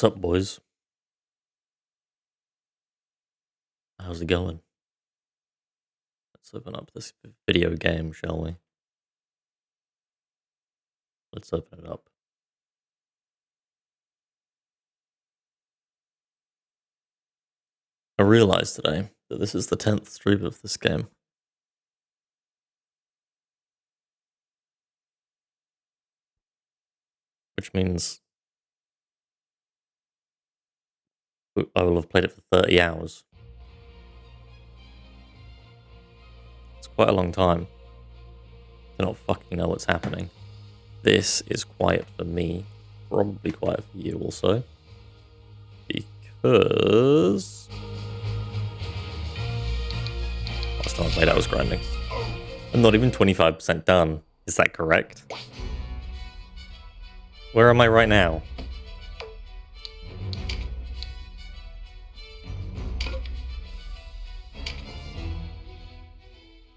What's up, boys? How's it going? Let's open up this video game, shall we? Let's open it up. I realized today that this is the 10th stream of this game. Which means I will have played it for 30 hours. It's quite a long time to not fucking know what's happening. This is quiet for me, probably quiet for you also, because last time I played I was grinding. I'm not even 25% done. Is that correct? Where am I right now?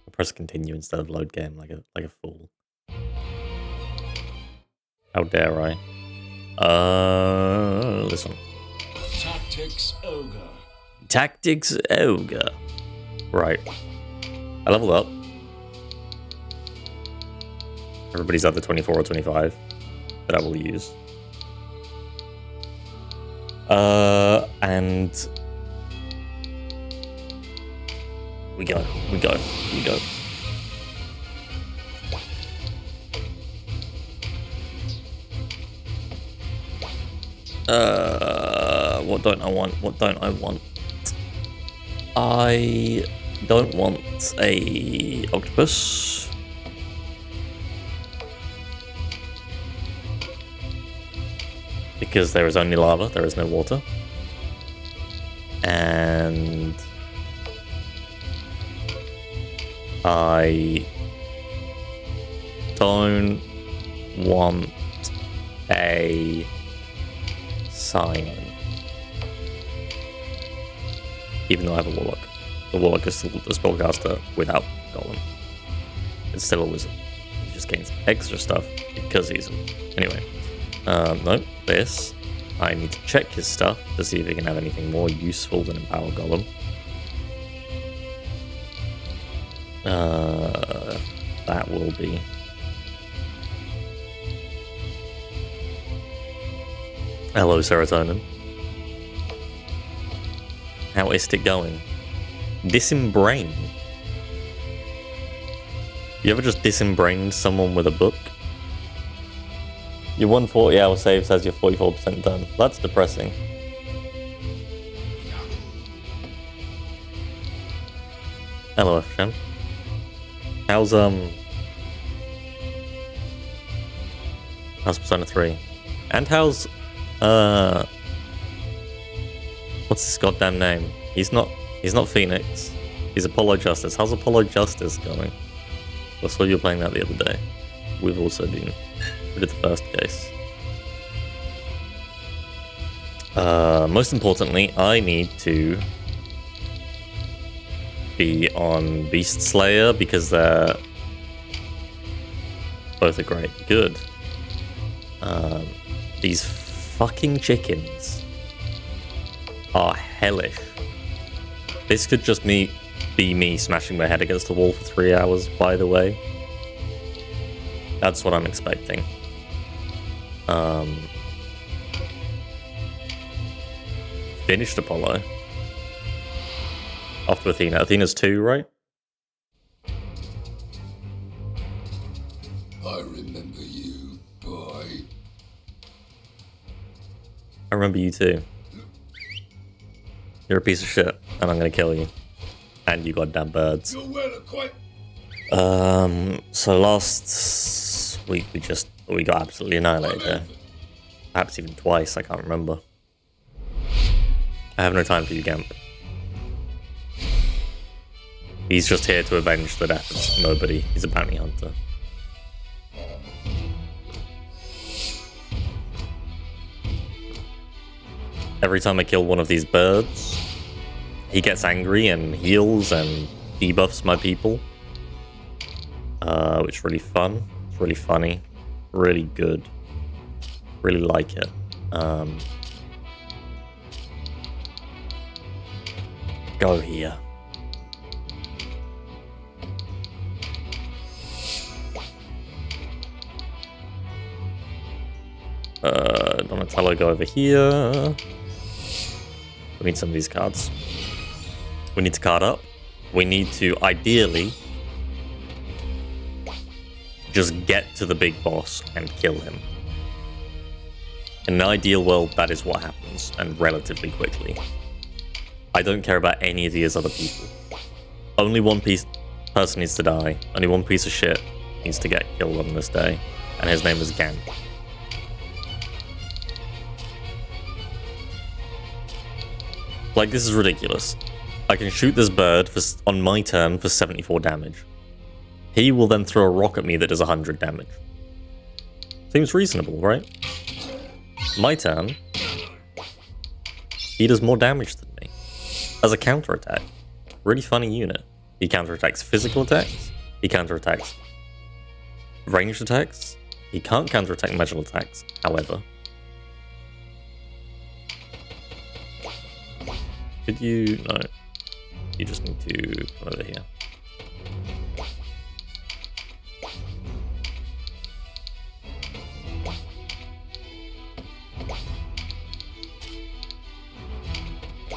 I press continue instead of load game like a fool. How dare I? This one. Tactics Ogre. Tactics Ogre. Right. I leveled up. Everybody's either 24 or 25 that I will use. And we go. What don't I want? I don't want a octopus. Because there is only lava, there is no water. And I don't want a Simon. Even though I have a Warlock. The Warlock is still the spellcaster without Golem. It's still a wizard. He just gains extra stuff because he's... Anyway. No, this. I need to check his stuff to see if he can have anything more useful than Empower Golem. That will be... Hello, Serotonin. How is it going? Disembrain. You ever just disembrained someone with a book? Your 140-hour save says you're 44% done. That's depressing. Hello, FSHM. How's Persona 3? And how's what's his goddamn name? He's not Phoenix. He's Apollo Justice. How's Apollo Justice going? I saw you playing that the other day. We've also been... We did the first case. Most importantly, I need to be on Beast Slayer because they're both are great. Good. These fucking chickens are hellish. This could just be me smashing my head against the wall for 3 hours, by the way. That's what I'm expecting. Finished Apollo. Off to Athena. Athena's 2, right? I remember you, boy. I remember you too. You're a piece of shit, and I'm gonna kill you. And you goddamn birds. You're well acquainted. So last week we got absolutely annihilated there. Perhaps even twice, I can't remember. I have no time for you, Gamp. He's just here to avenge the death of nobody. He's a bounty hunter. Every time I kill one of these birds, he gets angry and heals and debuffs my people. Which is really fun. It's really funny. Really good. Really like it. Go here. Donatello, go over here. We need some of these cards. We need to card up. We need to, ideally, just get to the big boss and kill him. In an ideal world, that is what happens, and relatively quickly. I don't care about any of these other people. Only one person needs to die. Only one piece of shit needs to get killed on this day, and his name is Gan. Like, this is ridiculous. I can shoot this bird on my turn for 74 damage. He will then throw a rock at me that does 100 damage. Seems reasonable, right? My turn, he does more damage than me. As a counterattack. Really funny unit. He counterattacks physical attacks. He counterattacks ranged attacks. He can't counterattack magical attacks, however. Could you... No. You just need to come over here.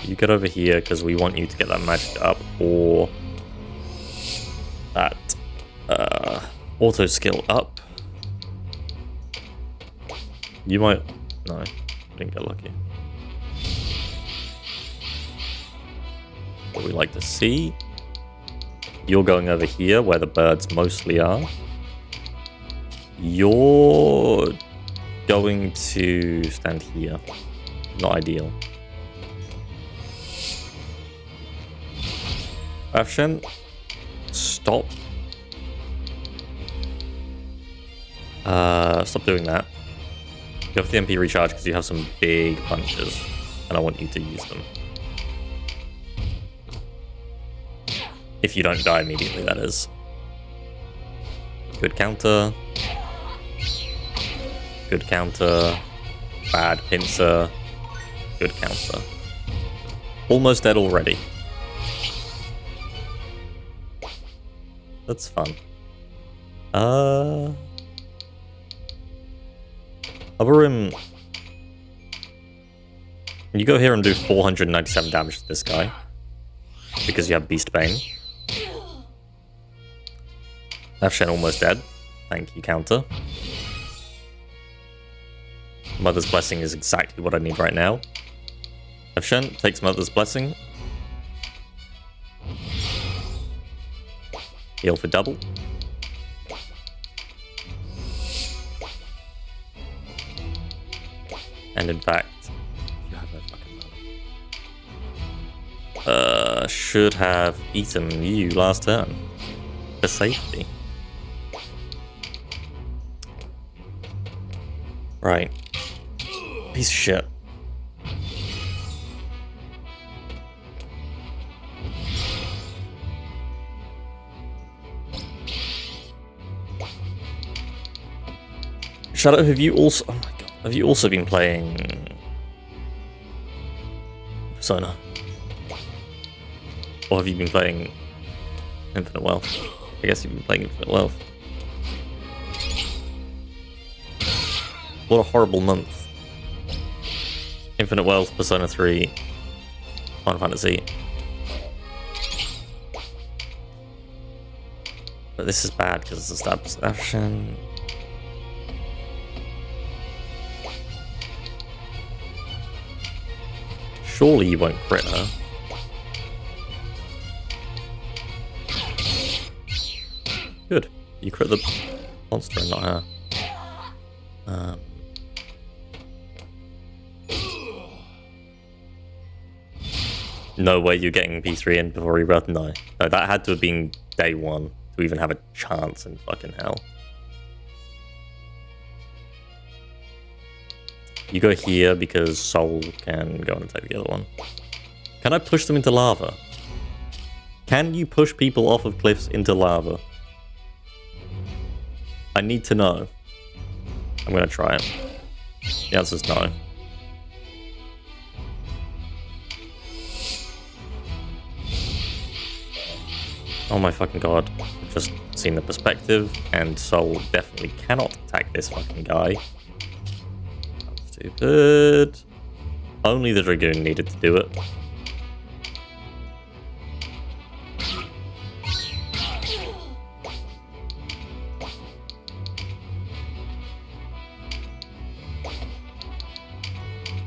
You get over here because we want you to get that magic up, or that auto skill up. You might... No, didn't get lucky. What we like to see. You're going over here where the birds mostly are. You're going to stand here. Not ideal. Afshen, stop. Stop doing that. You have the MP recharge because you have some big punches, and I want you to use them. If you don't die immediately, that is. Good counter. Good counter. Bad pincer. Good counter. Almost dead already. That's fun. Oberim. You go here and do 497 damage to this guy. Because you have Beast Bane. Afshen almost dead. Thank you, counter. Mother's Blessing is exactly what I need right now. Afshen takes Mother's Blessing. Heal for double. And in fact, you have no fucking mana. Should have eaten you last turn. For safety. Right. Piece of shit. Shadow, have you also... Oh my god. Have you also been playing... Persona? Or have you been playing Infinite Wealth? I guess you've been playing Infinite Wealth. What a horrible month. Infinite Wealth, Persona 3, Final Fantasy. But this is bad because it's a stab perception. Surely you won't crit her. Good. You crit the monster and not her. No way you're getting P3 in before rebirth? No. No, that had to have been day one to even have a chance in fucking hell. You go here because Soul can go and attack the other one. Can I push them into lava? Can you push people off of cliffs into lava? I need to know. I'm gonna try it. The answer's no. Oh my fucking god. I've just seen the perspective, and Soul definitely cannot attack this fucking guy. That's stupid. Only the Dragoon needed to do it.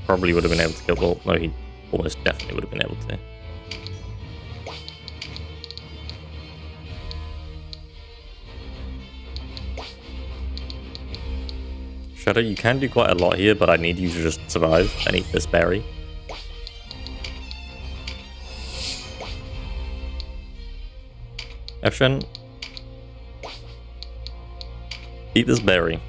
Probably would have been able to kill. Well, no, he almost definitely would have been able to. Shadow, you can do quite a lot here, but I need you to just survive and eat this berry. Efshen, eat this berry.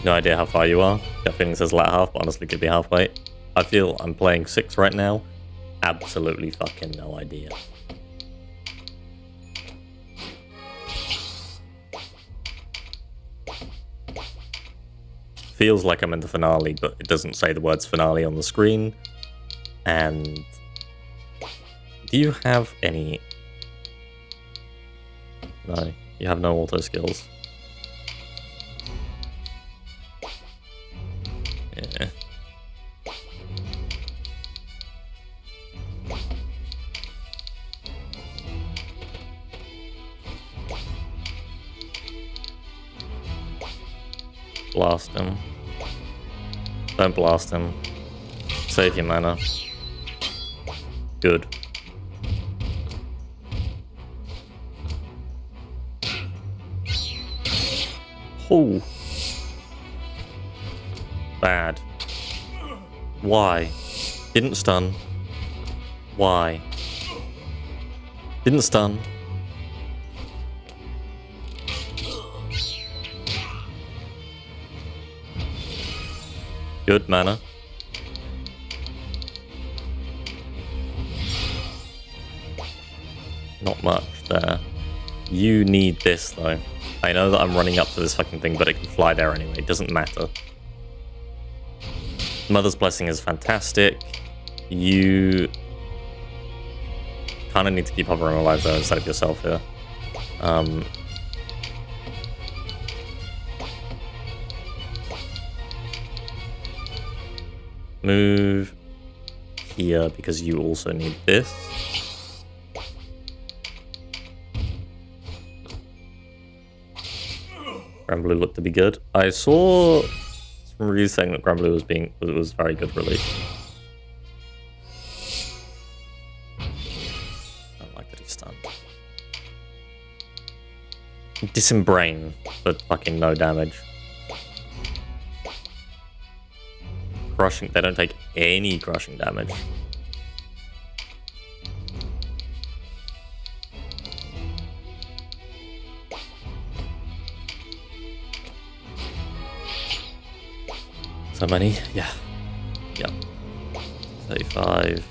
No idea how far you are. That feeling says latter half, but honestly could be halfway. I feel I'm playing 6 right now. Absolutely fucking no idea. Feels like I'm in the finale, but it doesn't say the words finale on the screen. And do you have any? No, you have no auto skills. Yeah. Blast him. Don't blast him. Save your mana. Good. Oh. Bad. Why? Didn't stun. Why? Didn't stun. Good mana. Not much there. You need this though. I know that I'm running up to this fucking thing, but it can fly there anyway. It doesn't matter. Mother's Blessing is fantastic. You kind of need to keep hovering alive though and save yourself here. Move here because you also need this. Granblue looked to be good. I saw some reviews saying that Granblue was very good really. I don't like that he's stunned. Disembrain, but fucking no damage. Crushing, they don't take any crushing damage. So many? Yeah. Yep. 35.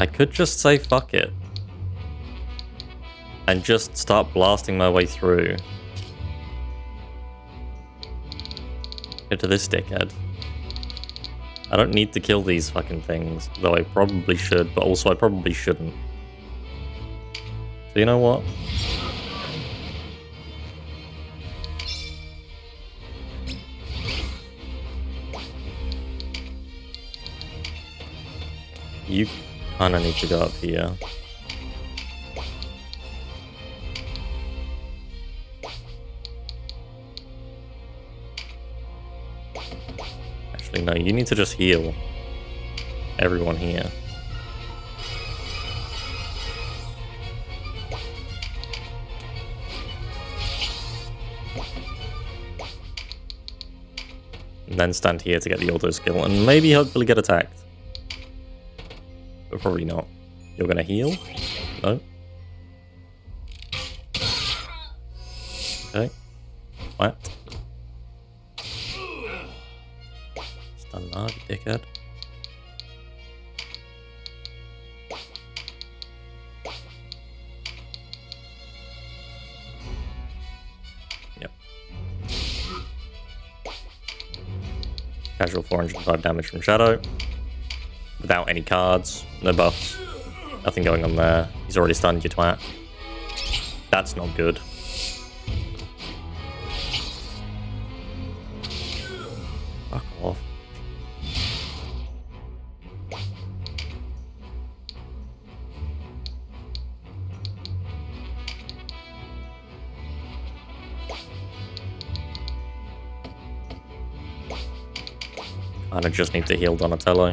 I could just say fuck it. And just start blasting my way through. Get to this dickhead. I don't need to kill these fucking things, though I probably should, but also I probably shouldn't. So you know what? You kinda need to go up here. Actually, no, you need to just heal everyone here. And then stand here to get the auto skill and maybe hopefully get attacked. But probably not. You're gonna heal? No? Okay. What? Stun now, you dickhead. Casual 405 damage from Shadow. Without any cards, no buffs. Nothing going on there. He's already stunned you, twat. That's not good. Fuck off. Kinda just need to heal Donatello.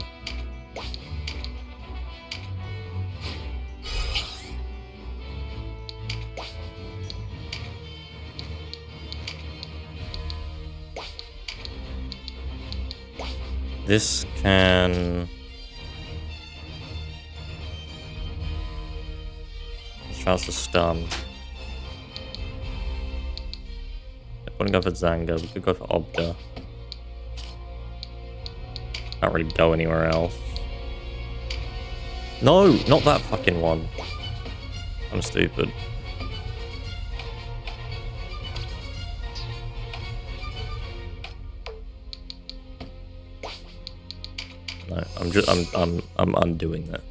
This can... Let's try to stun. I wouldn't go for Zanga, we could go for Ogre. Can't really go anywhere else. No, not that fucking one. I'm stupid. No, I'm undoing that.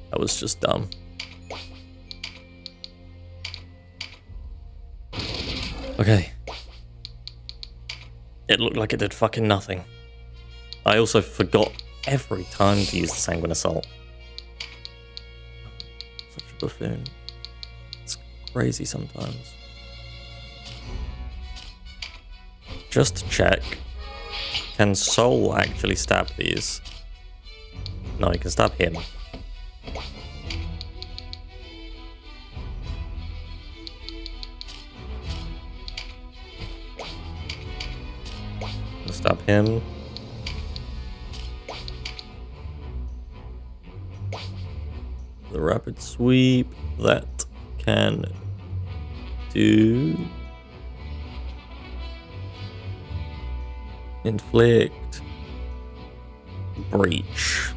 That was just dumb. Okay. It looked like it did fucking nothing. I also forgot every time to use the Sanguine Assault. Such a buffoon. It's crazy sometimes. Just to check. Can Soul actually stab these? No, he can stab him. Stab him. The rapid sweep that can do inflict breach.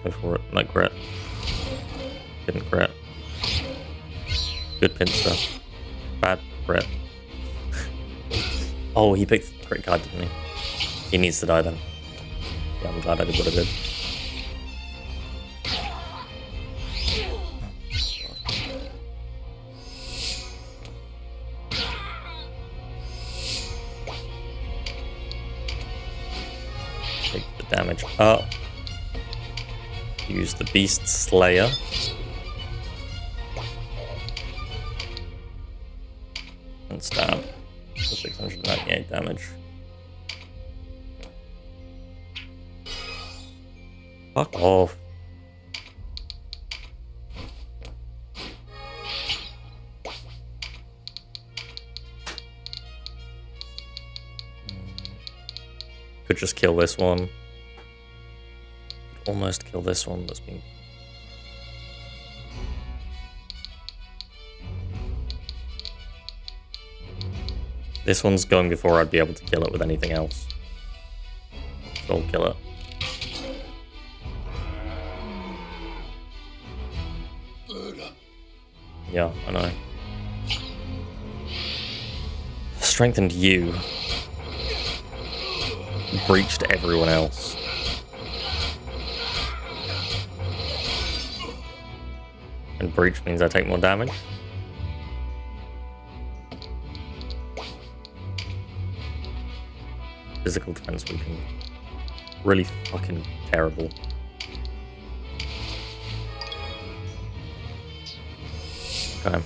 Go for it, like crit. Didn't crit. Good pincer. Bad crit. Oh, he picked the crit card, didn't he? He needs to die then. Yeah, I'm glad I did what I did. Take the damage up. Use the Beast Slayer. And stab for 698 damage. Fuck off. Could just kill this one. Could almost kill this one that's been... This one's going before I'd be able to kill it with anything else. So I'll kill it. Yeah, I know. Strengthened you. Breached everyone else. And breach means I take more damage. Physical defense weakened. Really fucking terrible. Okay.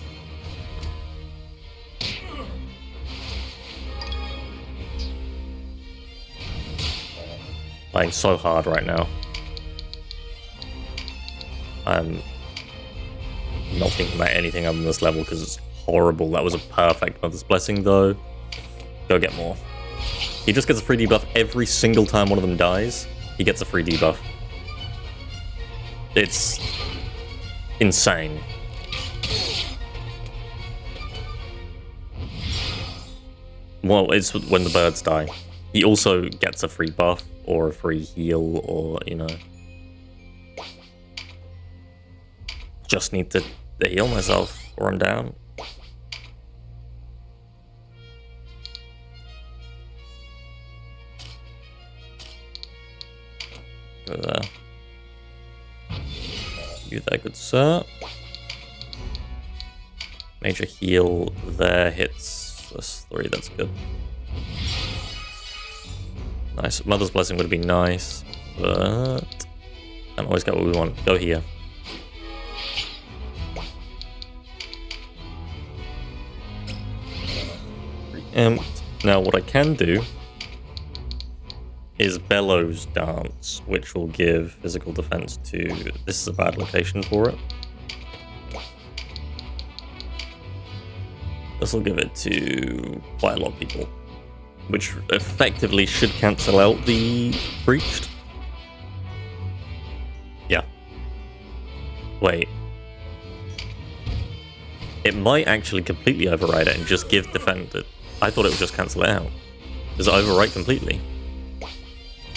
Playing so hard right now. I'm not thinking about anything other than this level because it's horrible. That was a perfect Mother's Blessing though. Go get more. He just gets a free debuff every single time one of them dies. He gets a free debuff. It's insane. Well, it's when the birds die. He also gets a free buff or a free heal or, you know. Just need to heal myself or I'm down. Go there. You there, good sir. Major heal there hits +3, that's good. Nice. Mother's Blessing would be nice, but can't always get what we want. Go here. Now what I can do is Bellows Dance, which will give physical defense to... This is a bad location for it. This will give it to quite a lot of people, which effectively should cancel out the Breached. Yeah. Wait. It might actually completely override it and just give Defended. I thought it would just cancel it out. Does it overwrite completely?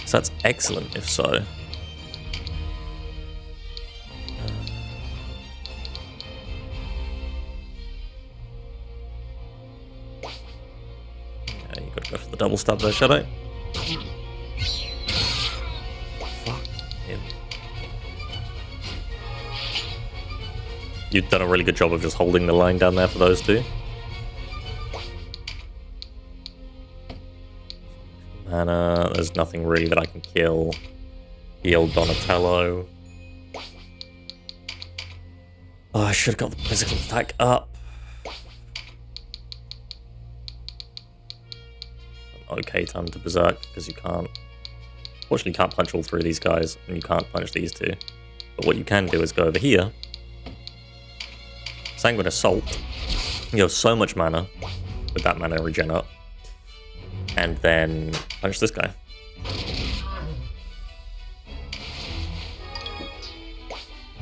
So that's excellent if so. Yeah, you gotta go for the double stab there, Shadow. Fuck him. You've done a really good job of just holding the line down there for those two. Mana, there's nothing really that I can kill. Heal Donatello. Oh, I should have got the physical attack up. Okay, time to Berserk, because you can't... Fortunately, you can't punch all three of these guys, and you can't punch these two. But what you can do is go over here. Sanguine Assault. You have so much mana with that mana regen up. And then punch this guy.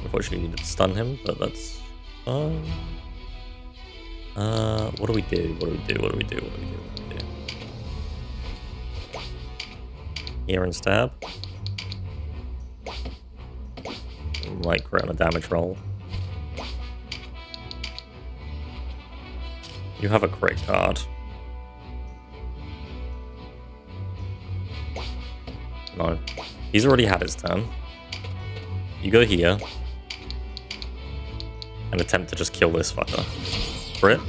Unfortunately, you need to stun him, but that's fine. What do we do? What do we do? What do we do? What do we do? What do we do? Here and stab. Might crit on a damage roll. You have a crit card. No. He's already had his turn. You go here. And attempt to just kill this fucker. Crit?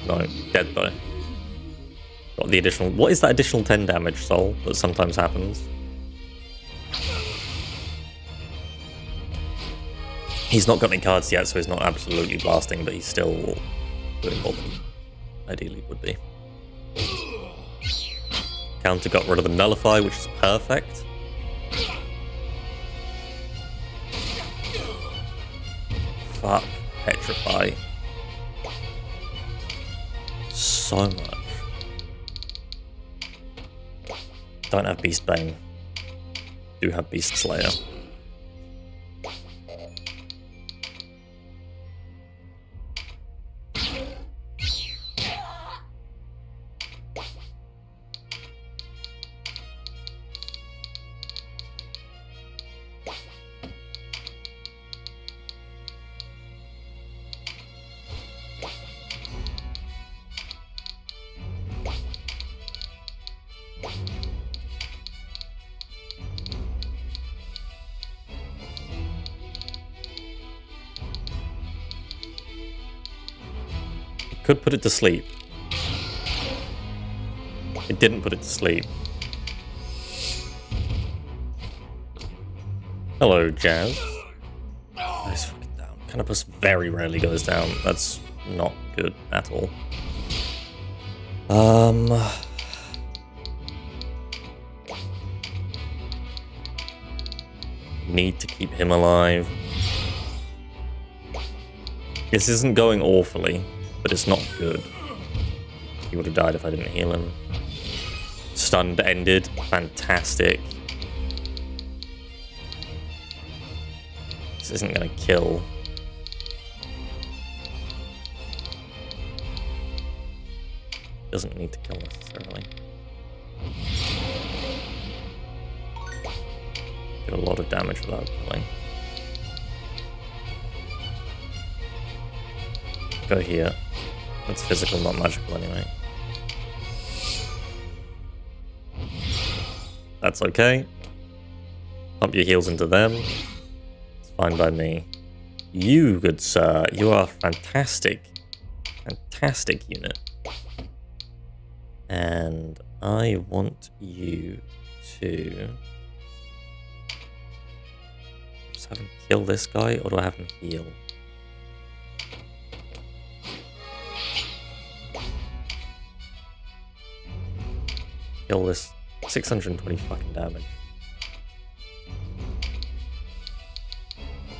No. Dead though. Got the additional... What is that additional 10 damage, Soul, that sometimes happens? He's not got any cards yet, so he's not absolutely blasting, but he's still doing more than he ideally would be. Counter got rid of the Nullify, which is perfect. Fuck. Petrify. So much. Don't have Beast Bane. Do have Beast Slayer. Could put it to sleep. It didn't put it to sleep. Hello, Jazz. Nice fucking down. Canopus very rarely goes down. That's not good at all. Need to keep him alive. This isn't going awfully, but it's not good. He would have died if I didn't heal him. Stunned ended. Fantastic. This isn't going to kill. Doesn't need to kill necessarily. Did a lot of damage without killing. Go here. That's physical, not magical anyway. That's okay. Pump your heals into them. It's fine by me. You, good sir, you are fantastic. Fantastic unit. And I want you to just have him kill this guy, or do I have him heal? Kill this. 620 fucking damage.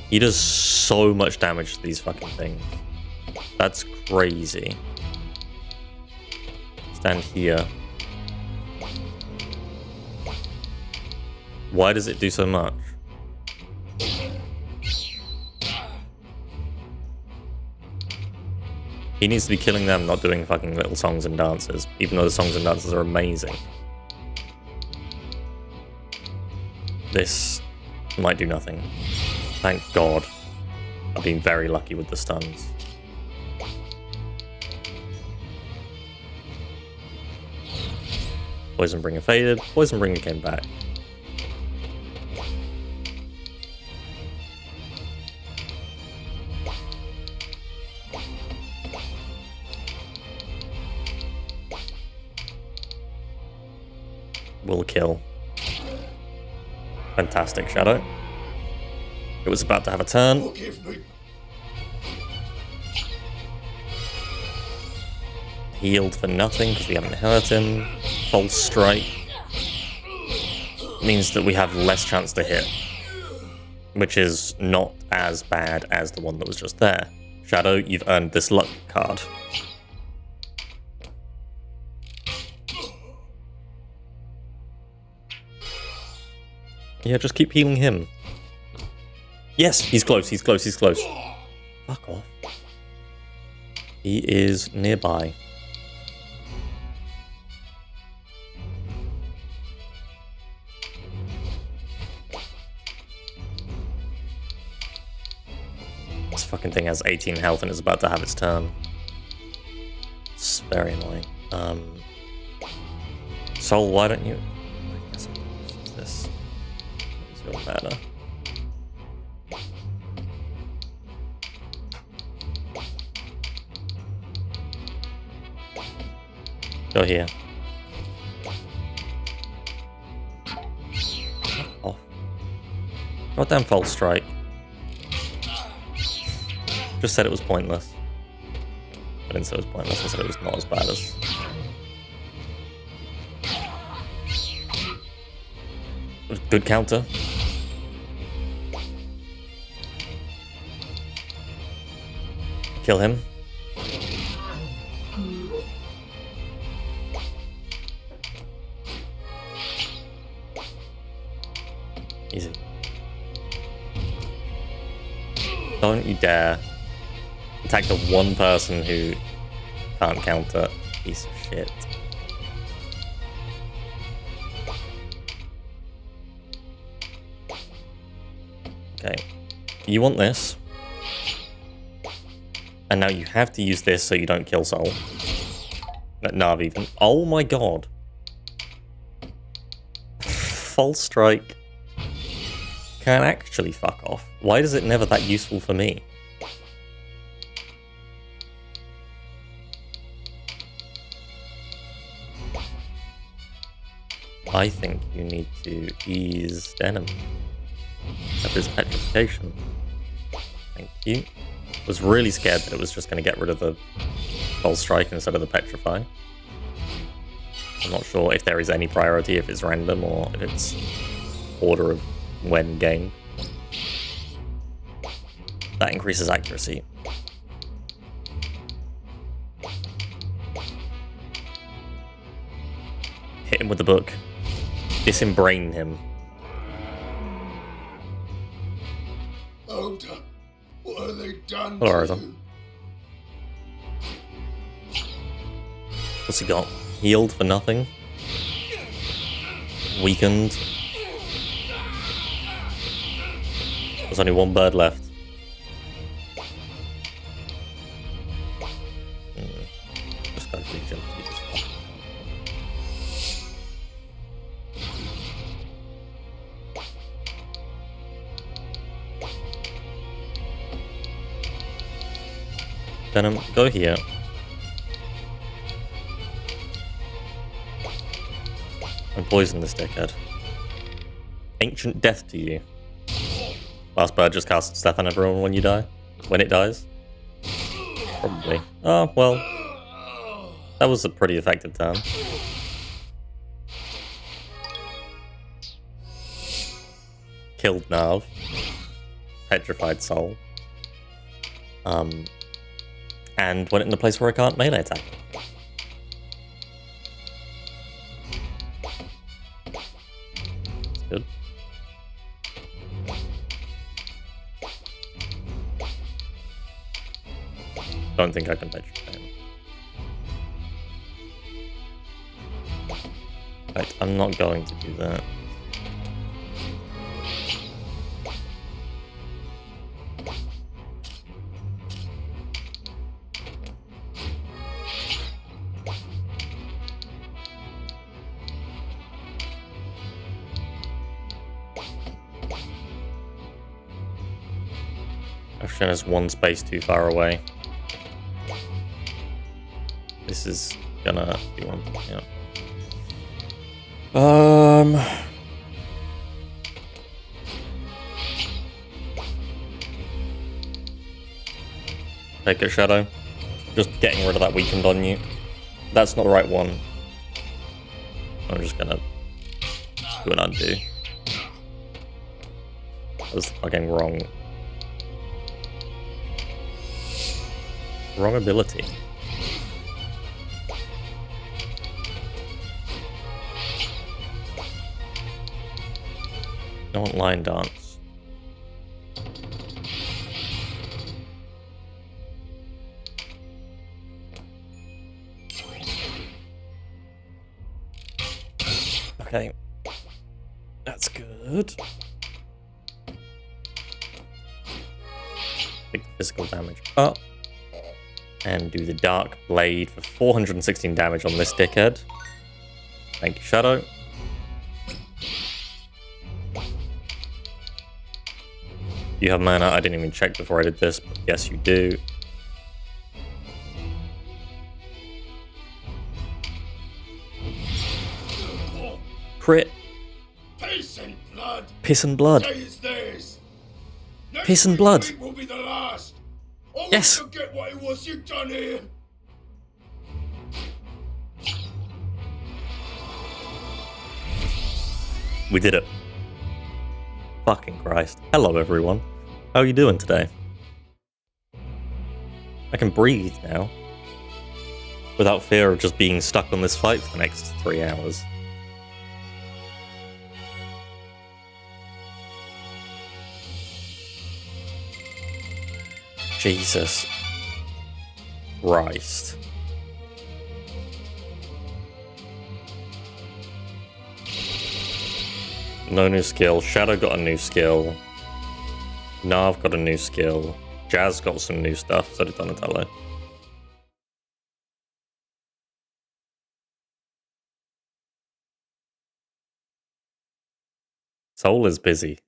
He does so much damage to these fucking things. That's crazy. Stand here. Why does it do so much? He needs to be killing them, not doing fucking little songs and dances, even though the songs and dances are amazing. This might do nothing. Thank God. I've been very lucky with the stuns. Poison Bringer faded. Poison Bringer came back. Will kill. Fantastic Shadow. It was about to have a turn. Forgive me. Healed for nothing because we haven't hurt him. False Strike means that we have less chance to hit, which is not as bad as the one that was just there. Shadow, you've earned this luck card. Yeah, just keep healing him. Yes, he's close, he's close, he's close. Fuck off. He is nearby. This fucking thing has 18 health and is about to have its turn. It's very annoying. Soul, why don't you... I guess I'll use this. It's your mana. Go here. Oh. Goddamn False Strike. Just said it was pointless. I didn't say it was pointless, I said it was not as bad as... Good counter. Kill him. Easy. Don't you dare attack the one person who can't counter. Piece of shit. Okay. You want this. And now you have to use this so you don't kill Soul. Nav even. Oh my god. False Strike can actually fuck off. Why is it never that useful for me? I think you need to ease Denim of his petrification. Thank you. Was really scared that it was just going to get rid of the False Strike instead of the Petrify. I'm not sure if there is any priority, if it's random or if it's order of when gained. That increases accuracy. Hit him with the book. Disembrain him. Ogre, what have they done Hello, to Horizon. you? What's he got? Healed for nothing. Weakened. There's only one bird left. Just gotta reach him. Venom, go here. And poison this dickhead. Ancient death to you. Last bird just casts death on everyone when you die? When it dies? Probably. Oh, well. That was a pretty effective turn. Killed Nav. Petrified Soul. And went in a place where I can't melee attack. That's good. Don't think I can petrify him. Right, I'm not going to do that. Ashton is one space too far away. This is gonna be one, yeah. Take a Shadow. Just getting rid of that weakened on you. That's not the right one. I'm just gonna do an undo. That was fucking wrong. Wrong ability. I want Lion Dance. Okay. That's good. Pick the physical damage up. And do the Dark Blade for 416 damage on this dickhead. Thank you, Shadow. You have mana. I didn't even check before I did this, but yes, you do. Crit. Piss and blood. Piss and blood. Days theirs. Next Piss and blood. week will be the last. Or Yes. we forget what it was you done here. We did it. Fucking Christ. Hello, everyone. How are you doing today? I can breathe now. Without fear of just being stuck on this fight for the next 3 hours. Jesus Christ. No new skill. Shadow got a new skill. Nav got a new skill. Jazz got some new stuff, so did Donatello. Soul is busy.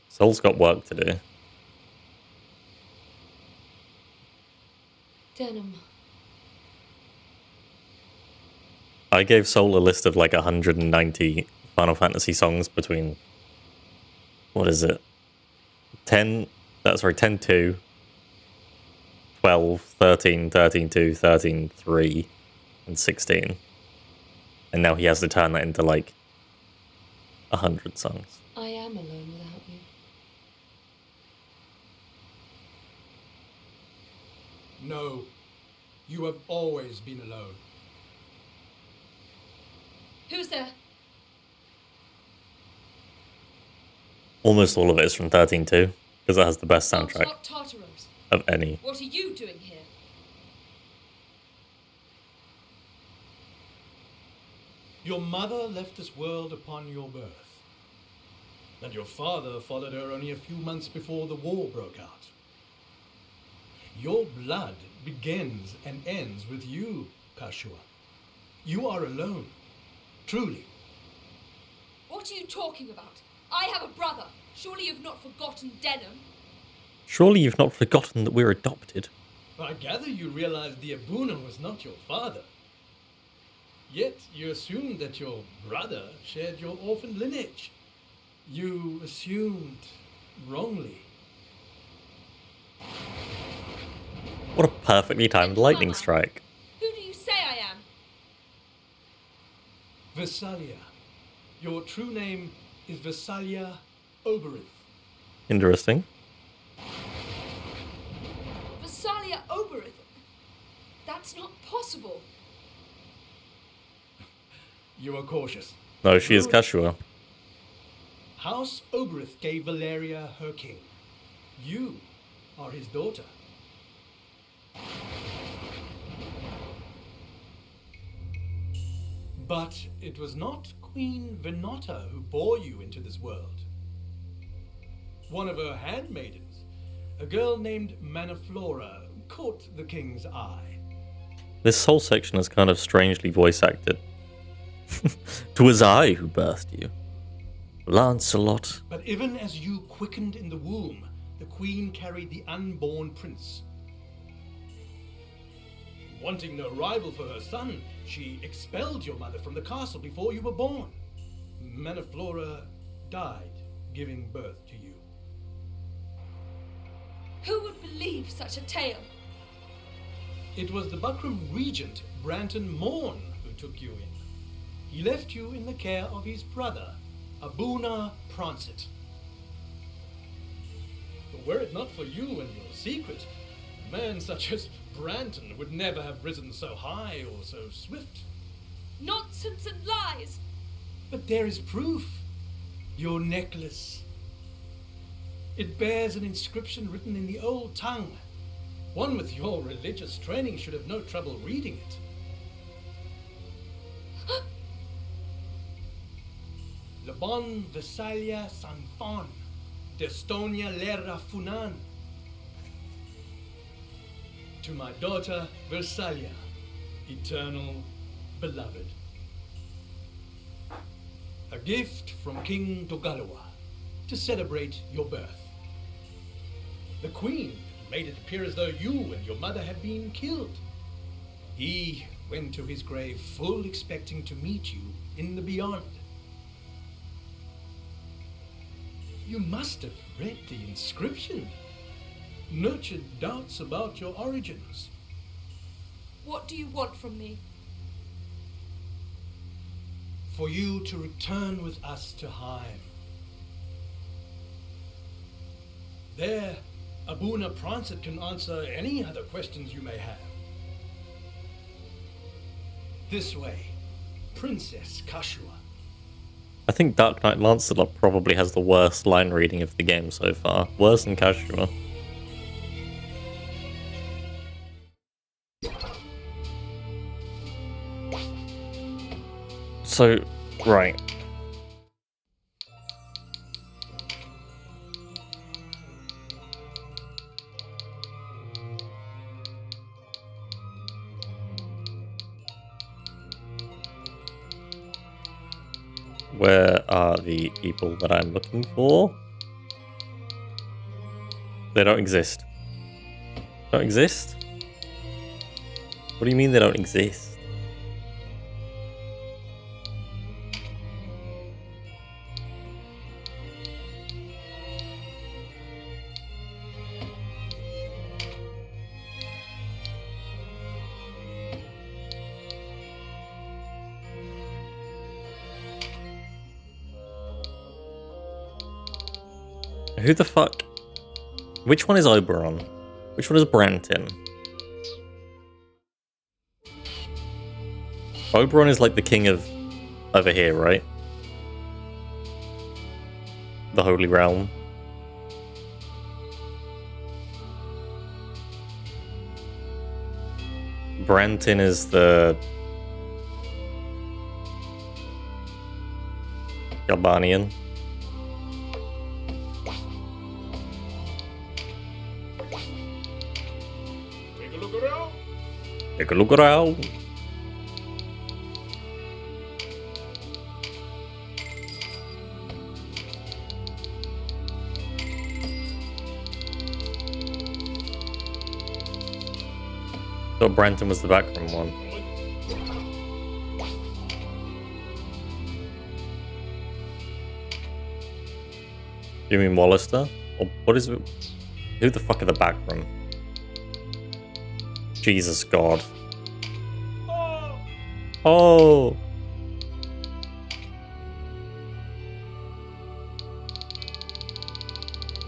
Soul's got work to do. Denim. I gave Soul a list of like 190 Final Fantasy songs between, what is it? 10, that's right, 10-2, 12, 13, 13-2, 13-3, and 16. And now he has to turn that into like 100 songs. I am alone without you. No, you have always been alone. Who's there? Almost all of it is from 13-2, because it has the best soundtrack Not Tartaros. of any. What are you doing here? Your mother left this world upon your birth, and your father followed her only a few months before the war broke out. Your blood begins and ends with you, Kashua. You are alone, truly. What are you talking about? I have a brother. Surely you've not forgotten Denim. Surely you've not forgotten that we're adopted. I gather you realized the Abuna was not your father. Yet you assumed that your brother shared your orphan lineage. You assumed wrongly. What a perfectly timed lightning Mama. strike. Who do you say I am? Versalia. Your true name is Versalia Oberith. Interesting. Versalia Oberith. That's not possible. You are cautious. No, she is Kashua. House Oberith gave Valeria her king. You are his daughter. But it was not Queen Venata who bore you into this world. One of her handmaidens, a girl named Manaflora, caught the king's eye. This whole section is kind of strangely voice acted. 'Twas I who birthed you, Lancelot. But even as you quickened in the womb, the queen carried the unborn prince. Wanting no rival for her son, she expelled your mother from the castle before you were born. Manaflora died, giving birth to you. Who would believe such a tale? It was the Buckram regent, Branton Morn, who took you in. He left you in the care of his brother, Abuna Prancet. But were it not for you and your secret, a man such as Branton would never have risen so high or so swift. Nonsense and lies! But there is proof. Your necklace. It bears an inscription written in the old tongue. One with your religious training should have no trouble reading it. Le bon Versalia San Fon, d'Estonia Lera Funan. To my daughter Versalia, eternal beloved. A gift from King Dogalawa to celebrate your birth. The queen made it appear as though you and your mother had been killed. He went to his grave full expecting to meet you in the beyond. You must have read the inscription, nurtured doubts about your origins. What do you want from me? For you to return with us to Heim. There, Abuna Prancet can answer any other questions you may have. This way, Princess Kashua. I think Dark Knight Lancelot probably has the worst line reading of the game so far. Worse than Kashua. So, right. Where are the people that I'm looking for? They don't exist. Don't exist? What do you mean they don't exist? Who the fuck? Which one is Oberon? Which one is Branton? Oberon is like the king of over here, right? The Holy Realm. Branton is the Galbanian. Take a look around. Take a look around. Thought Branton was the backroom one. You mean Wallister? Or what is it? Who the fuck are the backroom? Jesus God. Oh!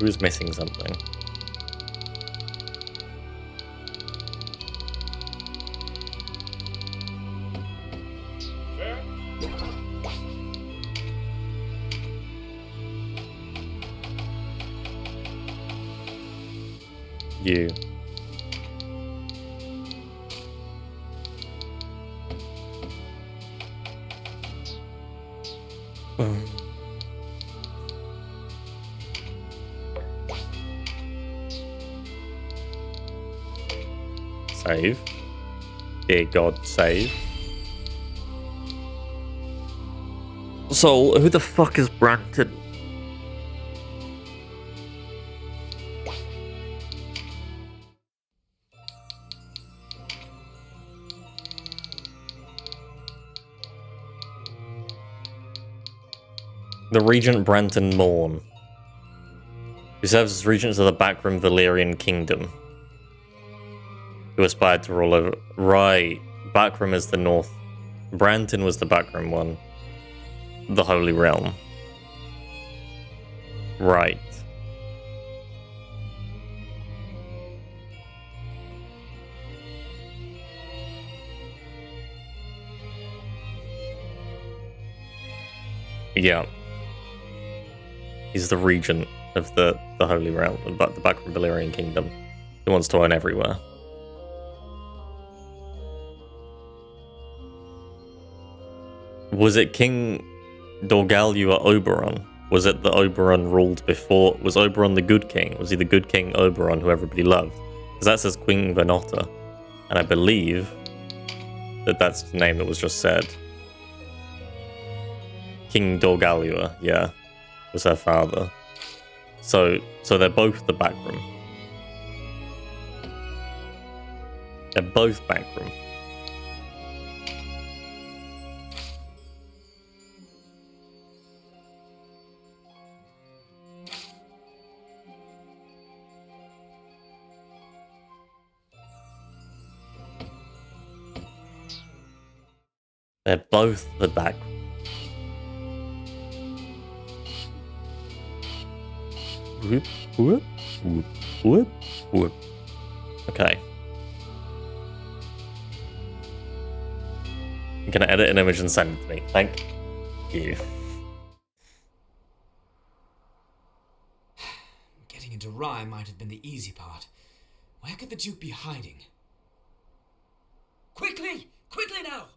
Who's missing something? Fair. You. Save. Dear God, save. So, who the fuck is Branton? The Regent Branton Morn, who serves as regent of the backroom Valyrian kingdom, who aspired to rule over... Right, backroom is the north. Branton was the backroom one. The Holy Realm. Right. Yeah. He's the regent of the Holy Realm, the backroom Valyrian kingdom. He wants to own everywhere. Was it King Dorgalua Oberon? Was it that Oberon ruled before? Was Oberon the good king? Was he the good king Oberon who everybody loved? Because that says Queen Venota. And I believe that that's the name that was just said. King Dorgalua, yeah, was her father. So they're both the backroom. They're both backroom. They're both the back. Whoop, whoop, whoop, whoop, whoop. Okay. I'm gonna edit an image and send it to me. Thank you. Getting into Rye might have been the easy part. Where could the Duke be hiding? Quickly! Quickly now!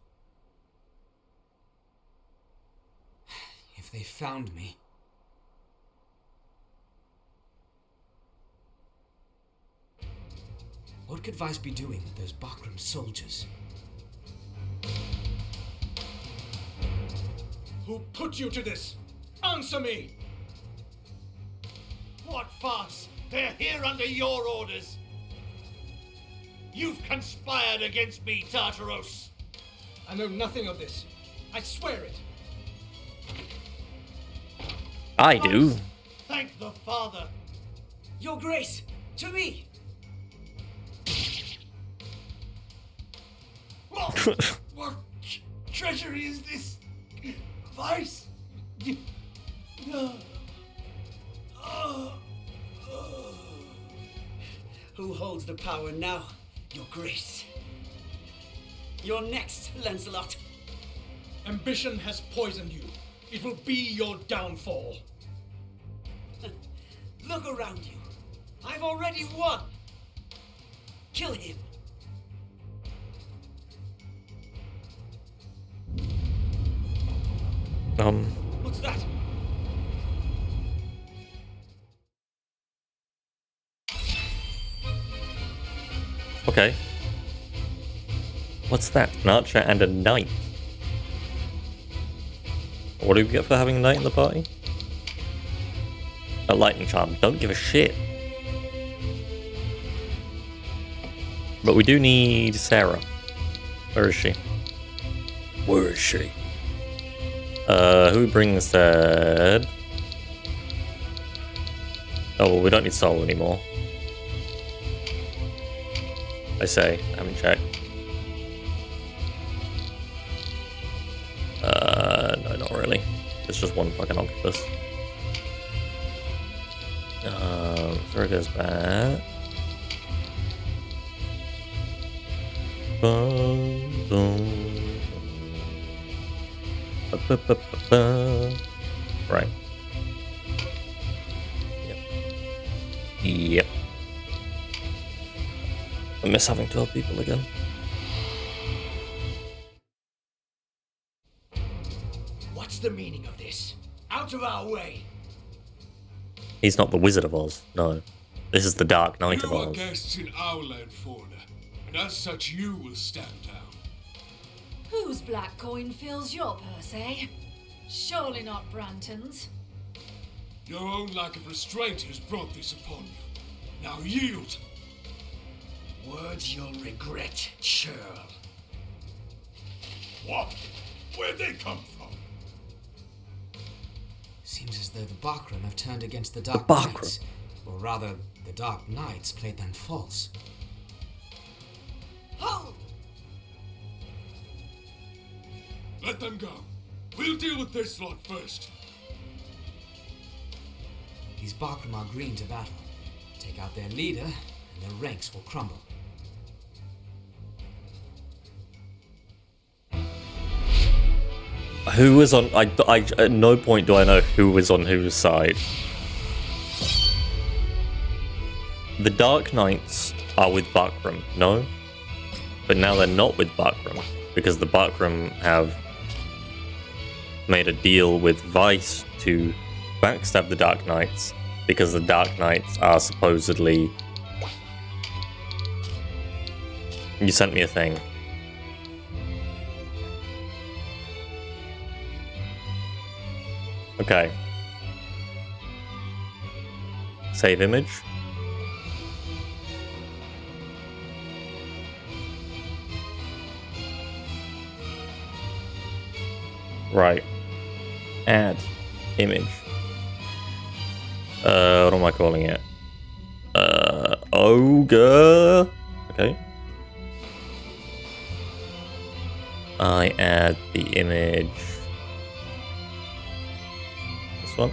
If they found me... What could Vice be doing with those Bakram soldiers? Who put you to this? Answer me! What farce? They're here under your orders. You've conspired against me, Tartaros. I know nothing of this. I swear it. I do. Thank the Father. Your Grace! To me! What treachery is this? Vice? Who holds the power now? Your Grace. You're next, Lancelot. Ambition has poisoned you. It will be your downfall. Look around you. I've already won. Kill him. What's that? Okay. What's that? An archer and a knight. What do we get for having a knight in the party? A lightning charm. Don't give a shit. But we do need Sarah. Where is she? Where is she? Who brings that? Oh, well, we don't need Soul anymore. I say, I haven't checked. No, not really. It's just one fucking octopus. There goes back. Boom, boom. Ba-ba-ba-ba-ba. Right. Yep. I miss having 12 people again. What's the meaning of this? Out of our way! He's not the Wizard of Oz, no. This is the Dark Knight of You are Oz. guests in our land, foreigner, and as such you will stand down. Whose black coin fills your purse, eh? Surely not Branton's. Your own lack of restraint has brought this upon you. Now yield! Words you'll regret, churl. What? Where'd they come from? Seems as though the Bakram have turned against the Dark Bakram? Knights. Or rather, the Dark Knights played them false. Hold! Let them go. We'll deal with this lot first. These Bakram are green to battle. Take out their leader, and their ranks will crumble. Who was on... at no point do I know who was on whose side. The Dark Knights are with Bakram, no? But now they're not with Bakram, because the Bakram have made a deal with Vice to backstab the Dark Knights, because the Dark Knights are supposedly... You sent me a thing. Okay. Save image. Right. Add image. What am I calling it? Ogre. Okay. I add the image. This one.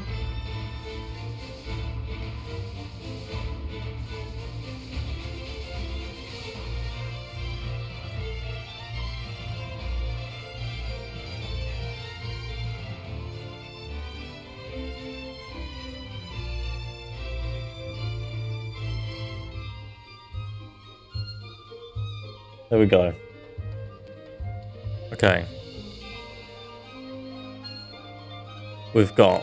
There we go. Okay. We've got...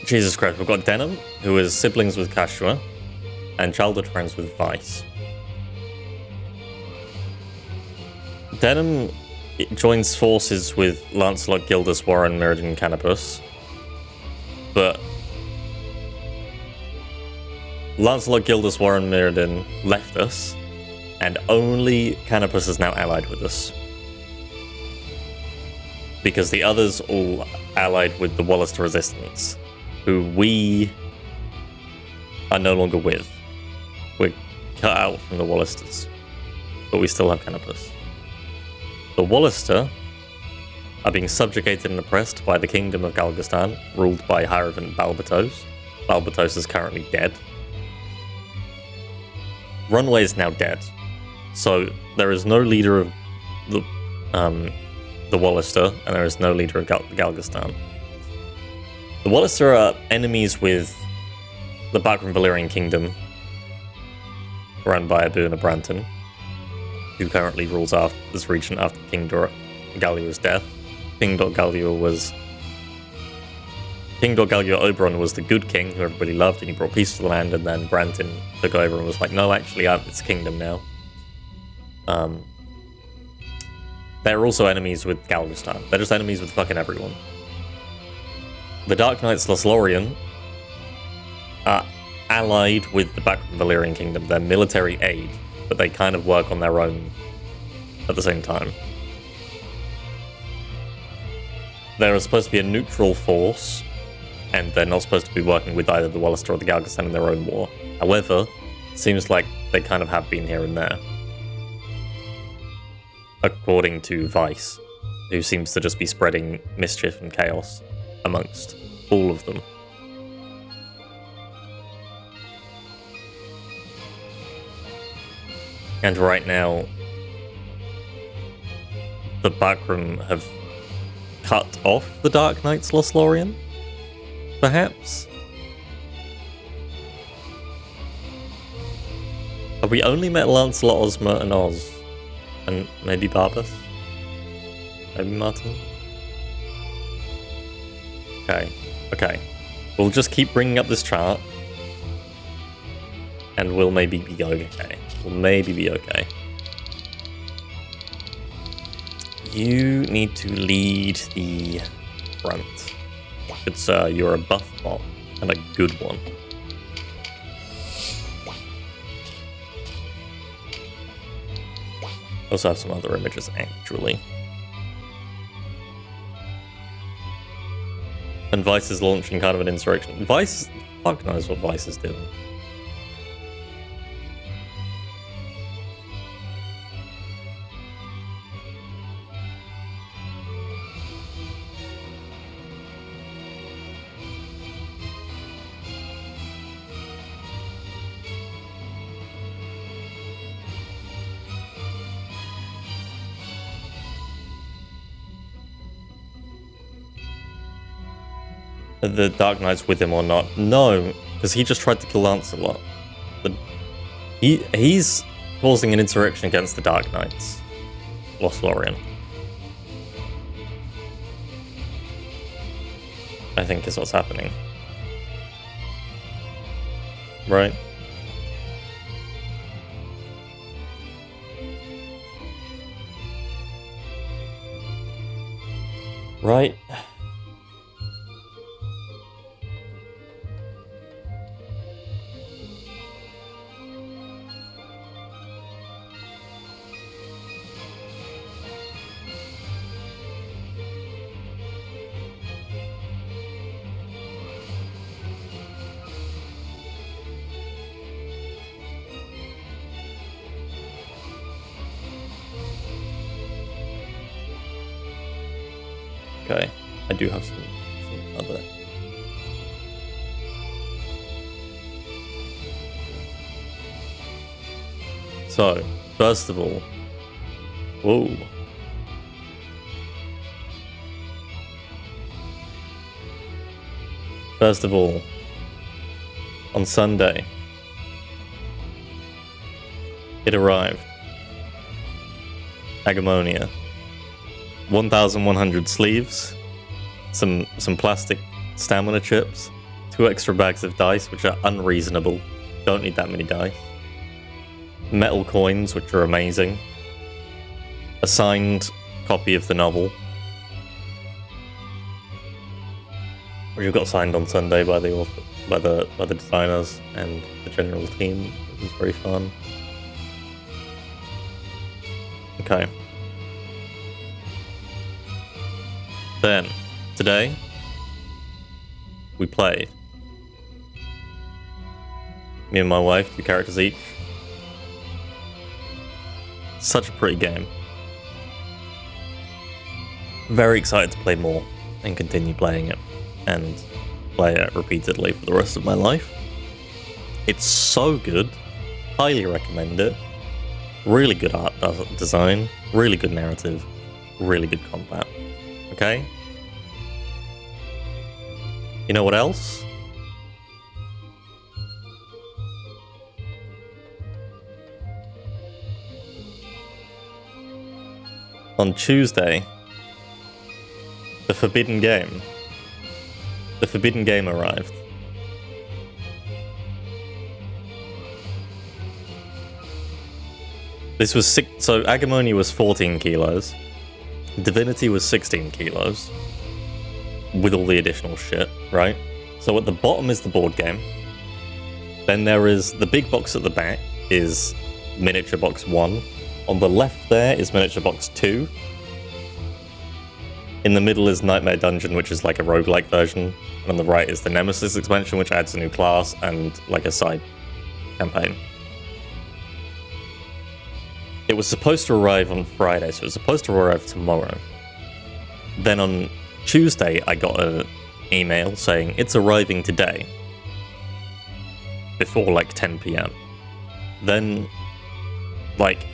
Jesus Christ, we've got Denham, who is siblings with Kashua, and childhood friends with Vice. Denham joins forces with Lancelot, Gildas, Warren, Mirrodin, and Canopus, but Lancelot, Gildas, Warren, Mirrodin left us, and only Canopus is now allied with us. Because the others all allied with the Wallister Resistance, who we are no longer with. We're cut out from the Wallisters, but we still have Canopus. The Wallister are being subjugated and oppressed by the Kingdom of Galgastan, ruled by Hierophant Balbatos. Balbatos is currently dead. Runway is now dead. So there is no leader of the Wallister, and there is no leader of Galgastan. The Wallister are enemies with the Bakram Valyrian Kingdom, run by Abuna Branton, who currently rules this region after King Dorgallior's death. King Dorgallior Oberon was the good king who everybody loved, and he brought peace to the land, and then Branton took over and was like, no, actually, it's a kingdom now. They're also enemies with Galgastan. They're just enemies with fucking everyone. The Dark Knights Lothlorien are allied with the Bakram Valyrian Kingdom. They're military aid but they kind of work on their own at the same time. They're supposed to be a neutral force, and they're not supposed to be working with either the Wallester or the Galgastan in their own war. However, seems like they kind of have been here and there. According to Vice, who seems to just be spreading mischief and chaos amongst all of them. And right now, the Backroom have cut off the Dark Knight's Lothlorien, perhaps? Have we only met Lancelot, Ozma, and Oz? And maybe Barbas? Maybe Martin? Okay. We'll just keep bringing up this chart. And we'll maybe be okay. You need to lead the front. Good sir, you're a buff bot, and a good one. Also have some other images, actually. And Vice is launching kind of an insurrection. Vice, fuck knows what Vice is doing. The Dark Knight's with him or not? No, because he just tried to kill Lancelot. He's causing an insurrection against the Dark Knights. Lothlorien. I think is what's happening. Right? Right? Okay, I do have some other. So, first of all, whoa. First of all, on Sunday, it arrived. Agamonia. 1,100 sleeves, some plastic stamina chips, 2 extra bags of dice, which are unreasonable. Don't need that many dice. Metal coins, which are amazing. A signed copy of the novel, which got signed on Sunday by the author, by the designers and the general team. It was very fun. Okay. Then, today, we played. Me and my wife, 2 characters each. Such a pretty game. Very excited to play more and continue playing it. And play it repeatedly for the rest of my life. It's so good. Highly recommend it. Really good art design. Really good narrative. Really good combat. Okay? You know what else? On Tuesday, the Forbidden Game. The Forbidden Game arrived. This was so Agamonia was 14 kilos. Divinity was 16 kilos. With all the additional shit, right? So at the bottom is the board game. Then there is the big box at the back is miniature box 1. On the left there is miniature box 2. In the middle is Nightmare Dungeon, which is like a roguelike version. And on the right is the Nemesis expansion, which adds a new class and like a side campaign. It was supposed to arrive on Friday, so it was supposed to arrive tomorrow. Then on Tuesday, I got an email saying it's arriving today. Before like 10 PM. Then, like,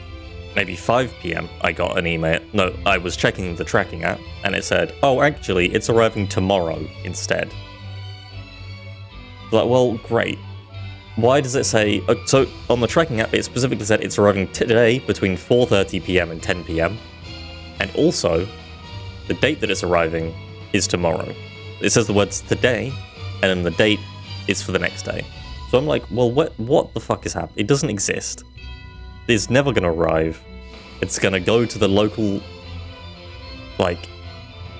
maybe 5 PM, I got an email. No, I was checking the tracking app, and it said, oh, actually, it's arriving tomorrow instead. Like, well, great. Why does it say... so, on the tracking app, it specifically said it's arriving today between 4:30 PM and 10 PM. And also, the date that it's arriving is tomorrow. It says the words today, and then the date is for the next day. So I'm like, well, what the fuck is happening? It doesn't exist. It's never going to arrive. It's going to go to the local, like,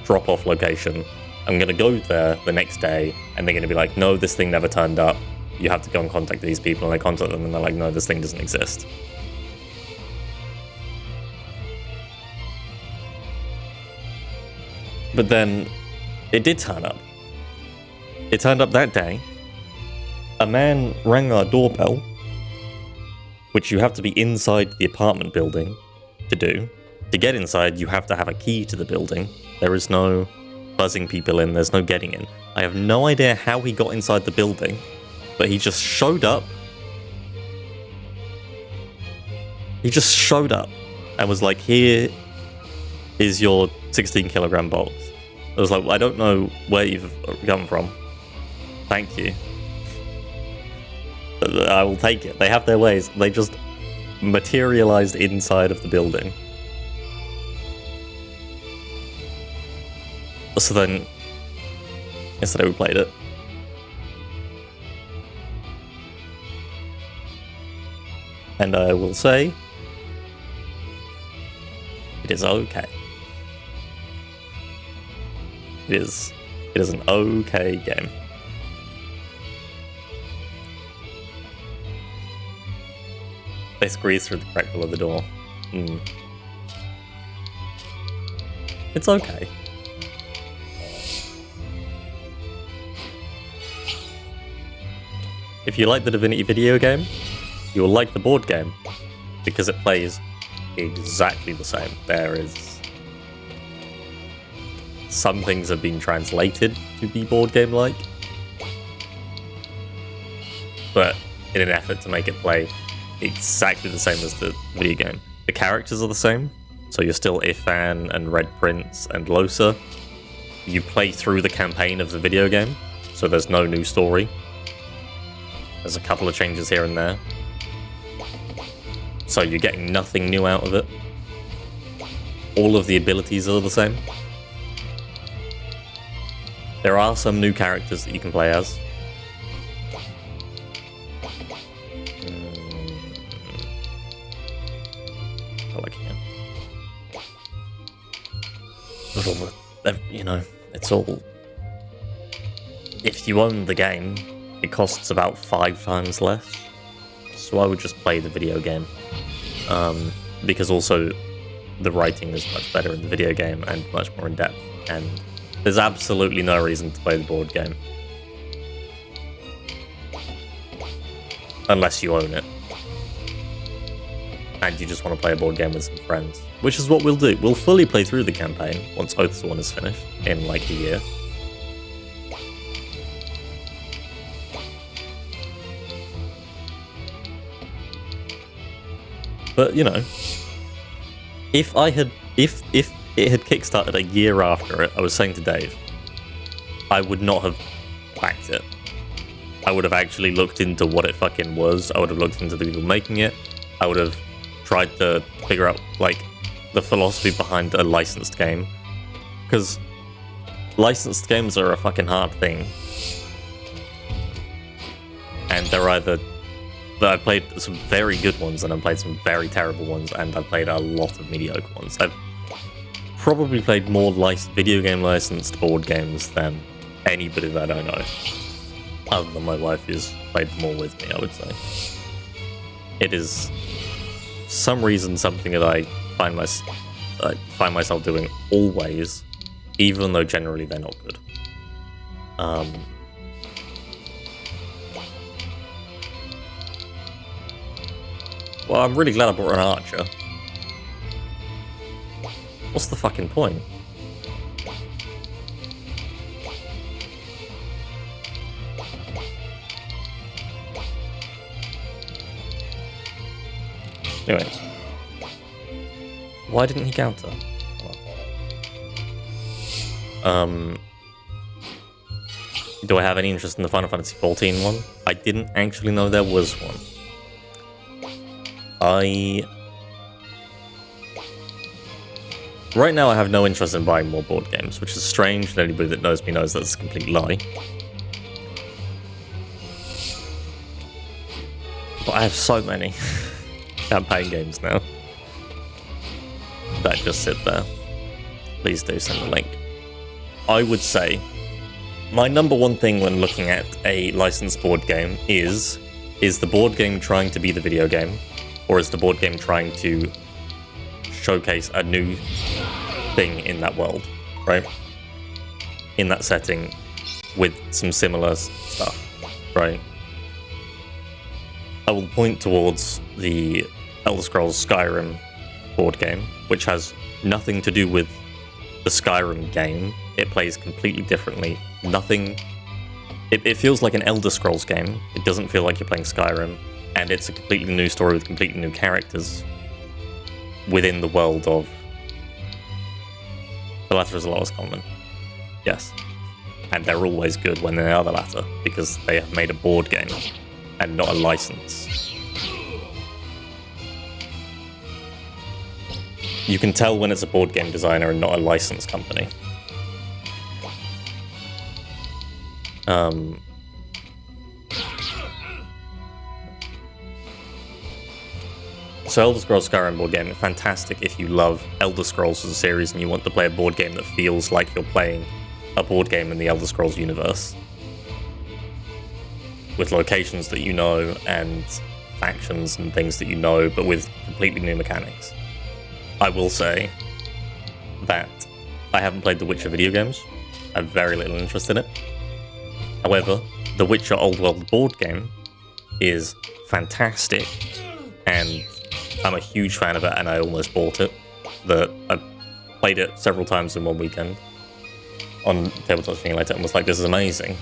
drop-off location. I'm going to go there the next day, and they're going to be like, no, this thing never turned up. You have to go and contact these people, and I contact them, and they're like, no, this thing doesn't exist. But then, it did turn up. It turned up that day. A man rang our doorbell, which you have to be inside the apartment building to do. To get inside, you have to have a key to the building. There is no buzzing people in, there's no getting in. I have no idea how he got inside the building, but he just showed up. He just showed up and was like, here is your 16 kilogram box. I was like, well, I don't know where you've come from. Thank you. I will take it. They have their ways. They just materialized inside of the building. So then, yesterday we played it. And I will say, it is okay. It is an okay game. They squeeze through the crack below the door. It's okay. If you like the Divinity video game, you will like the board game, because it plays exactly the same. There is... some things have been translated to be board game-like, but in an effort to make it play exactly the same as the video game. The characters are the same, so you're still Ifan and Red Prince and Losa. You play through the campaign of the video game, so there's no new story. There's a couple of changes here and there, so you're getting nothing new out of it. All of the abilities are the same. There are some new characters that you can play as. You know, it's all... if you own the game, it costs about 5 times less. So I would just play the video game. Because also, the writing is much better in the video game and much more in depth. And there's absolutely no reason to play the board game. Unless you own it. And you just want to play a board game with some friends. Which is what we'll do. We'll fully play through the campaign once Oathsworn is finished, in like a year. But, you know, if it had kickstarted a year after it, I was saying to Dave, I would not have backed it. I would have actually looked into what it fucking was. I would have looked into the people making it. I would have tried to figure out, like, the philosophy behind a licensed game. Because licensed games are a fucking hard thing. And they're either... I played some very good ones, and I played some very terrible ones, and I played a lot of mediocre ones. I've probably played more video game licensed board games than anybody that I know. Other than my wife, who's played more with me, I would say. It is some reason something that I find myself doing always, even though generally they're not good. Well, I'm really glad I brought an archer. What's the fucking point? Anyway. Why didn't he counter? Do I have any interest in the Final Fantasy XIV one? I didn't actually know there was one. Right now I have no interest in buying more board games, which is strange, and anybody that knows me knows that's a complete lie. But I have so many campaign games now that just sit there. Please do send a link. I would say my number one thing when looking at a licensed board game is the board game trying to be the video game, or is the board game trying to showcase a new thing in that world, right? In that setting with some similar stuff, right? I will point towards the Elder Scrolls Skyrim board game, which has nothing to do with the Skyrim game. It plays completely differently. Nothing... It feels like an Elder Scrolls game. It doesn't feel like you're playing Skyrim. And it's a completely new story with completely new characters within the world of... The latter is the lowest common. Yes. And they're always good when they are the latter, because they have made a board game and not a license. You can tell when it's a board game designer and not a license company. So Elder Scrolls Skyrim board game, fantastic if you love Elder Scrolls as a series and you want to play a board game that feels like you're playing a board game in the Elder Scrolls universe. With locations that you know and factions and things that you know, but with completely new mechanics. I will say that I haven't played the Witcher video games. I have very little interest in it. However, the Witcher Old World board game is fantastic, and I'm a huge fan of it, and I almost bought it. I played it several times in one weekend on Tabletop Simulator and was like, this is amazing.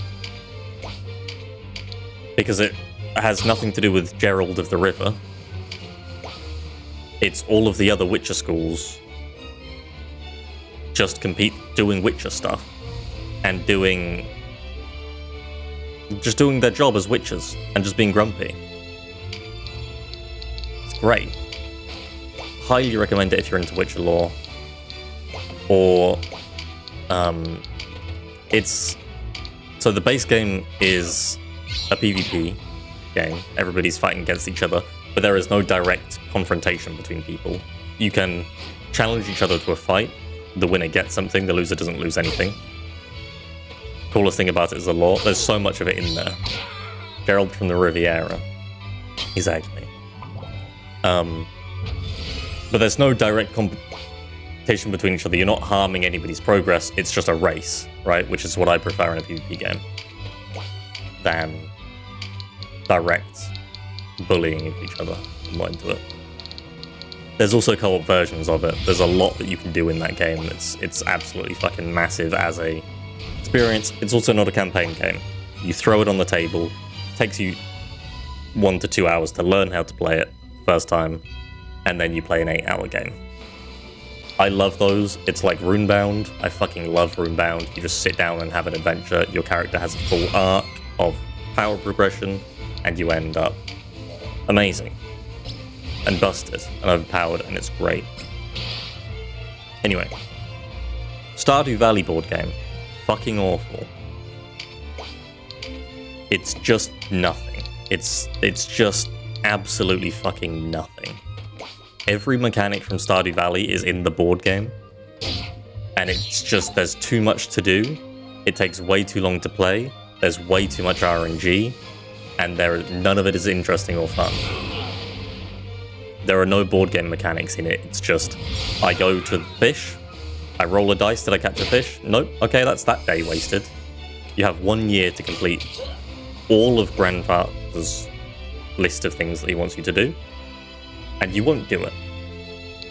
Because it has nothing to do with Gerald of the River. It's all of the other Witcher schools just doing Witcher stuff and just doing their job as Witchers and just being grumpy. It's great. Highly recommend it if you're into Witcher lore. Or so the base game is a PvP game. Everybody's fighting against each other, but there is no direct confrontation between people. You can challenge each other to a fight. The winner gets something, the loser doesn't lose anything. Coolest thing about it is the lore. There's so much of it in there. Gerald from the Riviera. Exactly. But there's no direct competition between each other. You're not harming anybody's progress. It's just a race, right? Which is what I prefer in a PvP game than direct bullying of each other. I'm not into it. There's also co-op versions of it. There's a lot that you can do in that game. It's absolutely fucking massive as a experience. It's also not a campaign game. You throw it on the table. It takes you 1 to 2 hours to learn how to play it first time, and then you play an 8-hour game. I love those. It's like Runebound. I fucking love Runebound. You just sit down and have an adventure. Your character has a full arc of power progression, and you end up amazing and busted and overpowered, and it's great. Anyway, Stardew Valley board game, fucking awful. It's just nothing. It's just absolutely fucking nothing. Every mechanic from Stardew Valley is in the board game, and it's just, there's too much to do. It takes way too long to play. There's way too much RNG, and none of it is interesting or fun. There are no board game mechanics in it. It's just, I go to the fish, I roll a dice, did I catch a fish? Nope. Okay, that's that day wasted. You have 1 year to complete all of Grandfather's list of things that he wants you to do, and you won't do it.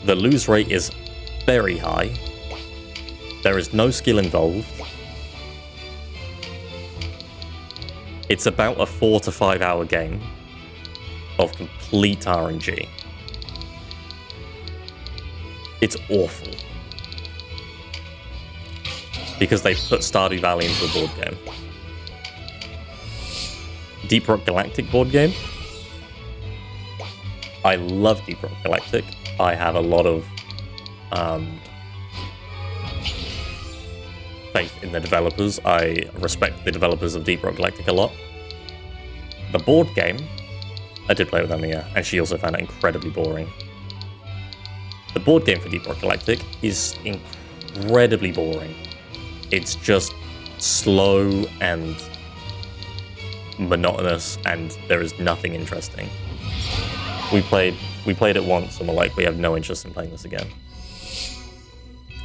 The lose rate is very high. There is no skill involved. It's about a 4 to 5 hour game of complete RNG. It's awful. Because they put Stardew Valley into a board game. Deep Rock Galactic board game. I love Deep Rock Galactic. I have a lot of faith in the developers. I respect the developers of Deep Rock Galactic a lot. The board game, I did play with Amiya, and she also found it incredibly boring. The board game for Deep Rock Galactic is incredibly boring. It's just slow and monotonous, and there is nothing interesting. We played it once, and we're like, we have no interest in playing this again.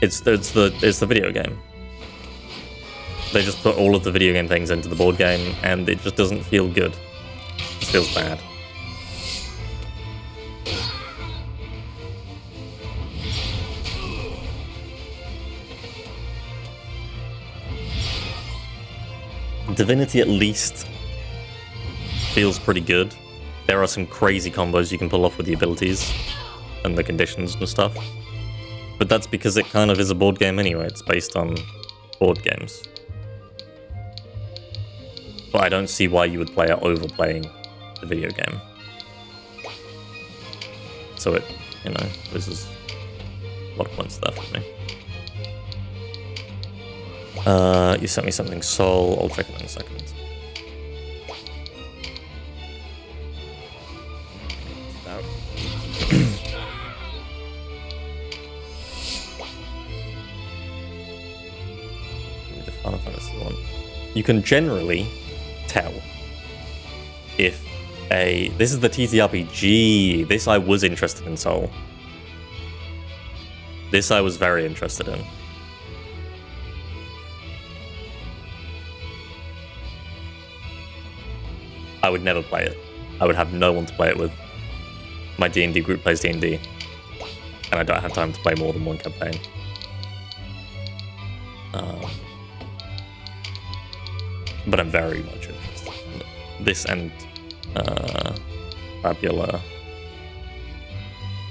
It's the video game. They just put all of the video game things into the board game, and it just doesn't feel good. It just feels bad. Divinity at least feels pretty good. There are some crazy combos you can pull off with the abilities and the conditions and stuff. But that's because it kind of is a board game anyway. It's based on board games. But I don't see why you would play it over playing the video game. So it, loses a lot of points there for me. You sent me something, Soul. I'll check it in a second. The Final Fantasy one. You can generally tell if this is the TTRPG. This I was interested in, Soul. This I was very interested in. I would never play it. I would have no one to play it with. My D&D group plays D&D, and I don't have time to play more than one campaign. But I'm very much interested in this and Fabula.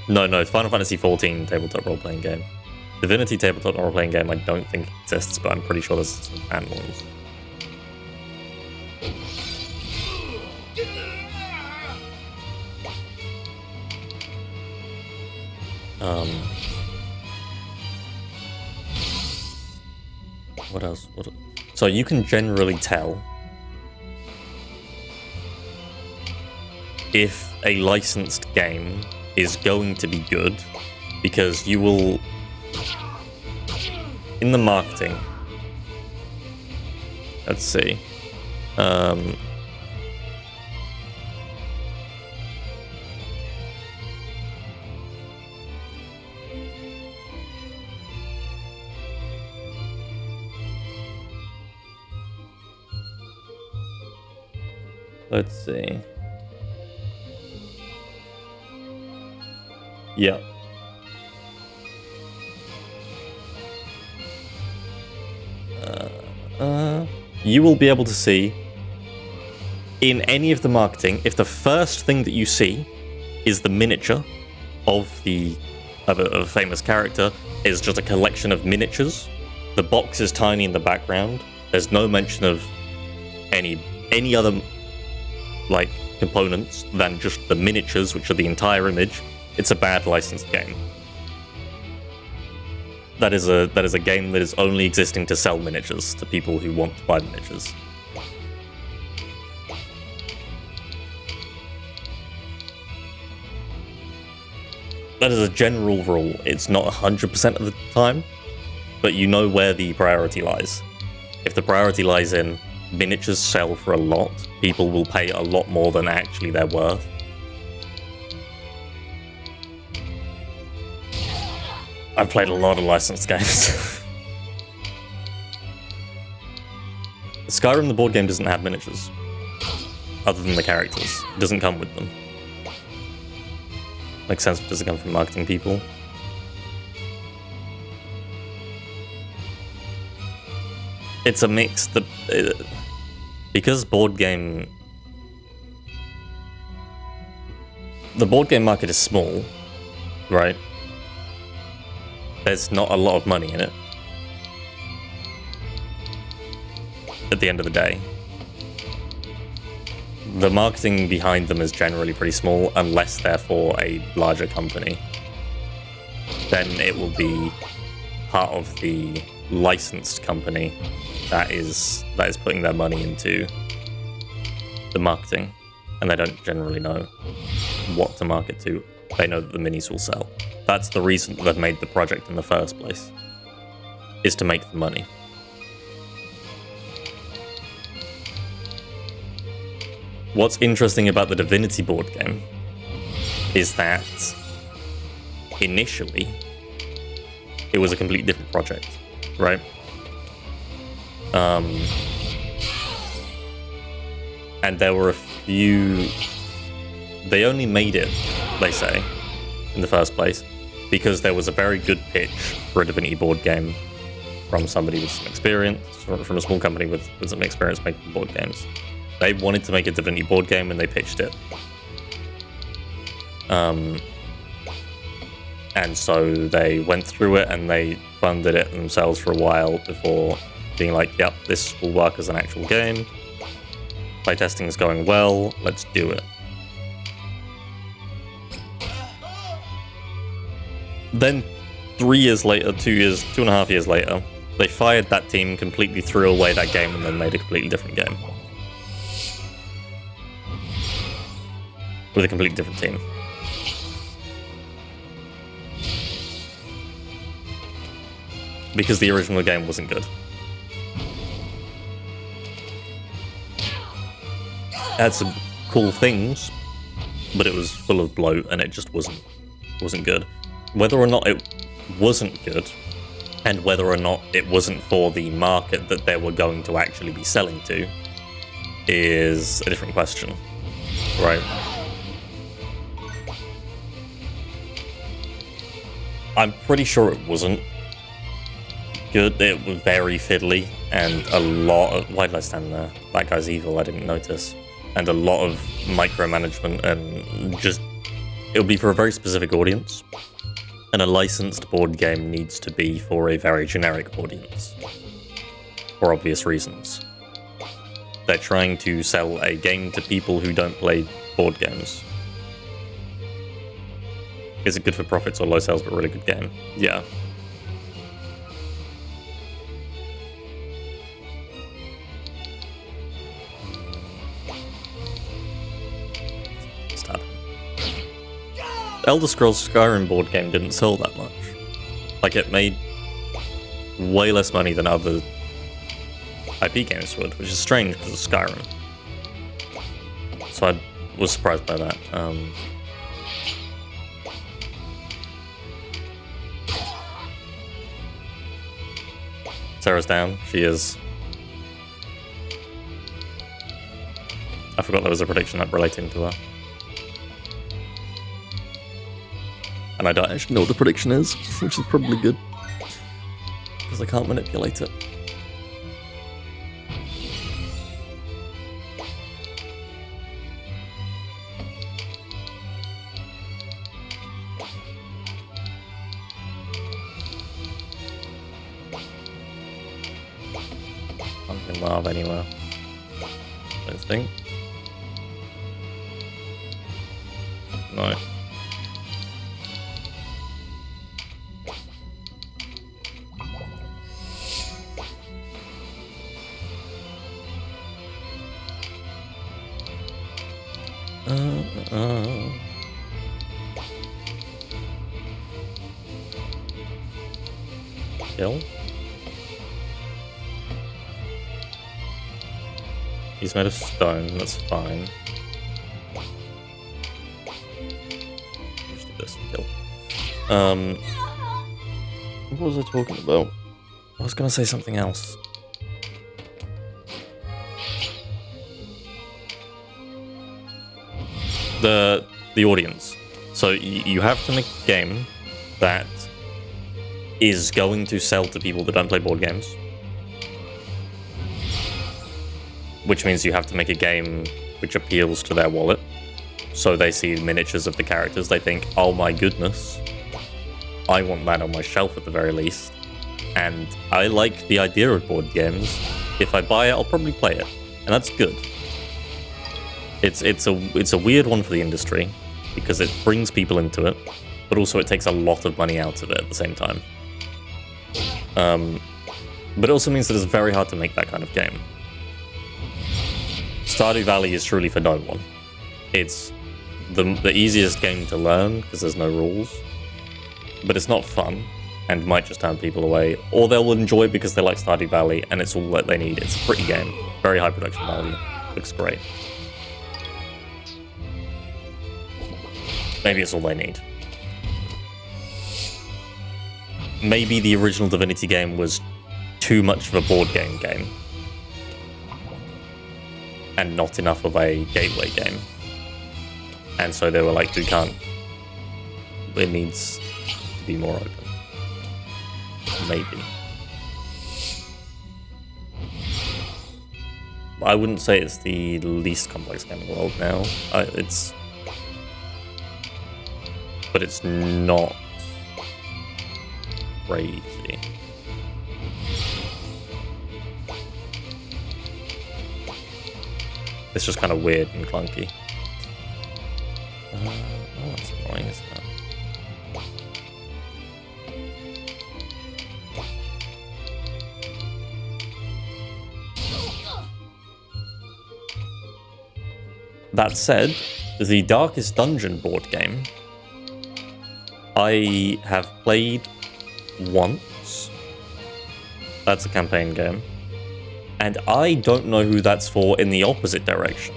No, Final Fantasy XIV tabletop role-playing game. Divinity tabletop role-playing game I don't think exists, but I'm pretty sure there's some animals. What else? So you can generally tell if a licensed game is going to be good because you will, in the marketing, let's see, let's see. Yeah. You will be able to see in any of the marketing if the first thing that you see is the miniature of a famous character, is just a collection of miniatures. The box is tiny in the background. There's no mention of any other like components than just the miniatures, which are the entire image. It's a bad licensed game. That is a game that is only existing to sell miniatures to people who want to buy miniatures. That is a general rule. It's not 100% of the time, but you know where the priority lies. If the priority lies in miniatures sell for a lot, people will pay a lot more than actually they're worth. I've played a lot of licensed games. Skyrim, the board game, doesn't have miniatures. Other than the characters. It doesn't come with them. Makes sense, but does it come from marketing people? It's a mix. Because board game... The board game market is small, right? There's not a lot of money in it. At the end of the day. The marketing behind them is generally pretty small, unless they're for a larger company. Then it will be part of the licensed company that is putting their money into the marketing, and they don't generally know what to market to. They know that the minis will sell. That's the reason that they've made the project in the first place, is to make the money. What's interesting about the Divinity board game is that initially it was a completely different project, right? And there were a few... They only made it, they say, in the first place, because there was a very good pitch for a Divinity board game from somebody with some experience, from a small company with some experience making board games. They wanted to make a Divinity board game and they pitched it. And so they went through it and they funded it themselves for a while before being like, yep, this will work as an actual game. Playtesting is going well, let's do it. Then 3 years later, 2.5 years later, they fired that team, completely threw away that game, and then made a completely different game. With a completely different team. Because the original game wasn't good. It had some cool things, but it was full of bloat and it just wasn't good. Whether or not it wasn't good, and whether or not it wasn't for the market that they were going to actually be selling to, is a different question, right? I'm pretty sure it wasn't good. It was very fiddly, and a lot of... Why did I stand there? That guy's evil, I didn't notice. And a lot of micromanagement, and just... It'll be for a very specific audience. And a licensed board game needs to be for a very generic audience. For obvious reasons. They're trying to sell a game to people who don't play board games. Is it good for profits or low sales but really good game? Yeah. Stab. Elder Scrolls Skyrim board game didn't sell that much. Like, it made way less money than other IP games would, which is strange because of Skyrim. So I was surprised by that. Sarah's down. She is. I forgot there was a prediction up relating to her. And I don't actually know what the prediction is, which is probably good. Because I can't manipulate it. Something live anywhere. I don't think. No. Kill. He's made of stone, that's fine. Just do this and kill. What was I talking about? I was gonna say something else. The audience. So you have to make a game that is going to sell to people that don't play board games. Which means you have to make a game which appeals to their wallet. So they see miniatures of the characters, they think, oh my goodness, I want that on my shelf at the very least. And I like the idea of board games. If I buy it, I'll probably play it. And that's good. It's a weird one for the industry, because it brings people into it, but also it takes a lot of money out of it at the same time. But it also means that it's very hard to make that kind of game. Stardew Valley is truly for no one. It's the easiest game to learn because there's no rules, but it's not fun and might just turn people away, or they'll enjoy it because they like Stardew Valley and it's all that they need. It's a pretty game, very high production value, looks great. Maybe it's all they need. Maybe the original Divinity game was too much of a board game and not enough of a gateway game. And so they were like, it needs to be more open. Maybe. I wouldn't say it's the least complex game in the world now. But it's not crazy. It's just kind of weird and clunky. Oh, that's annoying, isn't it? That said, the Darkest Dungeon board game I have played once. That's a campaign game. And I don't know who that's for in the opposite direction.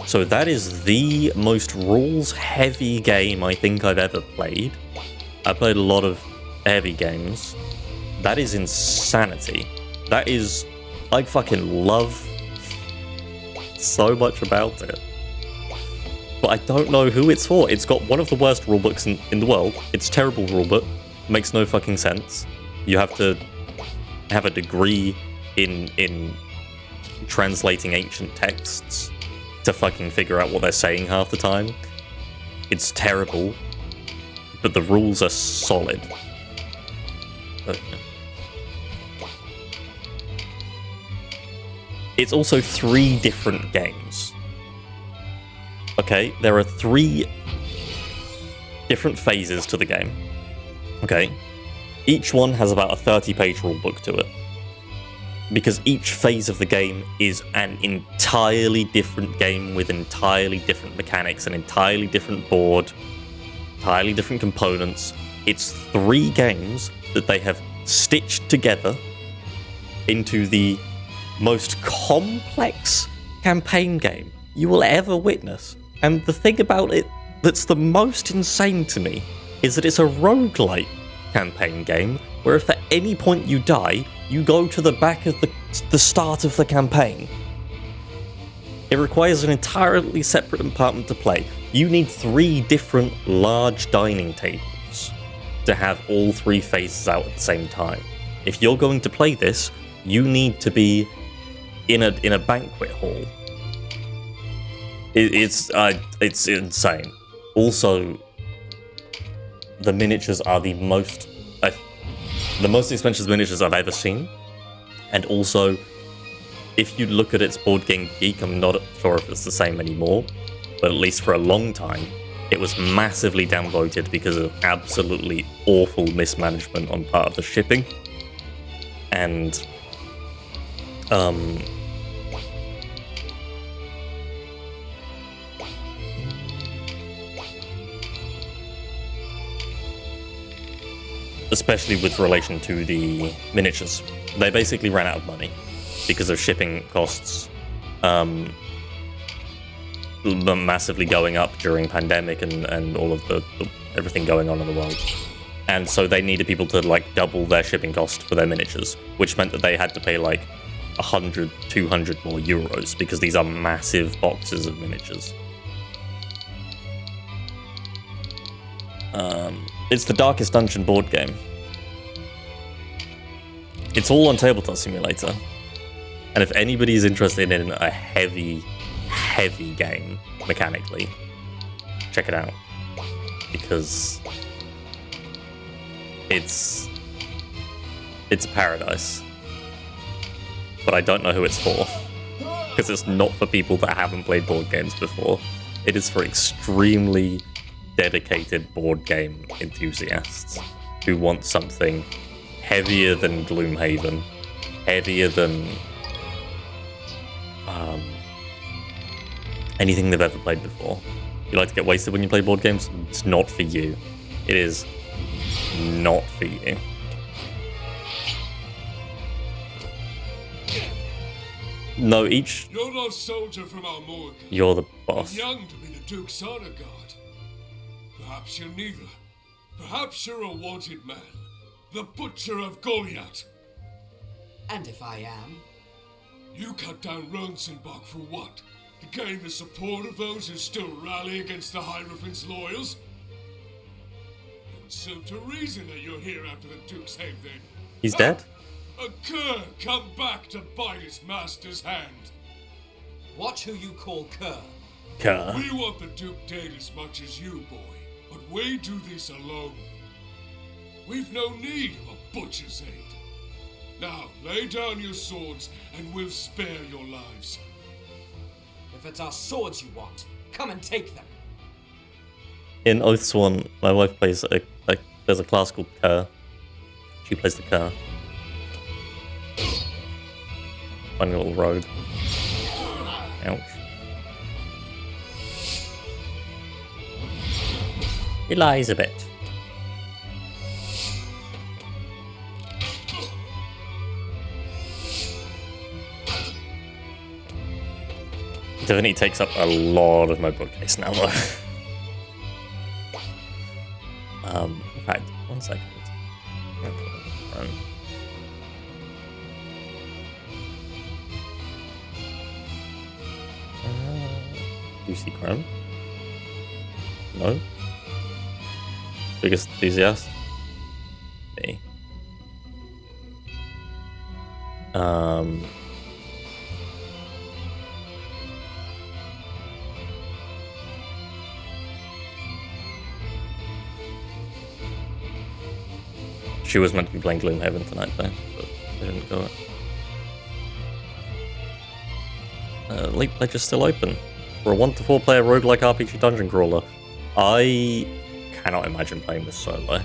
So that is the most rules-heavy game I think I've ever played. I played a lot of heavy games. That is insanity. That is... I fucking love so much about it. But I don't know who it's for. It's got one of the worst rulebooks in the world. It's a terrible rulebook. Makes no fucking sense. You have to have a degree in translating ancient texts to fucking figure out what they're saying half the time. It's terrible, but the rules are solid. Okay. It's also 3 different games. Okay, there are 3 different phases to the game. Okay, each one has about a 30-page rulebook to it. Because each phase of the game is an entirely different game with entirely different mechanics, an entirely different board, entirely different components. It's 3 games that they have stitched together into the most complex campaign game you will ever witness. And the thing about it that's the most insane to me is that it's a roguelite campaign game where if at any point you die, you go to the back of the start of the campaign. It requires an entirely separate compartment to play. You need 3 different large dining tables to have all 3 phases out at the same time. If you're going to play this, you need to be in a banquet hall. It's insane. Also, the miniatures are the most expensive miniatures I've ever seen. And also, if you look at its Board Game Geek, I'm not sure if it's the same anymore, but at least for a long time, it was massively downvoted because of absolutely awful mismanagement on part of the shipping. And especially with relation to the miniatures. They basically ran out of money because of shipping costs massively going up during pandemic and all of the everything going on in the world. And so they needed people to like double their shipping cost for their miniatures, which meant that they had to pay like 100, 200 more euros because these are massive boxes of miniatures. It's the Darkest Dungeon board game. It's all on Tabletop Simulator. And if anybody's interested in a heavy game mechanically, check it out. Because it's paradise. But I don't know who it's for. Because it's not for people that haven't played board games before. It is for extremely dedicated board game enthusiasts who want something heavier than Gloomhaven, heavier than anything they've ever played before. You like to get wasted when you play board games? It's not for you. It is not for you. No, each... You're no soldier from Almorgan. You're the boss. Young to be the Duke's honor guard. Perhaps you're neither. Perhaps you're a wanted man. The Butcher of Goliath. And if I am? You cut down Ronsenbach for what? To gain the support of those who still rally against the Hierophant's loyals? It would serve to reason that you're here after the Duke's haven then. He's dead? A cur come back to bite his master's hand. Watch who you call cur. Cur. We want the Duke dead as much as you, boy. But we do this alone. We've no need of a butcher's aid. Now, lay down your swords, and we'll spare your lives. If it's our swords you want, come and take them. In Oathsworn, my wife plays there's a class called Cur. She plays the Cur. Funny little rogue. Ouch. He lies a bit. Divinity takes up a lot of my bookcase now, though. In fact, 1 second. Do you see Chrome? No? Biggest enthusiast? Me. She was meant to be playing Gloomhaven tonight, though, but they didn't do it. Late Pledge is still open for a 1 to 4 player roguelike RPG dungeon crawler. I cannot imagine playing this solo.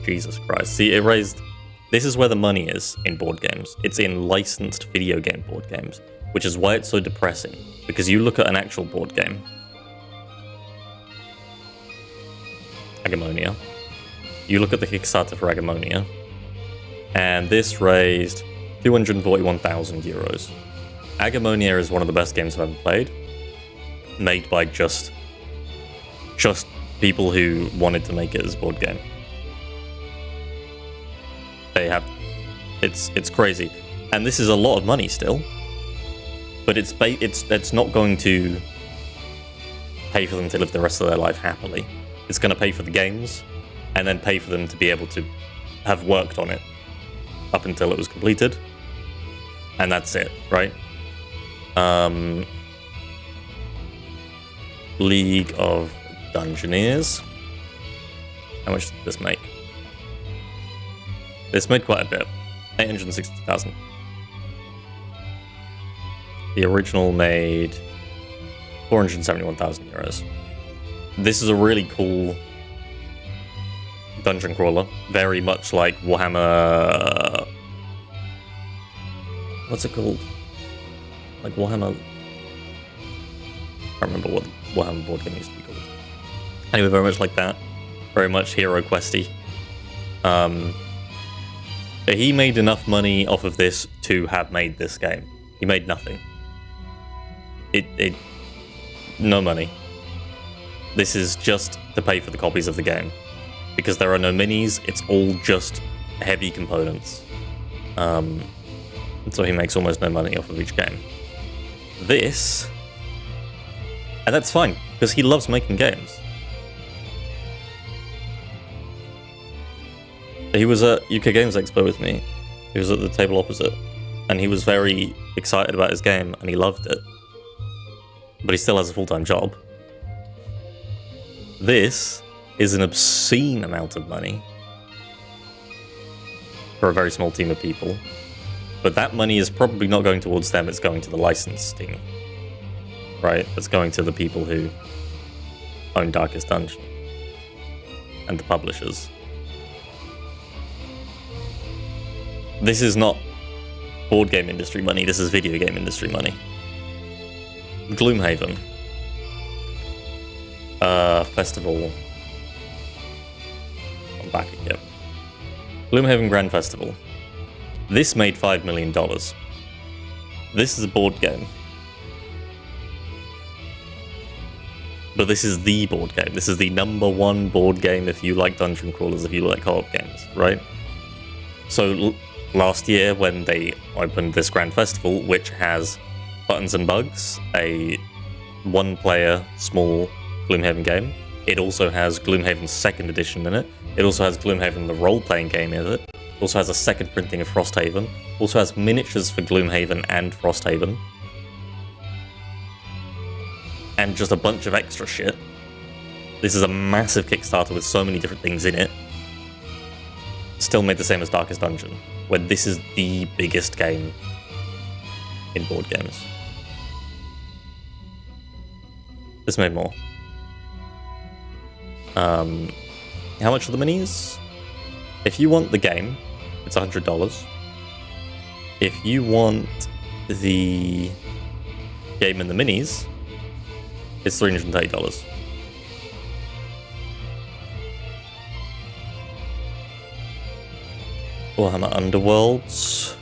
Jesus Christ. See, it raised... This is where the money is in board games. It's in licensed video game board games, which is why it's so depressing. Because you look at an actual board game. Agamonia. You look at the Kickstarter for Agamonia, and this raised 241,000 euros. Agamonia is one of the best games I've ever played, made by just people who wanted to make it as a board game. They have, it's crazy, and this is a lot of money still, but it's not going to pay for them to live the rest of their life happily. It's going to pay for the games, and then pay for them to be able to have worked on it up until it was completed. And that's it, right? League of Dungeoneers. How much did this make? This made quite a bit. 860,000. The original made 471,000 euros. This is a really cool dungeon crawler, very much like Warhammer... What's it called? Like Warhammer... I can't remember what the Warhammer board game used to be called. Anyway, very much like that. Very much Hero Questy. But he made enough money off of this to have made this game. He made nothing. No money. This is just to pay for the copies of the game. because there are no minis. It's all just heavy components. And so he makes almost no money off of each game. This, and that's fine, because he loves making games. He was at UK Games Expo with me. He was at the table opposite, and he was very excited about his game, and he loved it. But he still has a full-time job. This is an obscene amount of money for a very small team of people. But that money is probably not going towards them, it's going to the license team. Right? It's going to the people who own Darkest Dungeon. And the publishers. This is not board game industry money, this is video game industry money. Gloomhaven. Festival. I'm back again. Gloomhaven Grand Festival. This made $5 million. This is a board game. But this is the board game. This is the #1 board game if you like dungeon crawlers, if you like co-op games, right? So last year when they opened this Grand Festival, which has Buttons and Bugs, a one-player small Gloomhaven game. It also has Gloomhaven's 2nd edition in it. It also has Gloomhaven, the role-playing game in it. It also has a second printing of Frosthaven. Also has miniatures for Gloomhaven and Frosthaven. And just a bunch of extra shit. This is a massive Kickstarter with so many different things in it. Still made the same as Darkest Dungeon, where this is the biggest game in board games. This made more. How much are the minis? If you want the game, it's $100. If you want the game and the minis, it's $330. Warhammer Underworlds.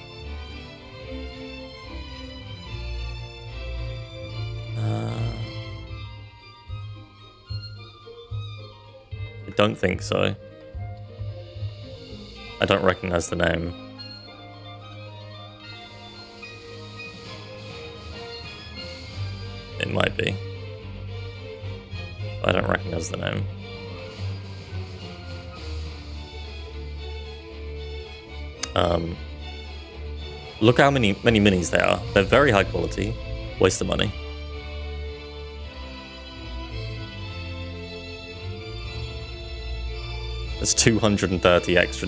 I don't think so. I don't recognize the name. It might be. I don't recognize the name. Look how many minis there are. They're very high quality. Waste of money. It's $230 extra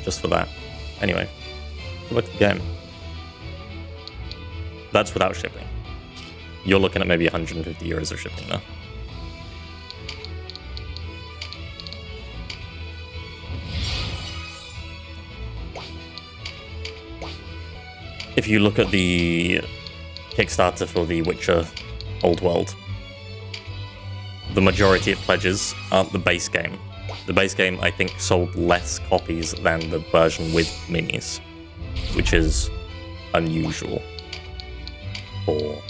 just for that. Anyway, look at the game. That's without shipping. You're looking at maybe 150 euros of shipping there. If you look at the Kickstarter for The Witcher Old World, the majority it pledges aren't the base game. The base game, I think, sold less copies than the version with minis, which is unusual for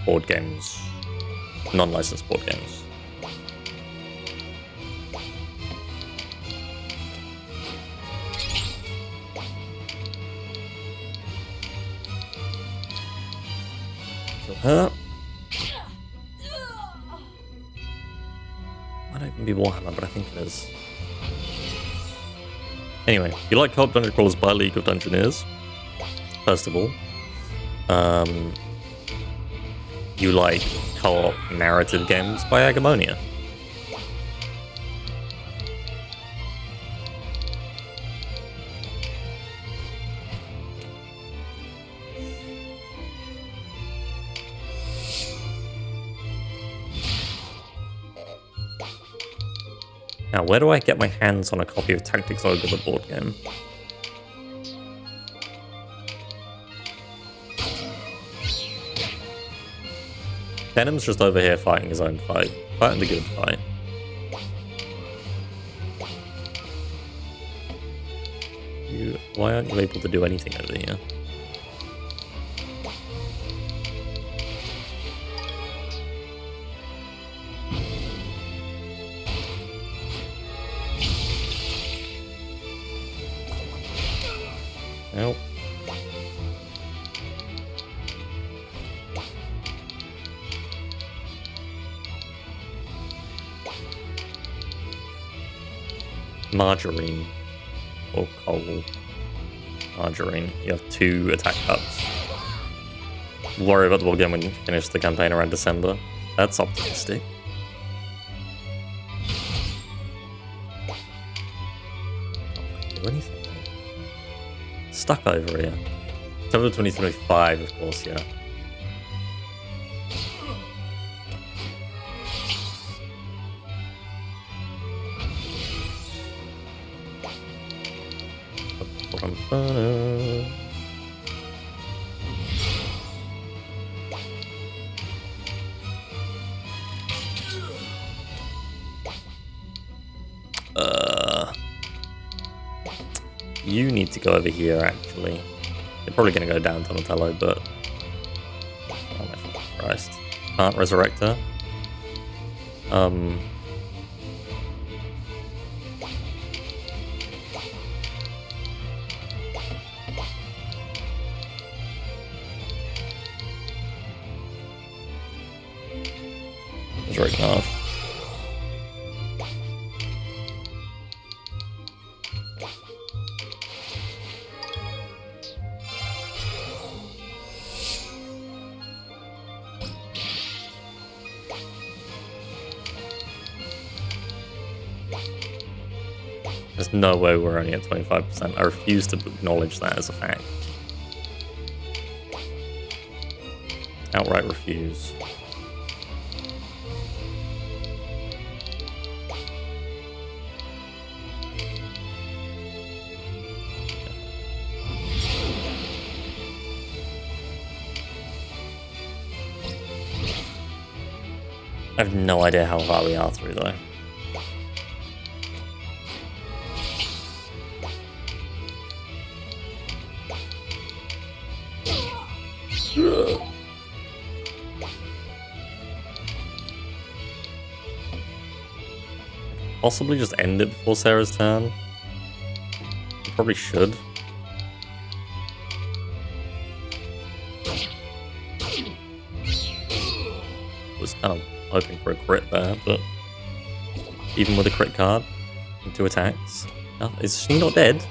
board games, non-licensed board games. Her. Might not even be Warhammer, but I think it is. Anyway, if you like co-op dungeon crawlers by League of Dungeoneers, first of all, you like co-op narrative games by Agamonia. Now, where do I get my hands on a copy of Tactics Ogre, the board game? Venom's just over here fighting his own fight. Fighting the good fight. Why aren't you able to do anything over here? margarine or coal. Margarine. You have 2 attack ups. We'll worry about the again when you finish the campaign around December. That's optimistic. Can't do anything. Stuck over here. September 2025, of course, yeah. You need to go over here, actually. They're probably going to go down Donatello, but... Oh my fucking Christ. Can't resurrect her. Resurrect off. There's no way we're only at 25%. I refuse to acknowledge that as a fact. Outright refuse. I have no idea how far we are through, though. Possibly just end it before Sarah's turn. We probably should. Was kind of hoping for a crit there, but even with a crit card, 2 attacks. Is she not dead?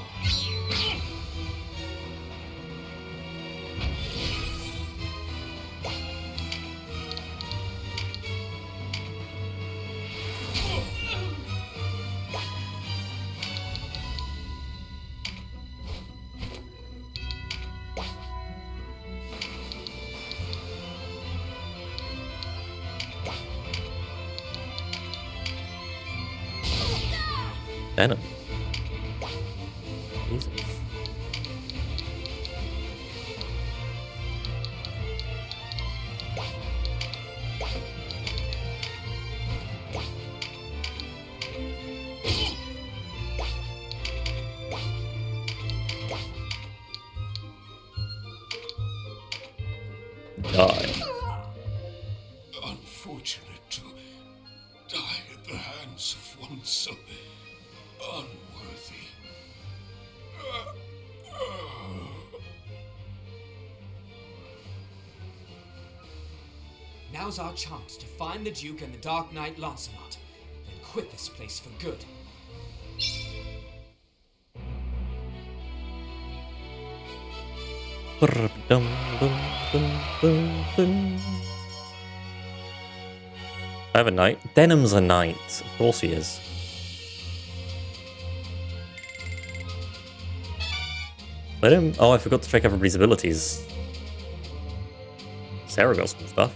Venom. Jesus. Die. Unfortunate to die at the hands of one so unworthy. Now's our chance to find the Duke and the Dark Knight Lancelot, and quit this place for good. I have a knight. Denham's a knight. Of course he is. Let him. Oh, I forgot to check everybody's abilities. Sarah got some stuff.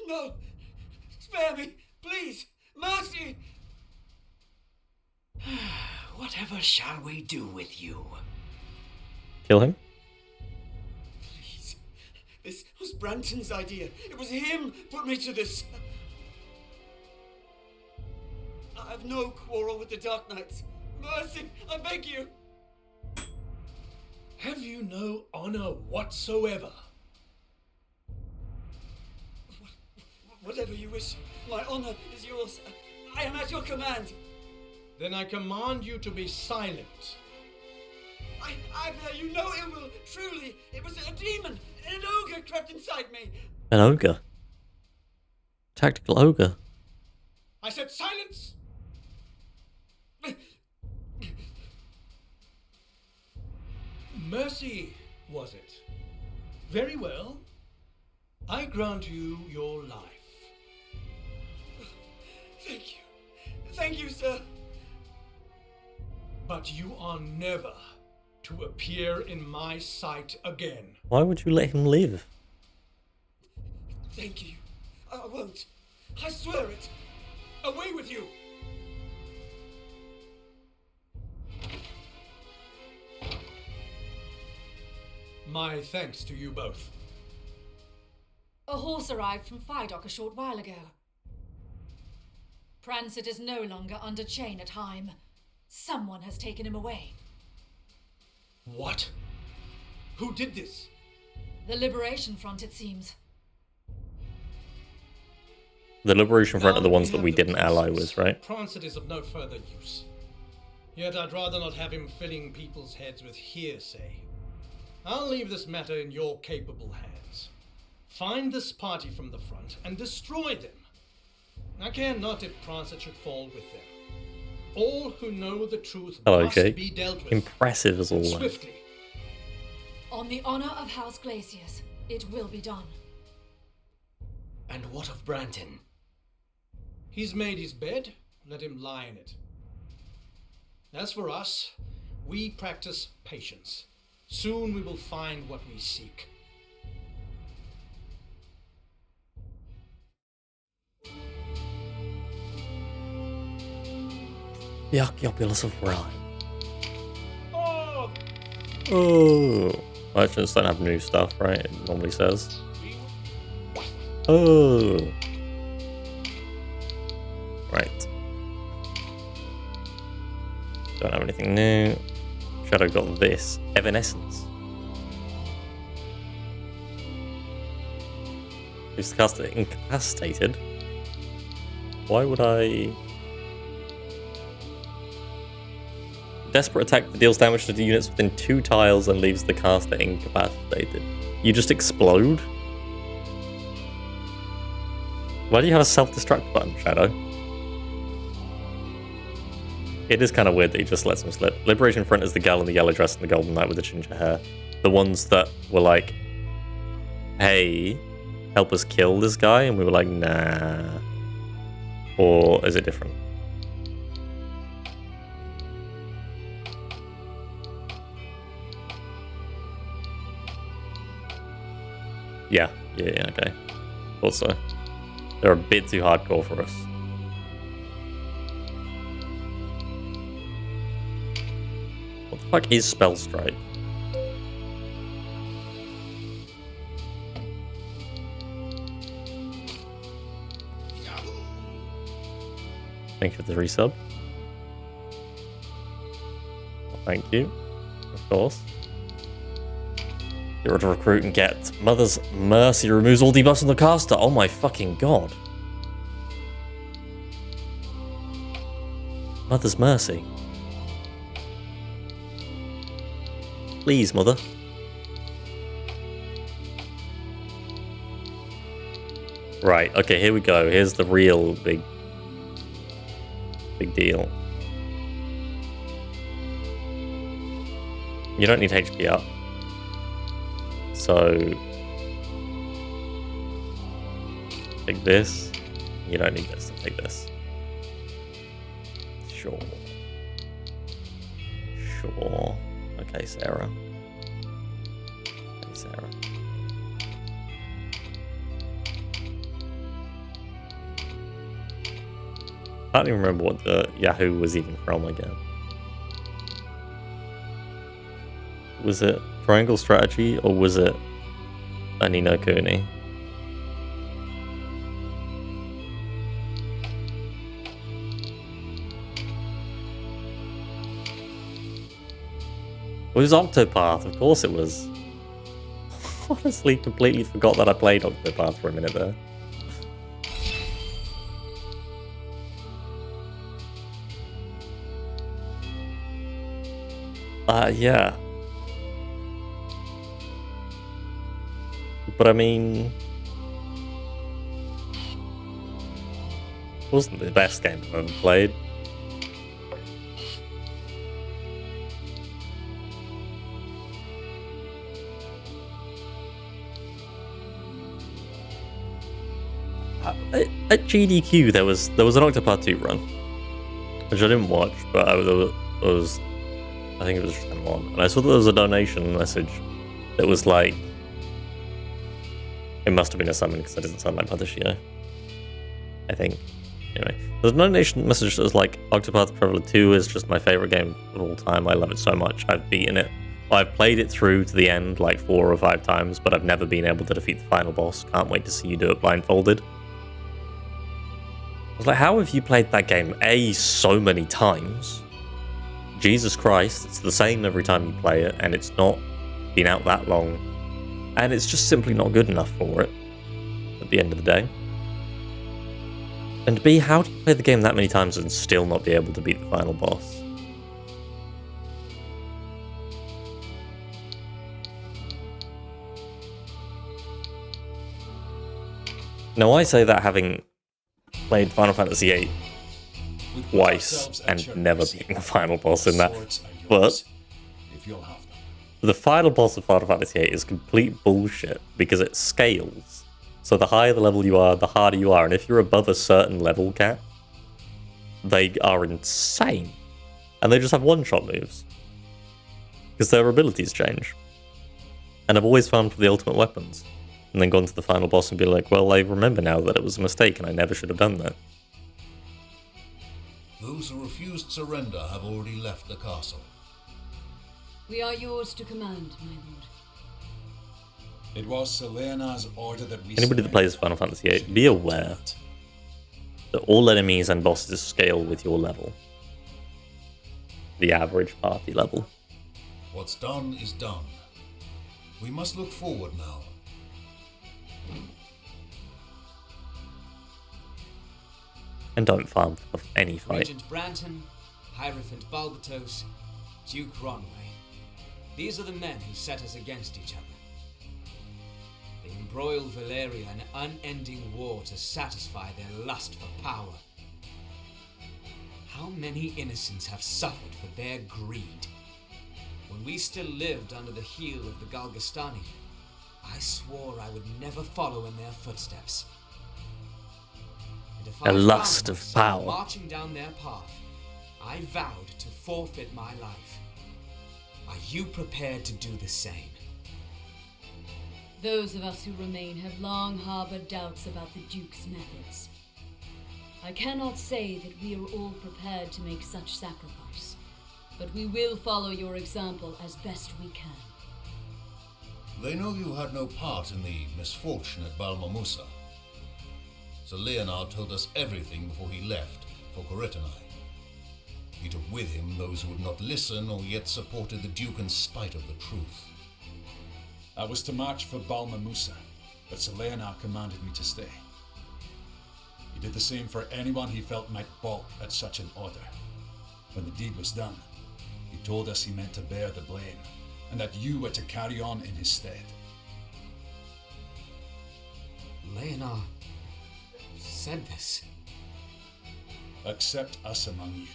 No! Spare me! Please! Mercy! Whatever shall we do with you? Kill him? Please. This was Branton's idea. It was him put me to this. I have no quarrel with the Dark Knights. Mercy, I beg you. Have you no honor whatsoever? Whatever you wish. My honor is yours. I am at your command. Then I command you to be silent. I bear you no ill will. Truly, it was a demon. An ogre crept inside me. An ogre? Tactical ogre? I said silence! Mercy, was it? Very well. I grant you your life. Thank you. Thank you, sir. But you are never to appear in my sight again. Why would you let him live? Thank you. I won't. I swear it. Away with you! My thanks to you both. A horse arrived from Fydock a short while ago. Prancet is no longer under chain at Heim. Someone has taken him away. What? Who did this? The Liberation Front, it seems. The Liberation Front Now are the ones that have we the didn't ally pieces. with, right? Prancet is of no further use. Yet I'd rather not have him filling people's heads with hearsay. I'll leave this matter in your capable hands. Find this party from the front and destroy them. I care not if Prancet should fall with them. All who know the truth Hello, must Jake. be dealt with. Impressive as always. Swiftly. On the honor of House Glacius, it will be done. And what of Branton? He's made his bed, let him lie in it. As for us, we practice patience. Soon we will find what we seek. The Archaeopulus of Rye. Oh! Oh. Merchants don't have new stuff, right? It normally says. Oh. Right. Don't have anything new. Shadow got this. Evanescence. Who's the caster incapacitated? Why would I... Desperate attack that deals damage to the units within 2 tiles and leaves the caster incapacitated. You just explode? Why do you have a self-destruct button, Shadow? It is kind of weird that he just lets them slip. Liberation Front is the gal in the yellow dress and the golden knight with the ginger hair. The ones that were like, hey, help us kill this guy, and we were like, nah. Or is it different? Yeah, okay. Thought so. They're a bit too hardcore for us. What the fuck is Spell Strike? Thank you for the resub. Well, thank you, of course. Get rid of recruit and get Mother's Mercy removes all debuffs on the caster. Oh my fucking god. Mother's Mercy. Please, Mother. Right, okay, here we go. Here's the real big deal. You don't need HP up. So take this. You don't need this, so take this. Sure. Okay, Sarah. I can't even remember what the Yahoo was even from again. Was it Triangle Strategy or was it a Ni no Kuni? It was Octopath, of course it was. Honestly, completely forgot that I played Octopath for a minute there. Yeah. But I mean... It wasn't the best game I've ever played. At GDQ, there was an Octopath 2 run, which I didn't watch, but I think it was just one, and I saw that there was a donation message that was like, it must have been a summon because it doesn't sound like Padashio. I think. Anyway, there's a donation message that was like, Octopath Traveler 2 is just my favorite game of all time. I love it so much. I've beaten it. Well, I've played it through to the end like 4 or 5 times, but I've never been able to defeat the final boss. Can't wait to see you do it blindfolded. I was like, how have you played that game, A, so many times? Jesus Christ, it's the same every time you play it, and it's not been out that long. And it's just simply not good enough for it, at the end of the day. And B, how do you play the game that many times and still not be able to beat the final boss? Now, I say that having played Final Fantasy VIII twice and never beaten the final boss in that, but the final boss of Final Fantasy VIII is complete bullshit because it scales. So the higher the level you are, the harder you are, and if you're above a certain level cap, they are insane. And they just have one-shot moves. Because their abilities change. And I've always found for the ultimate weapons. And then gone to the final boss and be like, well, I remember now that it was a mistake and I never should have done that. Those who refused surrender have already left the castle. We are yours to command, my lord. It was Selena's order that we... Anybody that plays Final Fantasy VIII, be aware that all enemies and bosses scale with your level. The average party level. What's done is done. We must look forward now. And don't farm for any fight. Regent Branton, Hierophant Balbatos, Duke Ronway. These are the men who set us against each other. They embroil Valeria in an unending war to satisfy their lust for power. How many innocents have suffered for their greed? When we still lived under the heel of the Galgastani, I swore I would never follow in their footsteps. And if A I lust found of myself power. marching down their path, I vowed to forfeit my life. Are you prepared to do the same? Those of us who remain have long harbored doubts about the Duke's methods. I cannot say that we are all prepared to make such sacrifice, but we will follow your example as best we can. They know you had no part in the misfortune at Balmamusa. Sir Leonard told us everything before he left for Coretanai. He took with him those who would not listen or yet supported the Duke in spite of the truth. I was to march for Balmamusa, but Sir Leonard commanded me to stay. He did the same for anyone he felt might balk at such an order. When the deed was done, he told us he meant to bear the blame, and that you were to carry on in his stead. Leonard said this. Accept us among you.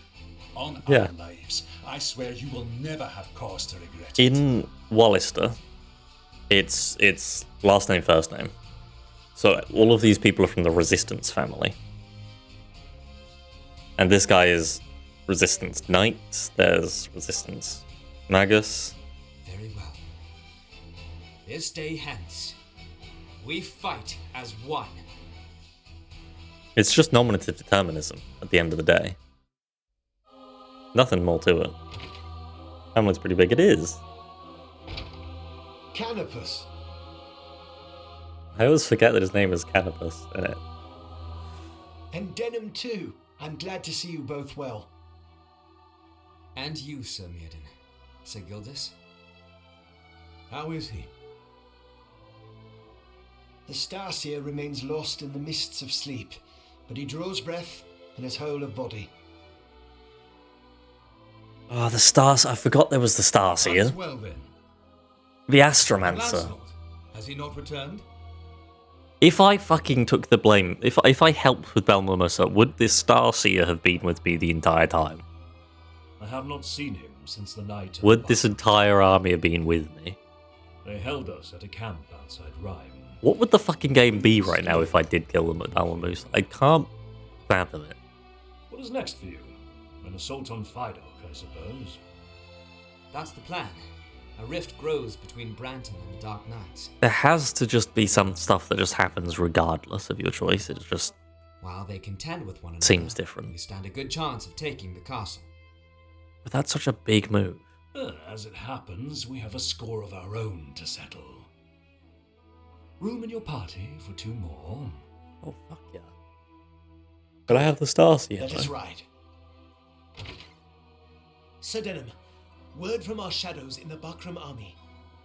On Yeah. our lives, I swear you will never have cause to regret it. In Wallister, it's last name, first name. So all of these people are from the Resistance family. And this guy is Resistance Knight, there's Resistance Magus. Very well. This day hence, we fight as one. It's just nominative determinism at the end of the day. Nothing more to it. Hamlet's pretty big, it is. Canopus. I always forget that his name is Canopus in it. And Denham too. I'm glad to see you both well. And you, Sir Mirden. Sir Gildas? How is he? The Starseer remains lost in the mists of sleep, but he draws breath and is whole of body. Oh, the Stars. I forgot there was the Starseer. Well then. The Astromancer. Lancelot, has he not returned? If I fucking took the blame, if I helped with Belmomosa, would this Starseer have been with me the entire time? I have not seen him since the night of Would the this battle. entire army have been with me? They held us at a camp outside Rhyme. What would the fucking game be right now if I did kill them at Belmomosa? I can't fathom it. What is next for you? An assault on Fidok, I suppose. That's the plan. A rift grows between Branton and the Dark Knights. There has to just be some stuff that just happens regardless of your choice. It just While they contend with one another, seems different. we stand a good chance of taking the castle. But that's such a big move. As it happens, we have a score of our own to settle. Room in your party for 2 more? Oh, fuck yeah. But I have the Starseer. Let us ride. Sir Denham, word from our shadows in the Bakram army.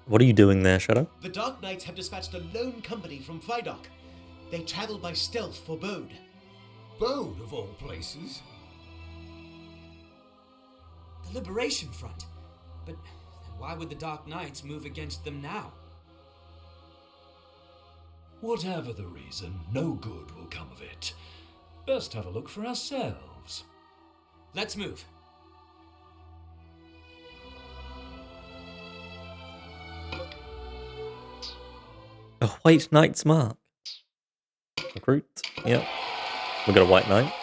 What are you doing there, Shadow? The Dark Knights have dispatched a lone company from Fidok. They travel by stealth for Bode. Bode, of all places. The Liberation Front. But why would the Dark Knights move against them now? Whatever the reason, no good will come of it. Best have a look for ourselves. Let's move. A White Knight's mark. Recruit. Yep. We got a White Knight.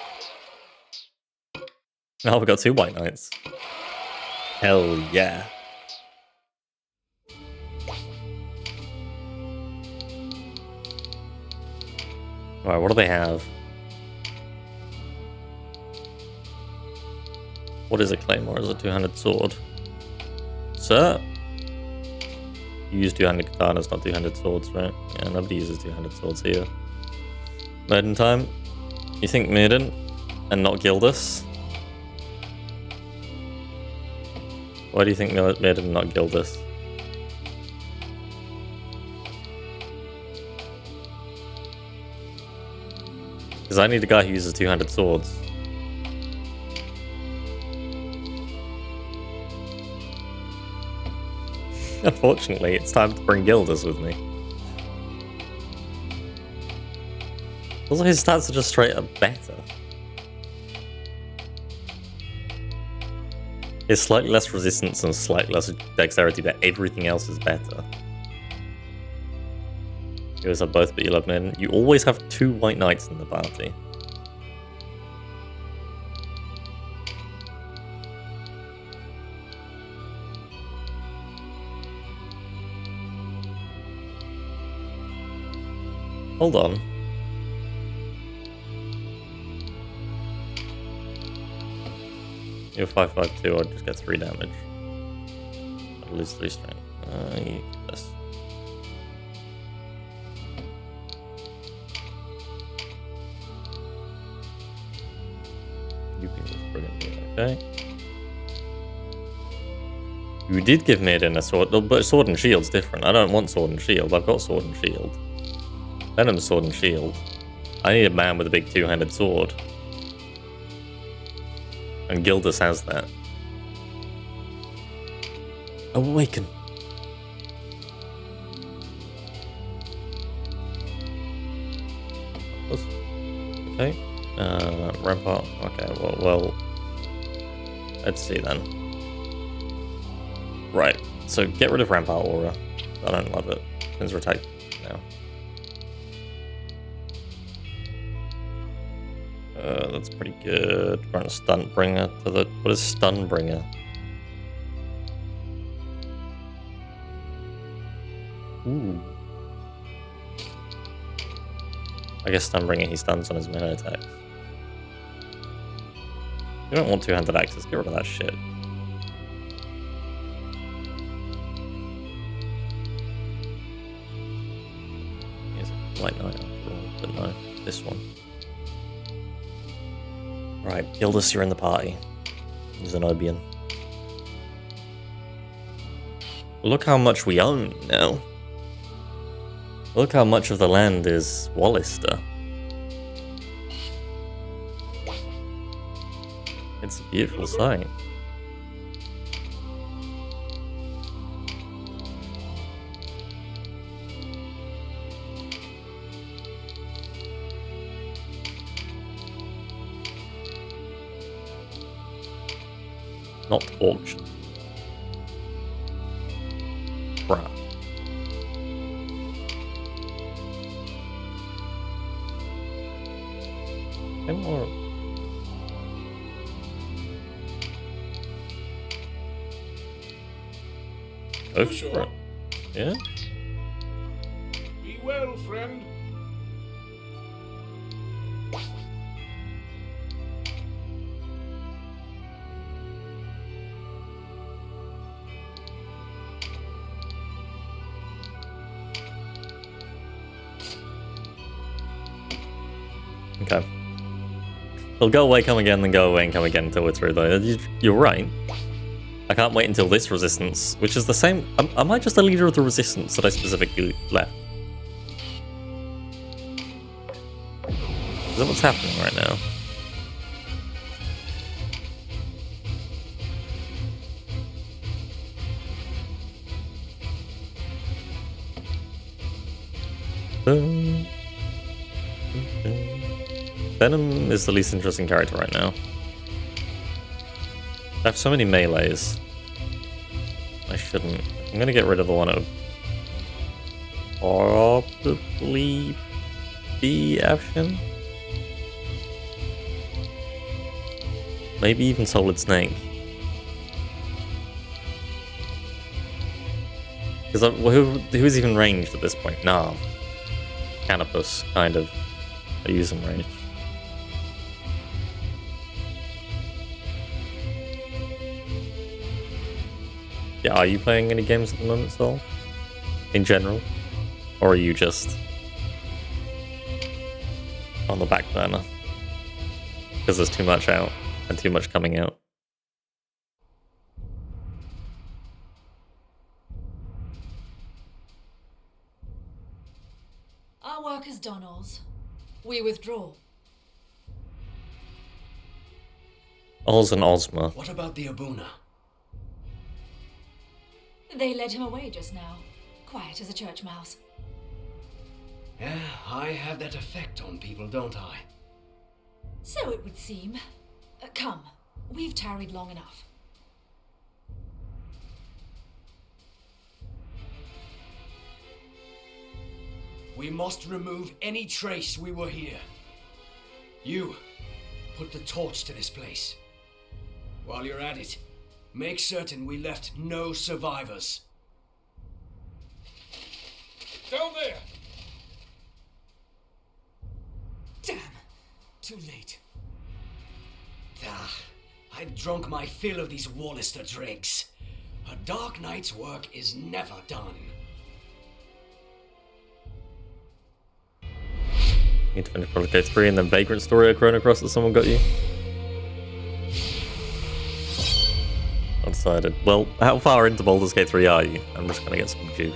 Oh, we got 2 White Knights. Hell yeah. Alright, what do they have? What is a claymore? Is it a 2-handed sword? Sir? You use 2-handed katanas, not 2-handed swords, right? Yeah, nobody uses 2-handed swords here. Maiden time? You think Maiden and not Gildas? Why do you think Maiden and not Gildas? Because I need a guy who uses 2-handed swords. Unfortunately, it's time to bring Gildas with me. Also, his stats are just straight up better. He has slightly less resistance and slightly less dexterity, but everything else is better. You always have both, but you love men. You always have 2 White Knights in the party. Hold on. You're 552, I'd just get 3 damage. I'd lose 3 strength. Yes. You can just brilliant here, okay? You did give Maiden a sword, but sword and shield's different. I don't want sword and shield, I've got sword and shield. Venom's sword and shield. I need a man with a big 2-handed sword. And Gildas has that. Awaken. Okay. Rampart. Okay, well, let's see then. Right, so get rid of Rampart Aura. I don't love it. Things are attacked now. That's pretty good. Run a Stunt Bringer to the... What is Stun Bringer? Ooh. I guess Stun Bringer, he stuns on his melee attacks. You don't want 2-handed axes, get rid of that shit. Here's a White Knight after all, but no, this one. Right, Gildas, you're in the party. Zenobian. Look how much we own now. Look how much of the land is Wallister. It's a beautiful sight. Not auction. Bruh. Any more? Oh, Sure. Yeah? Be well, friend. Okay. They'll go away, come again, then go away and come again until we're through, though. You're right. I can't wait until this resistance, which is the same. Am I just a leader of the resistance that I specifically left? Is that what's happening right now? Venom is the least interesting character right now. I have so many melees. I shouldn't. I'm gonna get rid of the one of probably be Action. Maybe even Solid Snake. Because who's even ranged at this point? Nah. Canopus, kind of. I use him ranged. Yeah, are you playing any games at the moment, Sol? In general? Or are you just on the back burner? Because there's too much out and too much coming out. Our work is done, Oz. We withdraw. Oz and Ozma. What about the Abuna? They led him away just now. Quiet as a church mouse. Yeah, I have that effect on people, don't I? So it would seem. Come, we've tarried long enough. We must remove any trace we were here. You, put the torch to this place. While you're at it, make certain we left no survivors. Down there! Damn! Too late. Ah, I've drunk my fill of these Wallister dregs. A Dark Knight's work is never done. Need to finish Project Gate 3 and then Vagrant Story or Chrono Cross that someone got you? Undecided. Well, how far into Baldur's Gate 3 are you? I'm just gonna get some juice.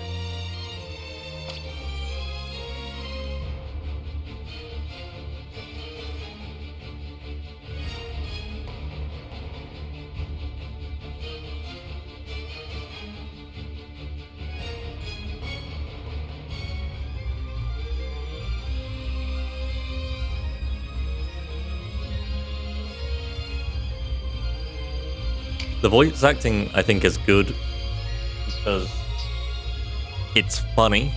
The voice acting, I think, is good because it's funny.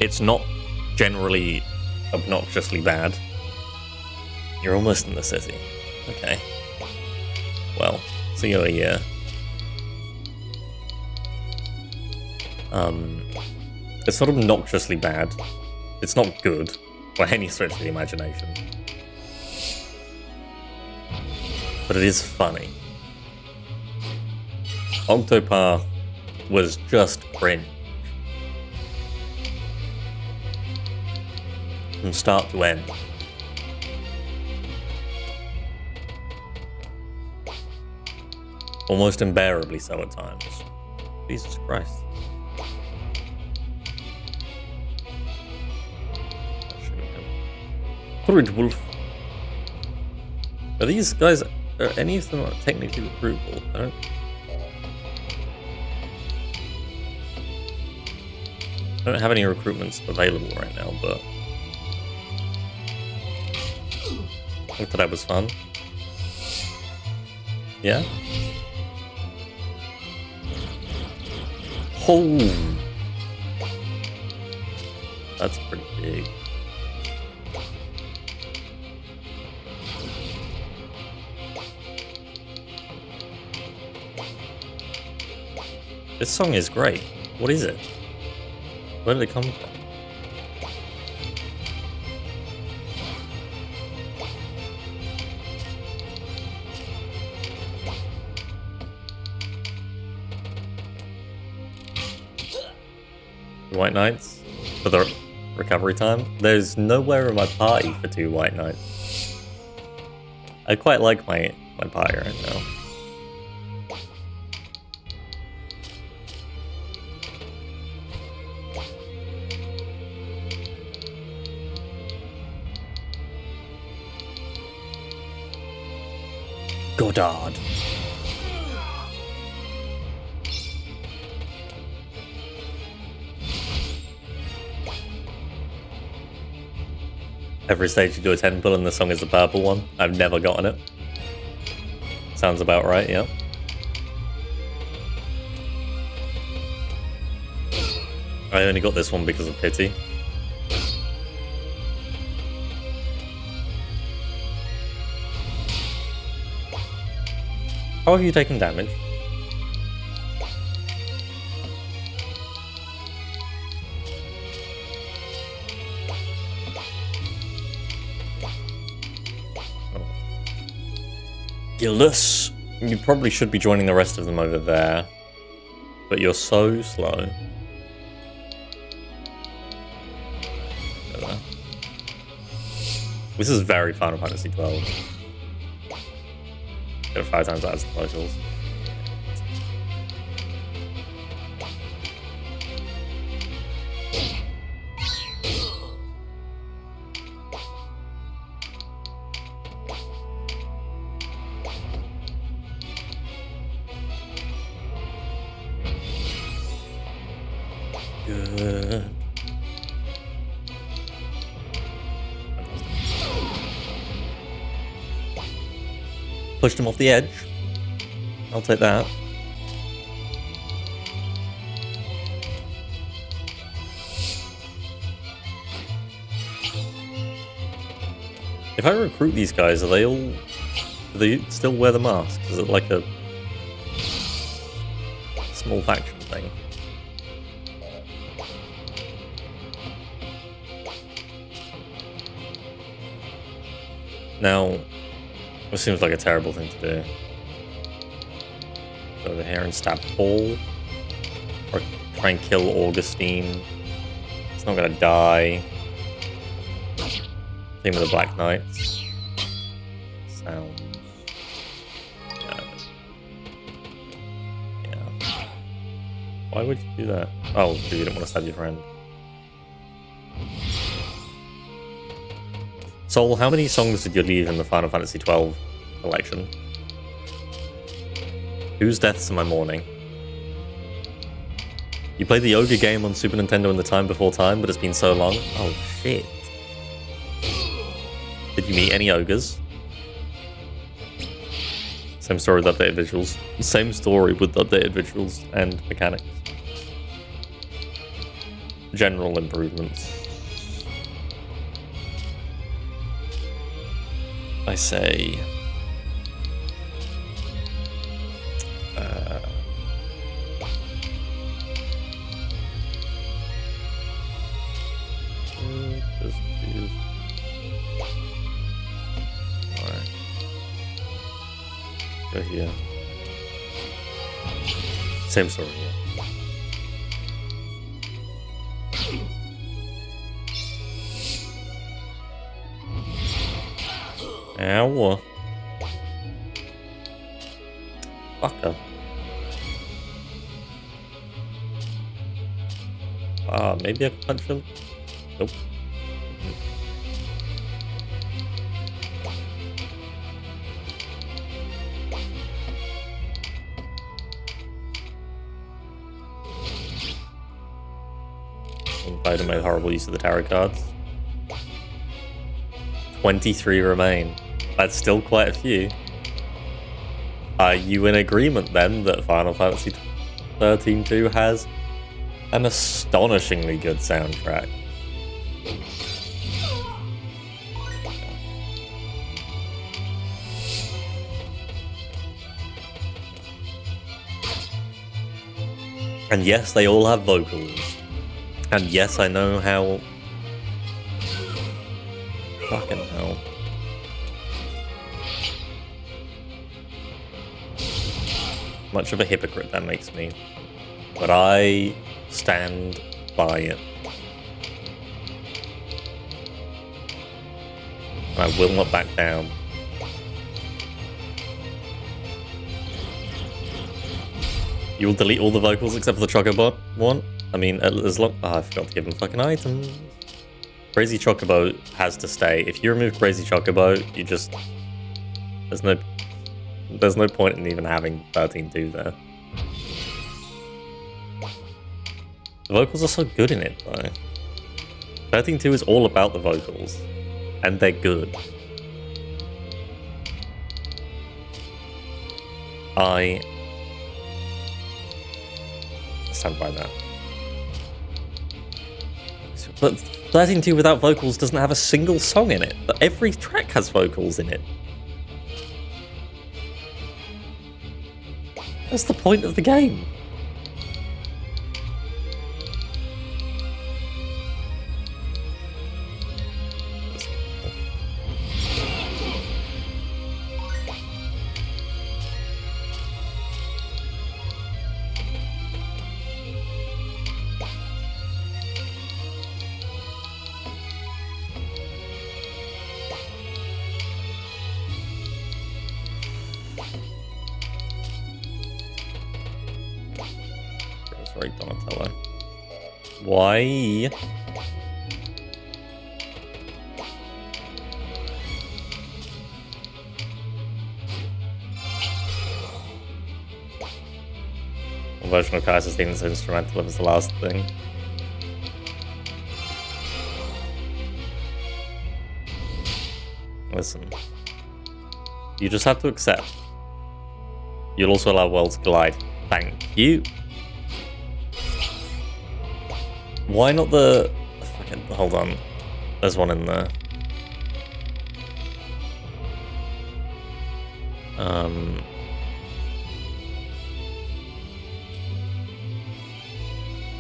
It's not generally obnoxiously bad. You're almost in the city. Okay. Well, see you a year. It's not obnoxiously bad. It's not good by any stretch of the imagination. But it is funny. Octopath was just cringe. From start to end. Almost unbearably so at times. Jesus Christ. Courage Wolf. Are these guys, are any of them not technically recruitable? I don't have any recruitments available right now, but I thought that was fun. Yeah? Oh! That's pretty big. This song is great. What is it? Where did it come from? White Knights for the recovery time. There's nowhere in my party for 2 White Knights. I quite like my party right now. Goddard. Every stage you do a 10 pull and the song is the purple one. I've never gotten it. Sounds about right, yeah. I only got this one because of pity. How have you taken damage? Gildus, you probably should be joining the rest of them over there, but you're so slow. This is very Final Fantasy 12. Get it 5 times out of the locals. Good. Pushed him off the edge. I'll take that. If I recruit these guys, are they all... do they still wear the masks? Is it like a small faction thing? Now, this seems like a terrible thing to do. Go over here and stab Paul. Or try and kill Augustine. It's not gonna die. Same with the Black Knights. Sounds... yeah. Why would you do that? Oh, because you didn't want to stab your friend. Sol, how many songs did you leave in the Final Fantasy 12 collection? Whose deaths am I mourning? You played the Ogre game on Super Nintendo in the time before time, but it's been so long. Oh shit. Did you meet any ogres? Same story with updated visuals. Same story with updated visuals and mechanics. General improvements. I say... just use... Alright. Go here. Same story, yeah. Ow. Fucker. Ah, maybe I can punch him? Nope. Biden made horrible use of the tarot cards. 23 remain. That's still quite a few. Are you in agreement then that Final Fantasy 13-2 has An astonishingly good soundtrack. And yes, they all have vocals. And yes, I know how... Fucking hell. Much of a hypocrite that makes me. But I stand by it. I will not back down. You will delete all the vocals except for the Chocobo one? I mean, as long... Oh, I forgot to give him fucking items. Crazy Chocobo has to stay. If you remove Crazy Chocobo, you just... There's no point in even having 13-2 there. The vocals are so good in it, though. 13-2 is all about the vocals. And they're good. I stand by that. But 13-2 without vocals doesn't have a single song in it. But every track has vocals in it. That's the point of the game. Sorry, Donatello. Why? What version of Kaiser's theme is instrumental as the last thing? Listen. You just have to accept. You'll also allow worlds to collide. Thank you. Why not the... Fucking... Hold on. There's one in there.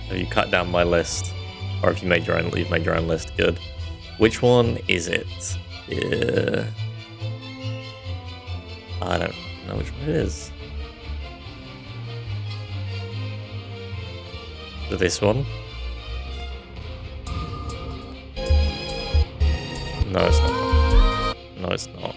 Have you cut down my list? Or have you made your own... You've made your own list. Good. Which one is it? I don't know which one it is. This one? No, it's not. No, it's not.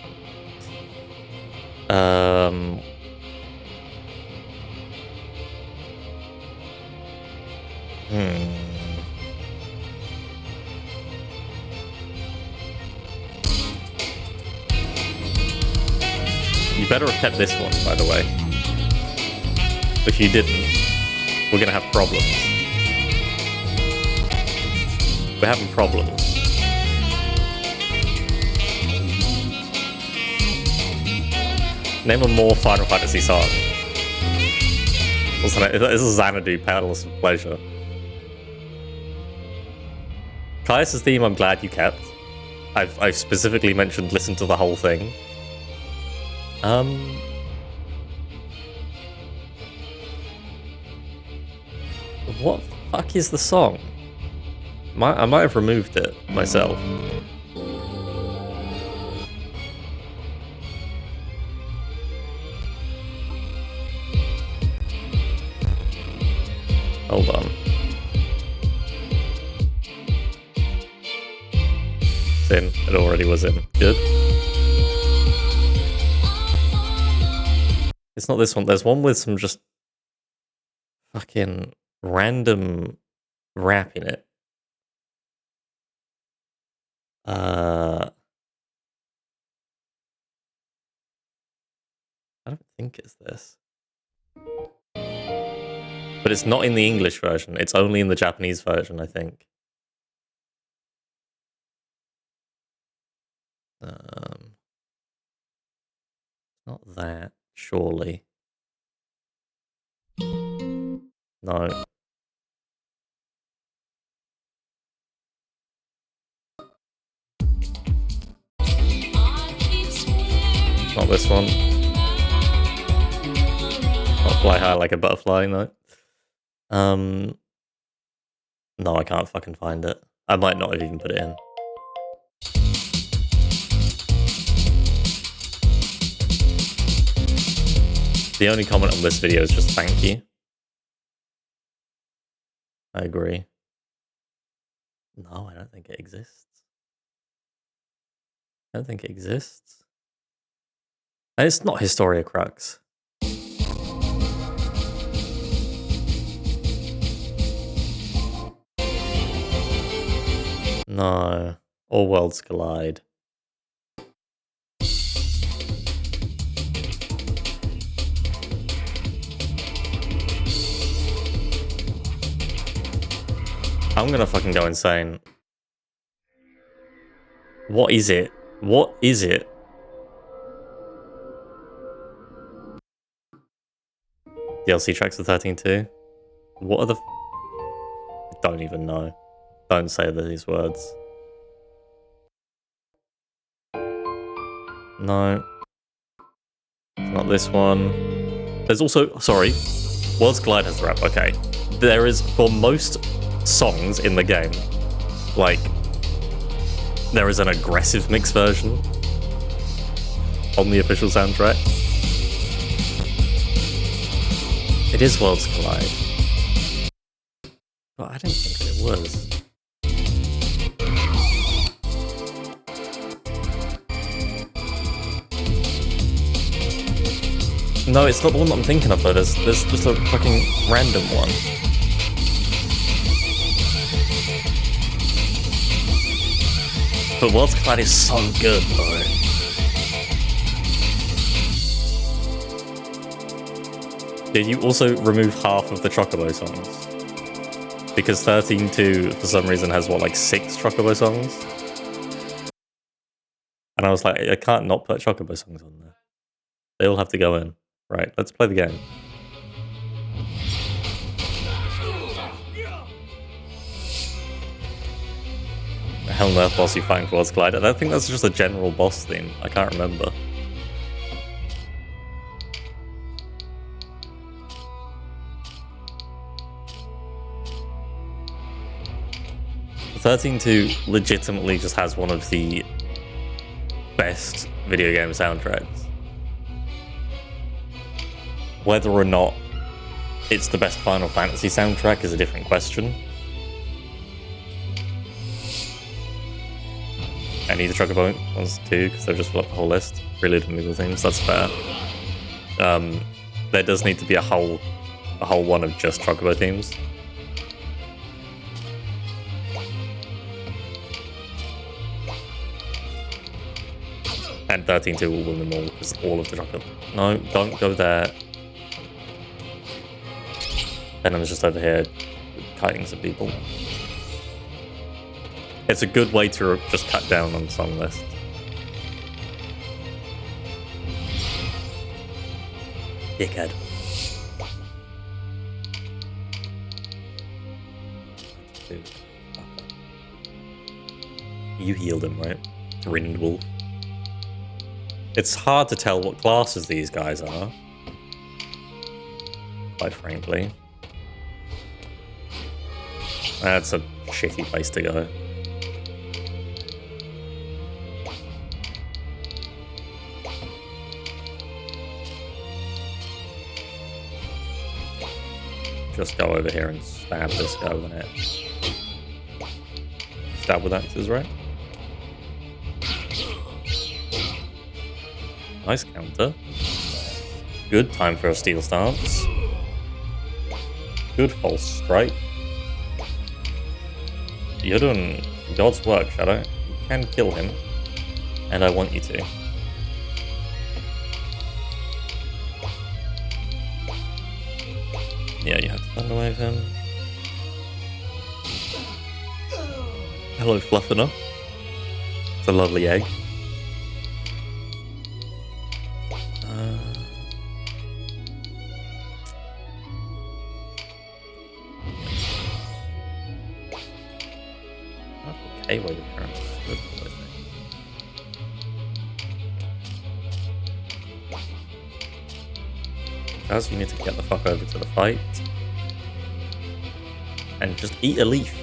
You better have kept this one, by the way. If you didn't, we're gonna have problems. We're having problems. Name a more Final Fantasy song. This is Xanadu, Palace of Pleasure. Caius' theme I'm glad you kept. I've specifically mentioned listen to the whole thing. What the fuck is the song? I might have removed it myself. Hold on. It's in. It already was in. Good. It's not this one. There's one with some just fucking random rap in it. I don't think it's this. But it's not in the English version. It's only in the Japanese version, I think. Not that, surely. No. Not this one. Not fly high like a butterfly, no. No, I can't fucking find it. I might not have even put it in. The only comment on this video is just thank you. I agree. No, I don't think it exists. I don't think it exists. And it's not Historia Crux. No. All Worlds Collide. I'm gonna fucking go insane. What is it? What is it? DLC tracks of 13.2? What are the... Don't even know. Don't say these words. No. It's not this one. There's also... Sorry. Worlds Collide has the rap. Okay. There is, for most songs in the game, like, there is an aggressive mix version on the official soundtrack. It is Worlds Collide. But I didn't think it was. No, it's not the one that I'm thinking of though. There's just a fucking random one. But Worlds Collide is so good though. Did you also remove half of the Chocobo songs? Because 13.2 for some reason has what, like 6 Chocobo songs? And I was like, I can't not put Chocobo songs on there. They all have to go in. Right, let's play the game. Hell on Earth boss you fighting for Worlds Collide? I think that's just a general boss theme. I can't remember. The 13.2 legitimately just has one of the best video game soundtracks. Whether or not it's the best Final Fantasy soundtrack is a different question. I need the Chocobo ones too, because they've just filled up the whole list. Really didn't move the themes, that's fair. There does need to be a whole one of just Chocobo themes. And 13.2 will win them all, because all of the Chocobo... No, don't go there. Venom's just over here kiting some people. It's a good way to just cut down on the song list. Dickhead. You healed him, right? Rindwolf. It's hard to tell what classes these guys are, quite frankly. That's a shitty place to go. Just go over here and stab this guy with an axe. Stab with axes, right? Nice counter. Good time for a steel stance. Good false strike. You're doing God's work, Shadow. You can kill him. And I want you to. Yeah, you have to Thunderwave him. Hello, Fluffiner. It's a lovely egg. Okay, well, you're currently good, I think. Guys, you need to get the fuck over to the fight. And just eat a leaf.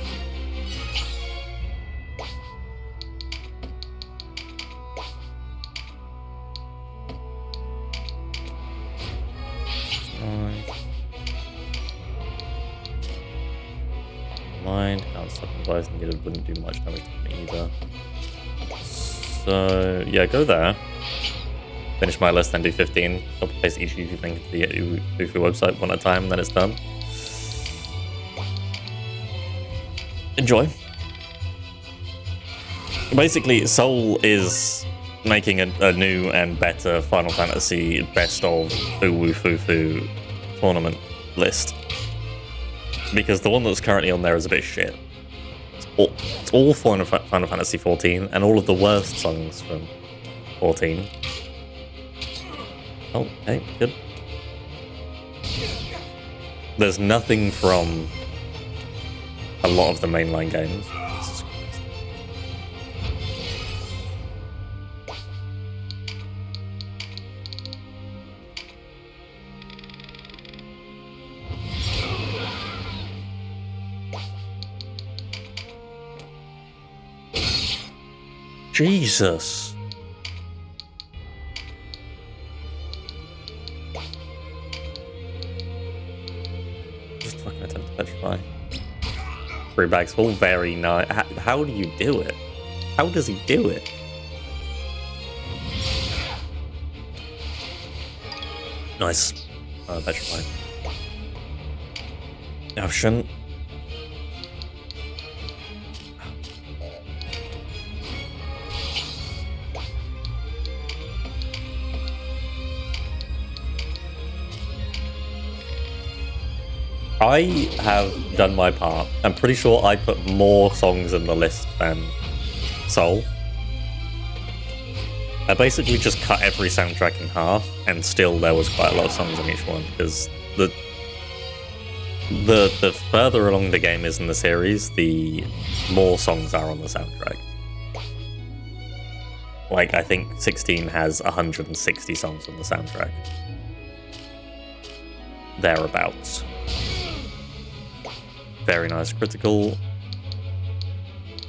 Mind, outstepping both needed wouldn't do much damage to me either. So yeah, go there. Finish my list, then do 15. I'll place each UV link to the UV website one at a time, and then it's done. Enjoy. Basically, Soul is making a new and better Final Fantasy best of Uwu Fufu tournament list. Because the one that's currently on there is a bit shit. It's all Final Fantasy 14 and all of the worst songs from 14. Oh, hey, good. There's nothing from a lot of the mainline games. Jesus. Just fucking attempt to petrify. 3 bags full, very nice. How do you do it? How does he do it? Nice. Petrify. Option. I have done my part. I'm pretty sure I put more songs in the list than Soul. I basically just cut every soundtrack in half, and still there was quite a lot of songs in each one, because the further along the game is in the series, the more songs are on the soundtrack. Like, I think 16 has 160 songs on the soundtrack. Thereabouts. Very nice. Critical.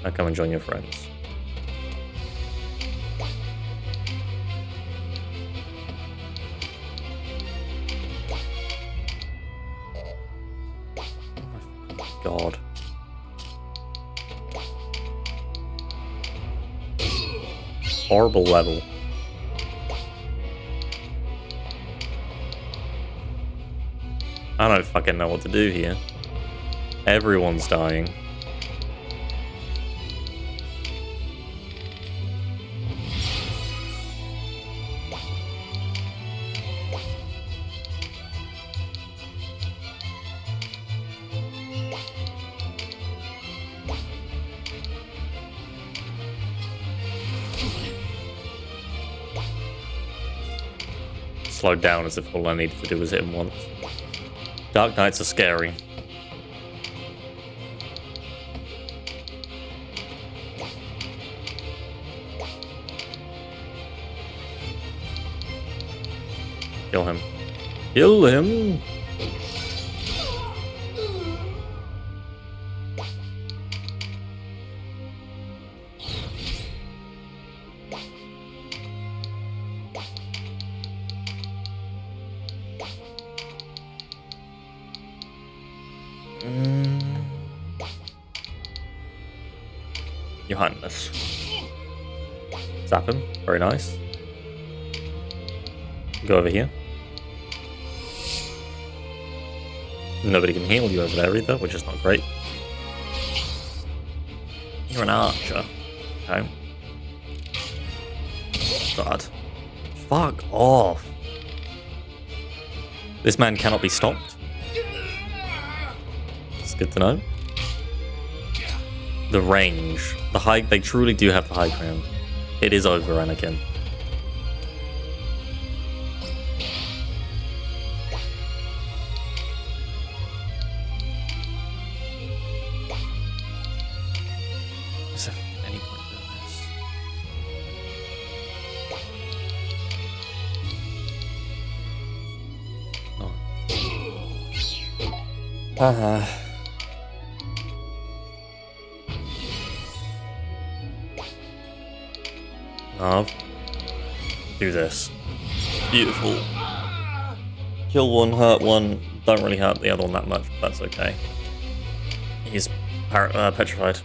Now come and join your friends. Oh my god. Horrible level. I don't fucking know what to do here. Everyone's dying. Slowed down as if all I needed to do was hit him once. Dark Knights are scary. Kill him. Kill him! Johannes. Zap him. Very nice. Go over here. Nobody can heal you over there either, which is not great. You're an archer. Okay. God. Fuck off. This man cannot be stopped. It's good to know. The range. The high. They truly do have the high ground. It is over, Anakin. Is there any point doing this? Nav. Do this. Beautiful. Kill one, hurt one. Don't really hurt the other one that much, but that's okay. He's petrified.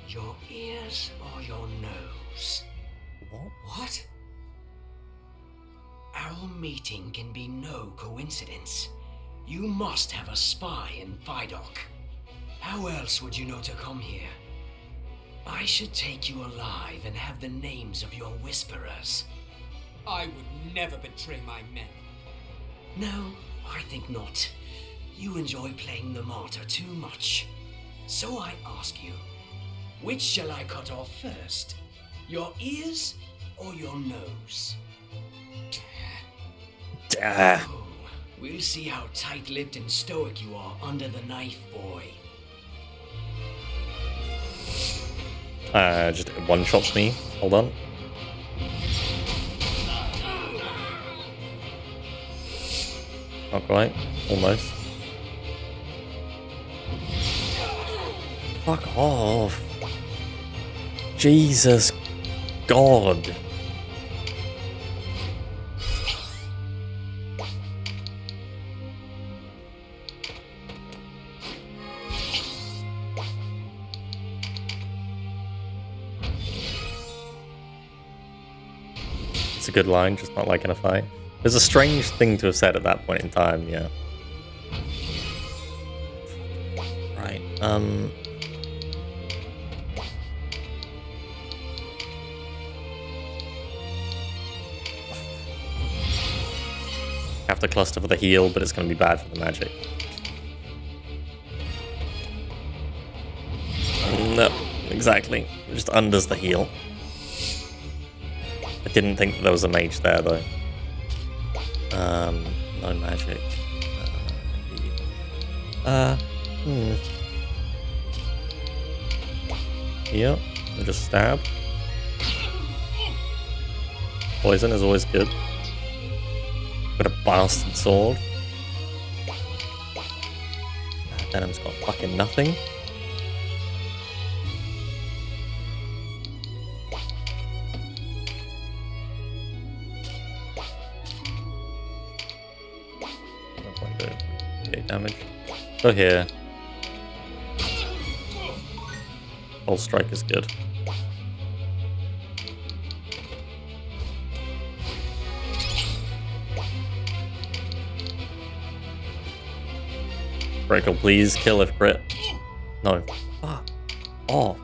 Your ears or your nose? What? Our meeting can be no coincidence. You must have a spy in Vidok. How else would you know to come here? I should take you alive and have the names of your whisperers. I would never betray my men. No, I think not. You enjoy playing the martyr too much. So I ask you, which shall I cut off first? Your ears or your nose? Oh, we'll see how tight-lipped and stoic you are under the knife, boy. Just one-shots me. Hold on. Not quite. Almost. Fuck off. Jesus God. It's a good line, just not like in a fight. There's a strange thing to have said at that point in time, yeah. Right, have to cluster for the heal, but it's going to be bad for the magic. No, exactly. It just undoes the heal. I didn't think that there was a mage there, though. No magic. Yep, and just stab. Poison is always good. Got a bastard sword. Venom's got fucking nothing. Damage. Go here. Pulse strike is good. Breakle, please kill if crit. No. Ah. Oh.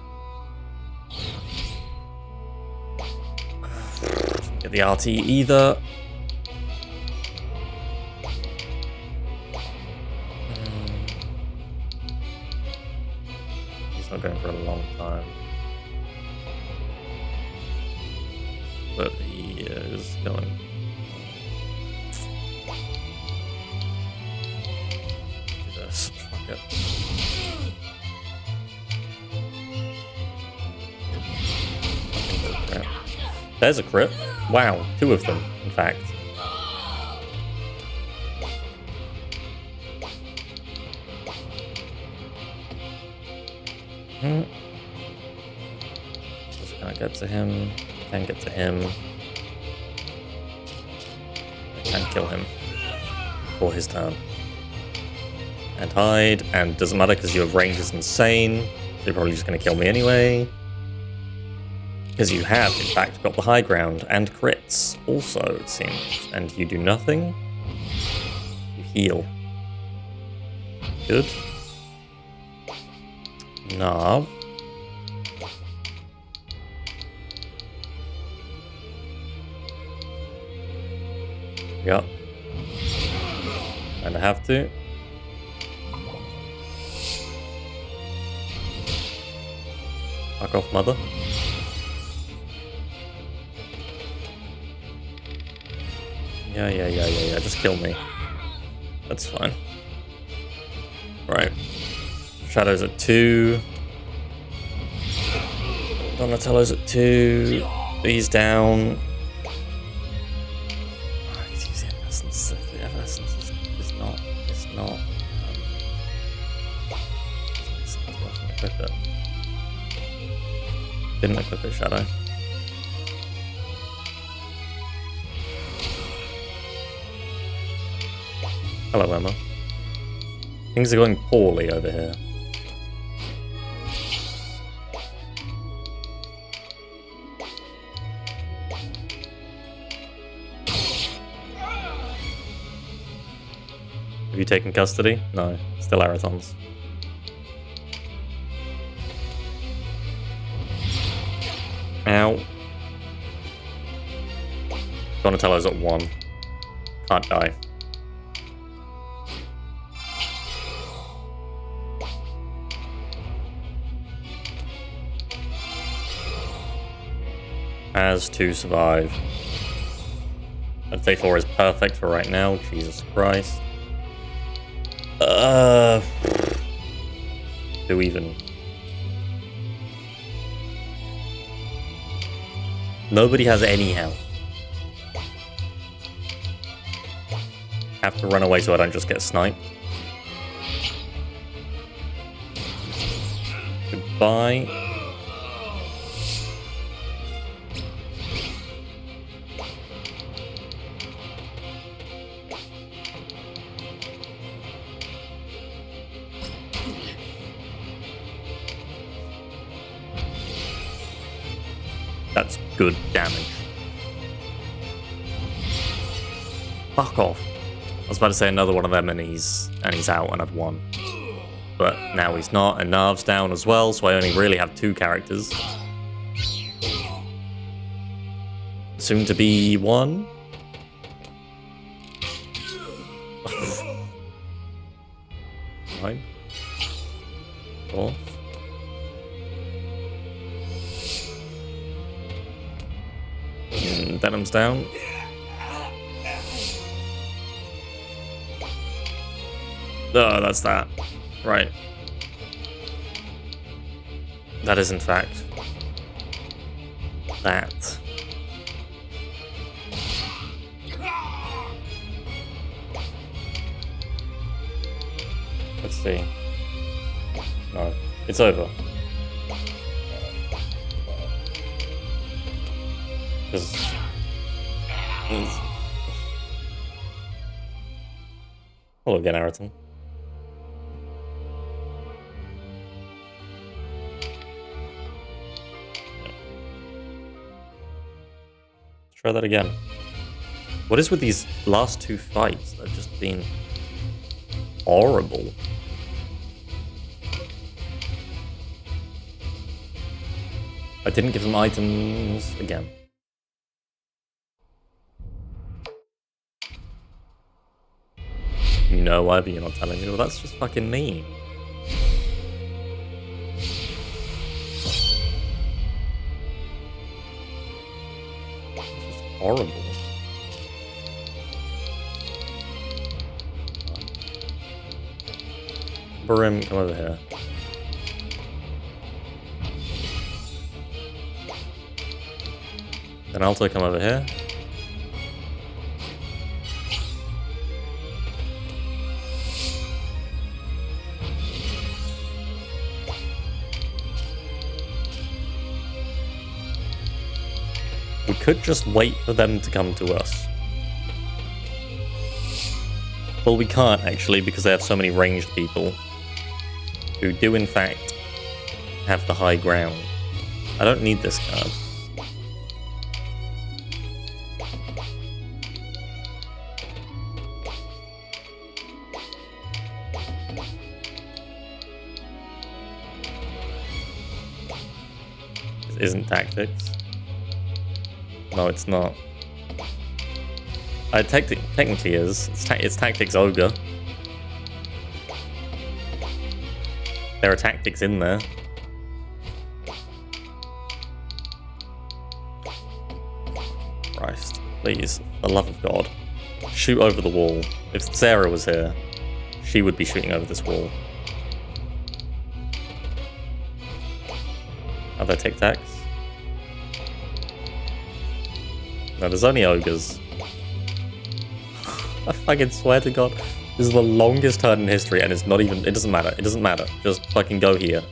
Get the RT either. Not going for a long time, but he is going. Do this. Fuck it. There's a crit. Wow, 2 of them, in fact. Just gonna get to him. Can get to him. I can kill him for his turn. And hide. And doesn't matter because your range is insane. So you're probably just gonna kill me anyway. Because you have, in fact, got the high ground and crits also, it seems. And you do nothing. You heal. Good. Knob. Yep. And I have to. Fuck off, mother. Yeah. Just kill me. That's fine. Right. Shadow's at 2. Donatello's at 2. He's down. He's using Essence. The Essence is not. It's not. equip it. Didn't equip it, Shadow. Hello, Emma. Things are going poorly over here. Have you taken custody? No, still Arathon's. Ow. Donatello's at 1. Can't die. Has to survive. And Day 4 is perfect for right now. Jesus Christ. Who even? Nobody has any health. Have to run away so I don't just get sniped. Goodbye. That's good damage. Fuck off. I was about to say another one of them and he's out and I've won. But now he's not, and Narv's down as well, so I only really have 2 characters. Soon to be 1. Right. Of course. Venom's down. Oh, that's that. Right. That is, in fact, that. Let's see. No, it's over. Because... Hello again, Araton. Let's try that again. What is with these last 2 fights? They've just been horrible. I didn't give them items again. You know why, but you're not telling me. Well, that's just fucking mean. It's just horrible. Barim, come over here. Then Alto, come over here. We could just wait for them to come to us. Well, we can't actually because they have so many ranged people who do in fact have the high ground. I don't need this card. This isn't tactics. No, it's not. Technically is. It's tactics Ogre. There are tactics in there. Christ, please, for the love of God, shoot over the wall. If Sarah was here, she would be shooting over this wall. Are there Tic Tacs? No, there's only ogres. I fucking swear to God, this is the longest turn in history, and it's not even. It doesn't matter. It doesn't matter. Just fucking go here.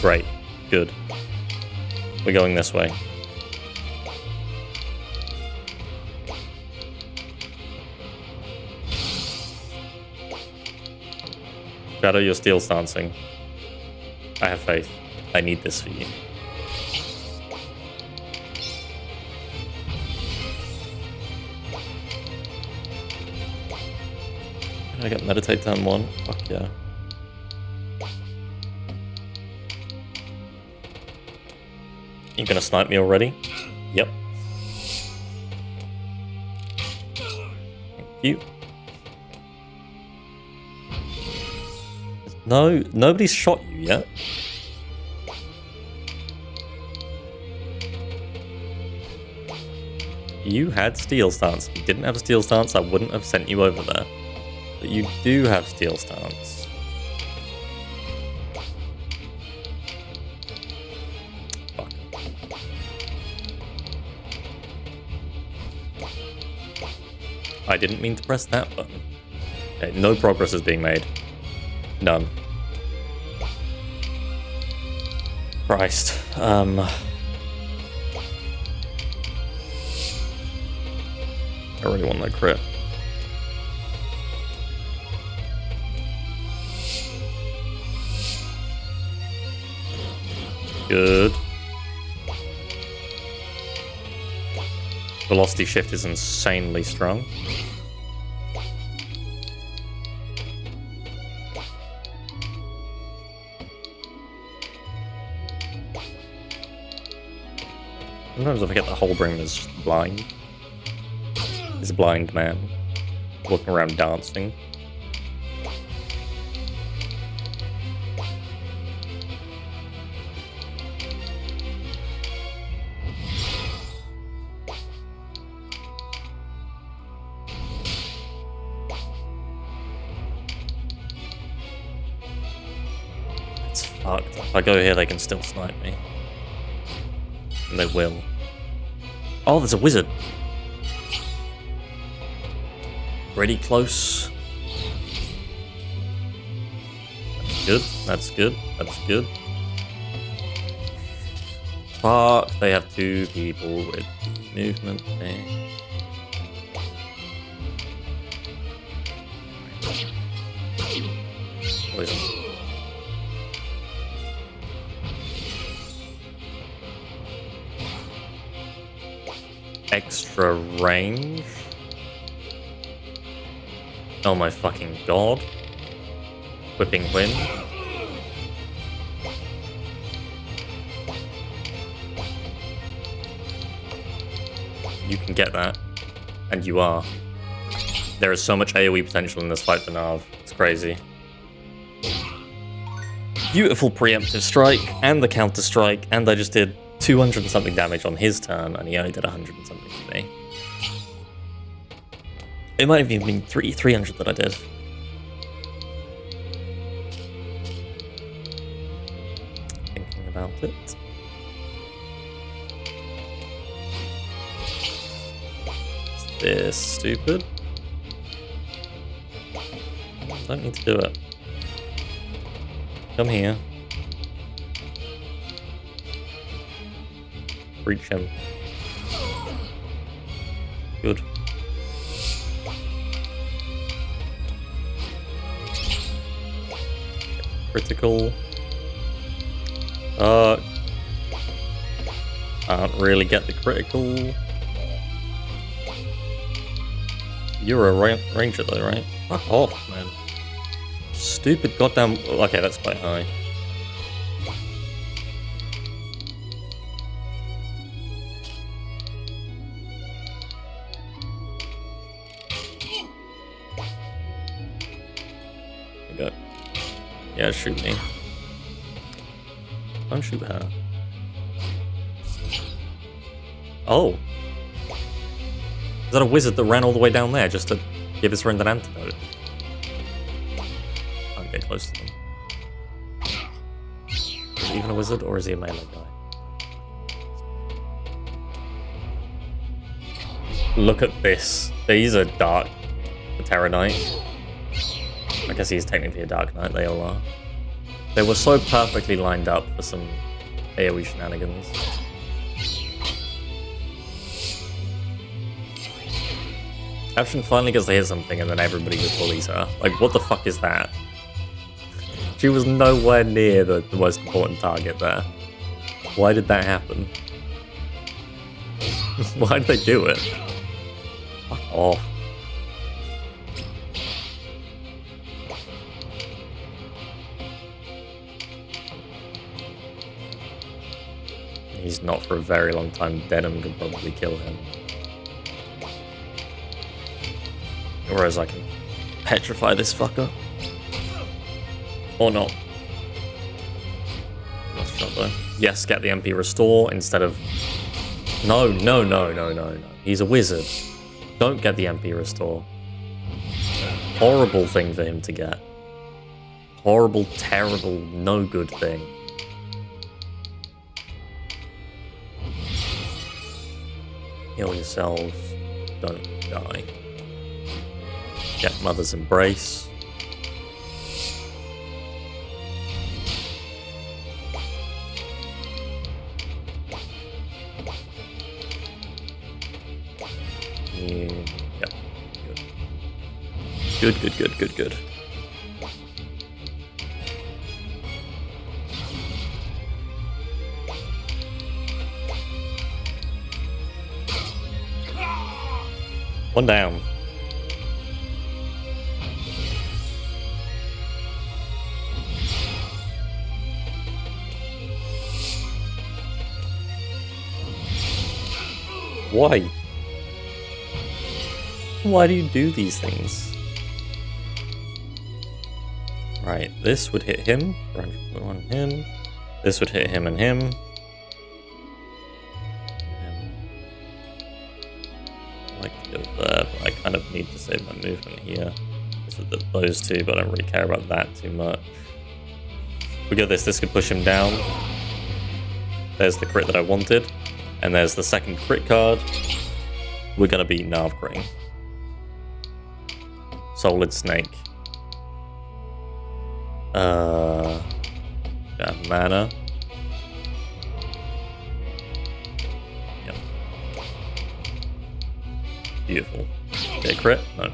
Great. Good. We're going this way. Shadow, you're steel stancing. I have faith. I need this for you. Can I get meditate turn 1? Fuck yeah. You gonna snipe me already? Yep. Thank you. No, nobody's shot you yet. You had steel stance. If you didn't have a steel stance, I wouldn't have sent you over there. But you do have steel stance. Fuck. I didn't mean to press that button. Okay, no progress is being made. None. Christ. I really want that crit. Good. Velocity shift is insanely strong. Sometimes I forget the Hullbring is blind. He's a blind man, walking around dancing. It's fucked. If I go here, they can still snipe me. And they will. Oh, there's a wizard. Pretty close. That's good. That's good. That's good. Fuck, they have two people with movement there. Poison. Extra range. Oh my fucking god. Whipping wind. You can get that. And you are. There is so much AoE potential in this fight for Nav. It's crazy. Beautiful preemptive strike and the counter strike, and I just did 200 and something damage on his turn, and he only did 100 and something to me. It might have even been 300 that I did. Thinking about it. Is this stupid? Don't need to do it. Come here. Reach him. Good. Critical. Can't really get the critical. You're a ranger though, right? Fuck off, man. Stupid goddamn... Okay, that's quite high. There we go. Yeah, shoot me. Don't shoot her. Oh. Is that a wizard that ran all the way down there just to give his friend an antidote? Can't get close to them. Is he even a wizard, or is he a melee guy? Look at this. He's a dark Terra Knight. I guess he's technically a Dark Knight, they all are. They were so perfectly lined up for some AoE shenanigans. Action finally gets to hit something and then everybody just bullies her. Like, what the fuck is that? She was nowhere near the most important target there. Why did that happen? Why did they do it? Fuck off. He's not for a very long time. Denim could probably kill him. Whereas I can petrify this fucker. Or not. Last shot though. Yes, get the MP restore instead of... No. He's a wizard. Don't get the MP restore. Horrible thing for him to get. Horrible, terrible, no good thing. Heal yourselves. Don't die. Get Mother's Embrace. Yep. Good. One down. Why? Why do you do these things? Right, this would hit him. 400.1 him. This would hit him and him. I like to go there, but I kind of need to save my movement here. This is those two, but I don't really care about that too much. We got this. This could push him down. There's the crit that I wanted. And there's the second crit card. We're gonna beat Navgreen. Solid Snake. Yeah, mana. Yep. Beautiful. Okay, crit? No.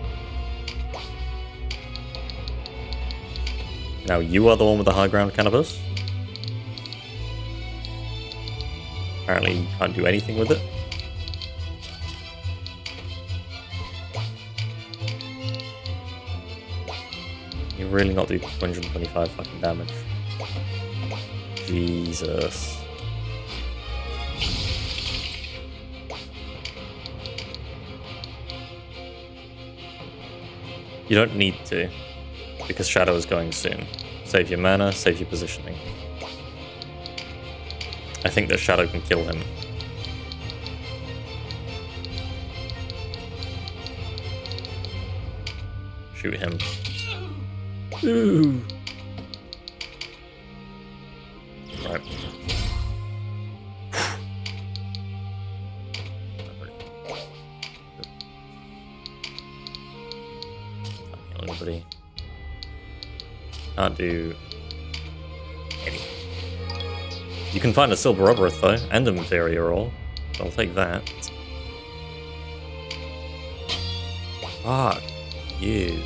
Now you are the one with the high ground cannabis. Apparently you can't do anything with it. You really not do 225 fucking damage. Jesus. You don't need to, because Shadow is going soon. Save your mana, save your positioning. I think that Shadow can kill him. Shoot him. Ooh. Right. Can't kill anybody. Can't do anything. You can find a Silver Oberith though, and an Inferior Ore. So I'll take that. Fuck you.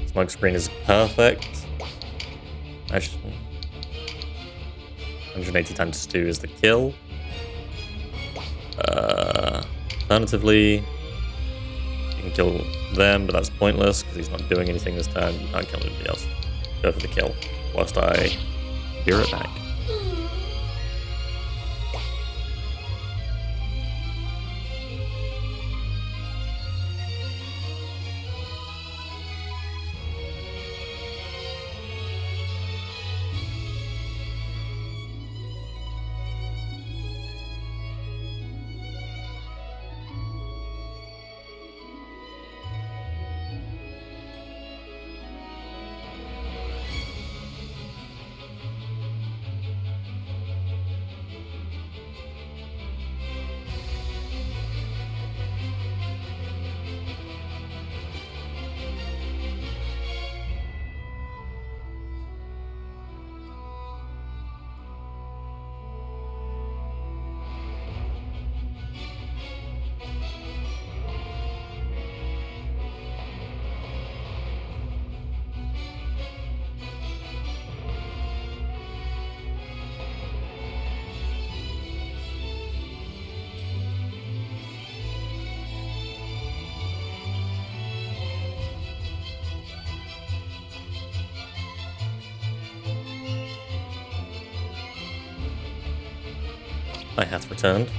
Smoke screen is perfect. Actually, 180 times 2 is the kill. Alternatively, you can kill them, but that's pointless because he's not doing anything this turn. You can't kill anybody else. Go for the kill whilst I veer it back. I have returned.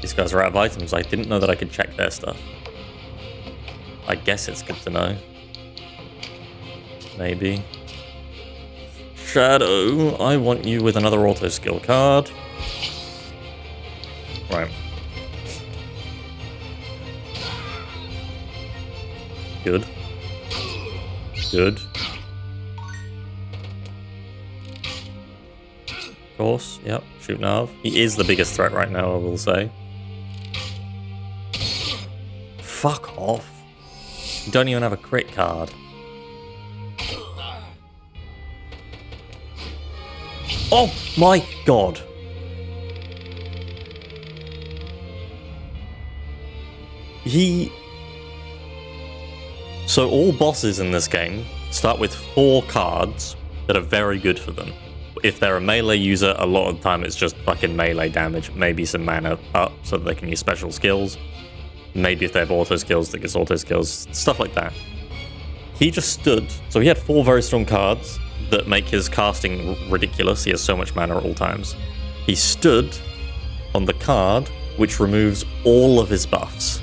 These guys are out of items. I didn't know that I could check their stuff. I guess it's good to know. Maybe. Shadow, I want you with another auto skill card. Right. Good. Good. Of course, yep. Shoot Nav. He is the biggest threat right now, I will say. Fuck off. You don't even have a crit card. Oh my god. So all bosses in this game start with 4 cards that are very good for them. If they're a melee user, a lot of the time it's just fucking melee damage, maybe some mana up so that they can use special skills. Maybe if they have auto skills, that gets auto skills, stuff like that. He just stood, so he had 4 very strong cards that make his casting ridiculous. He has so much mana at all times. He stood on the card which removes all of his buffs.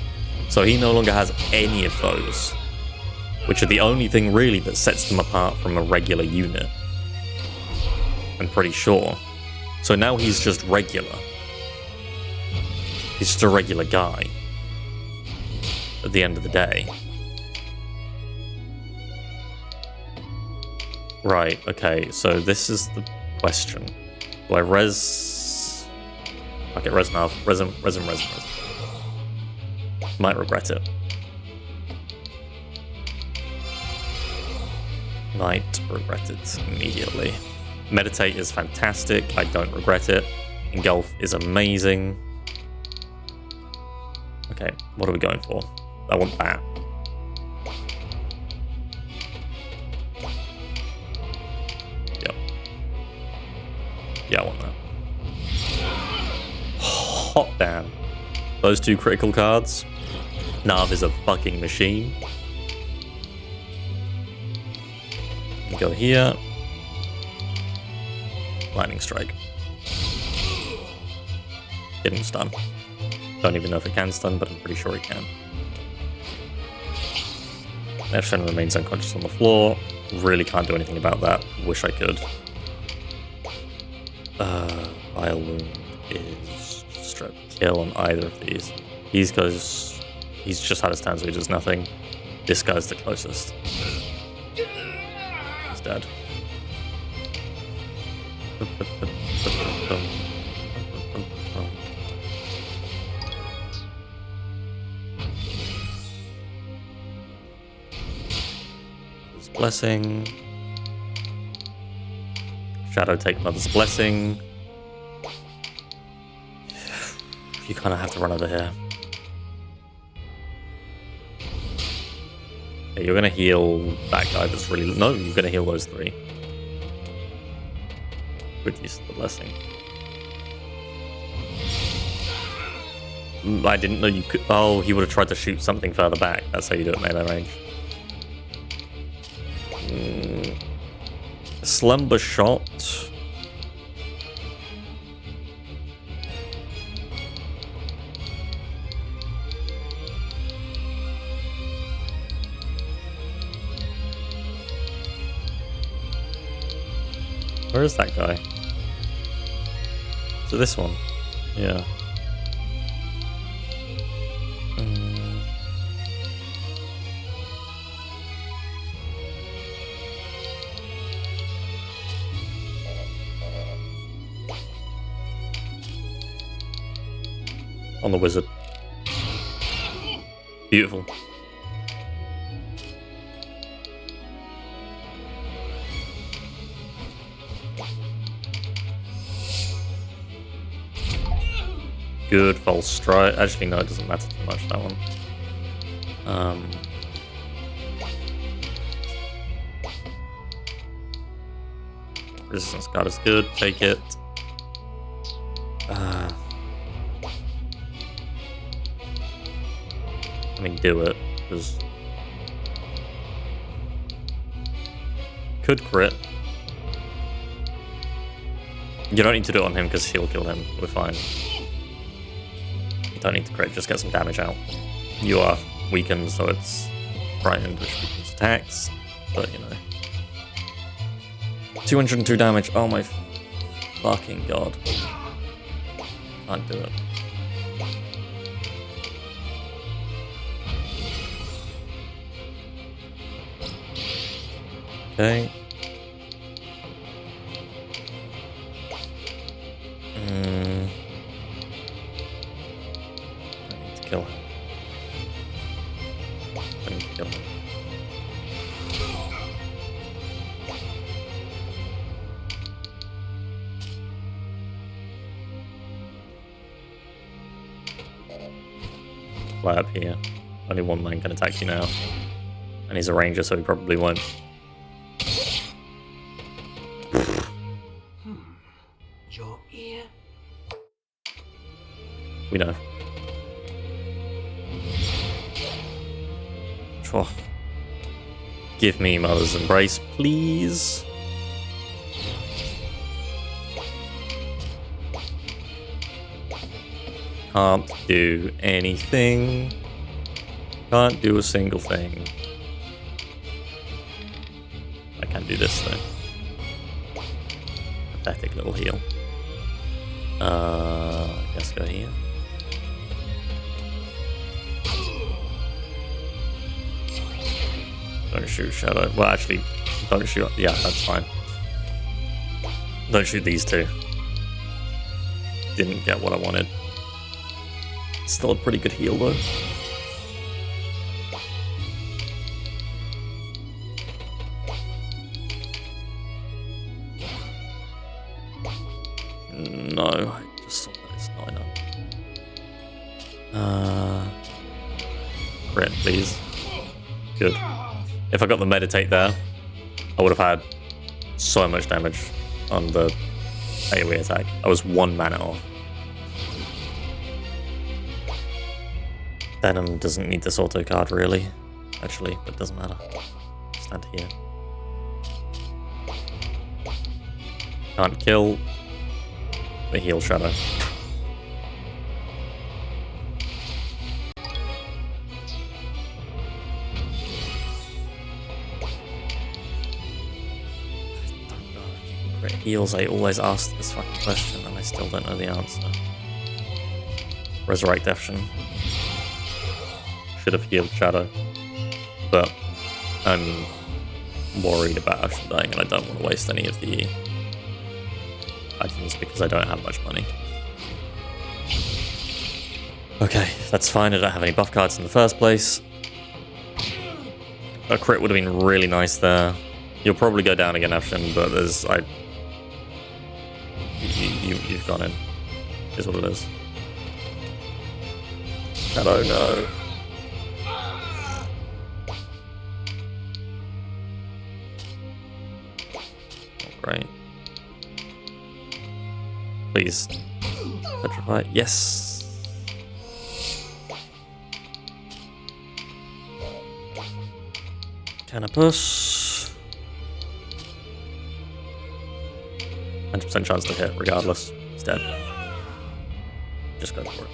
So he no longer has any of those, which are the only thing really that sets them apart from a regular unit. I'm pretty sure. So now he's just regular. He's just a regular guy. At the end of the day. Right, okay, so this is the question. Do I res... Okay, res now. Res him. Might regret it. Might regret it immediately. Meditate is fantastic. I don't regret it. Engulf is amazing. Okay, what are we going for? I want that. Yep. Yeah, I want that. Hot damn. Those 2 critical cards. Nav is a fucking machine. Go here. Lightning strike. Didn't stun. Don't even know if it can stun, but I'm pretty sure it can. Efshen remains unconscious on the floor. Really can't do anything about that. Wish I could. Vile Wound is straight kill on either of these. These guys, he's just had his turn, so he does nothing. This guy's the closest. He's dead. His blessing. Shadow take Mother's blessing. You kind of have to run over here. Yeah, you're gonna heal that guy that's really... No, you're gonna heal those 3. Good use of the blessing. I didn't know you could... Oh, he would have tried to shoot something further back. That's how you do it melee range. Slumber shot. Where is that guy? So this one? Yeah. On the wizard. Beautiful. Good false strike. Actually, no, it doesn't matter too much, that one. Resistance card is good. Take it. I mean, do it, because... Could crit. You don't need to do it on him because he'll kill him. We're fine. You don't need to crit, just get some damage out. You are weakened, so it's frightened, which weakens attacks, but you know. 202 damage, oh my fucking god. Can't do it. Okay. I need to kill him. I need to kill him. Fly up here. Only one man can attack you now. And he's a ranger, so he probably won't. Your ear? We know. Oh. Give me Mother's Embrace, please. Can't do anything. Can't do a single thing. I can do this though. Pathetic little heal. I guess go here. Don't shoot Shadow. Well, actually, don't shoot. Yeah, that's fine. Don't shoot these two. Didn't get what I wanted. Still a pretty good heal though. No, I just saw that it's not enough. Crit, please. Good. If I got the meditate there, I would have had so much damage on the AoE attack. I was 1 mana off. Venom doesn't need this auto card really, actually, but it doesn't matter. Stand here. Can't kill the heal Shadow. Heals, I always ask this fucking question and I still don't know the answer. Resurrect Action. Should have healed Shadow, but I'm worried about Action dying and I don't want to waste any of the items because I don't have much money. Okay, that's fine, I don't have any buff cards in the first place. A crit would have been really nice there. You'll probably go down again, Action, but there's... You've gone in. Is what it is. Shadow, no. Oh, great. Please. Petrify. Yes. Can I push? 100% chance to hit, regardless. It's dead. Just go for it.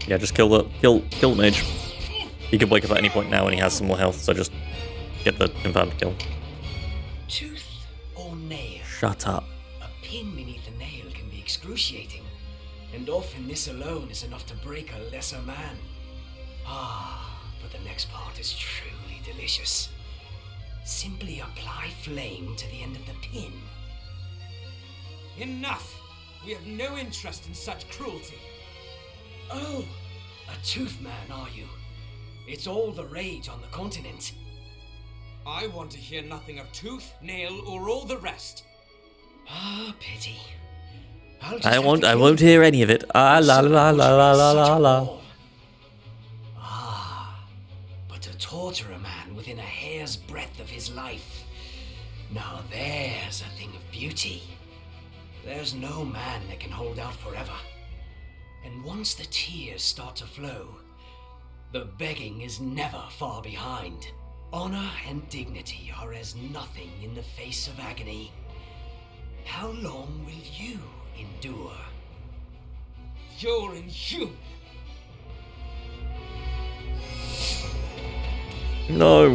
Yeah, just kill the mage. He could wake up at any point now and he has some more health, so just get the confirmed kill. Tooth or nail? Shut up. A pin beneath a nail can be excruciating, and often this alone is enough to break a lesser man. Ah, but the next part is truly delicious. Simply apply flame to the end of the pin. Enough! We have no interest in such cruelty. Oh, a tooth man, are you? It's all the rage on the continent. I want to hear nothing of tooth, nail, or all the rest. Ah, pity. I won't hear any of it. Ah, la la la la la la la. Ah, but to torture a man within a hair's breadth of his life. Now there's a thing of beauty. There's no man that can hold out forever. And once the tears start to flow, the begging is never far behind. Honor and dignity are as nothing in the face of agony. How long will you endure? You're inhuman. No.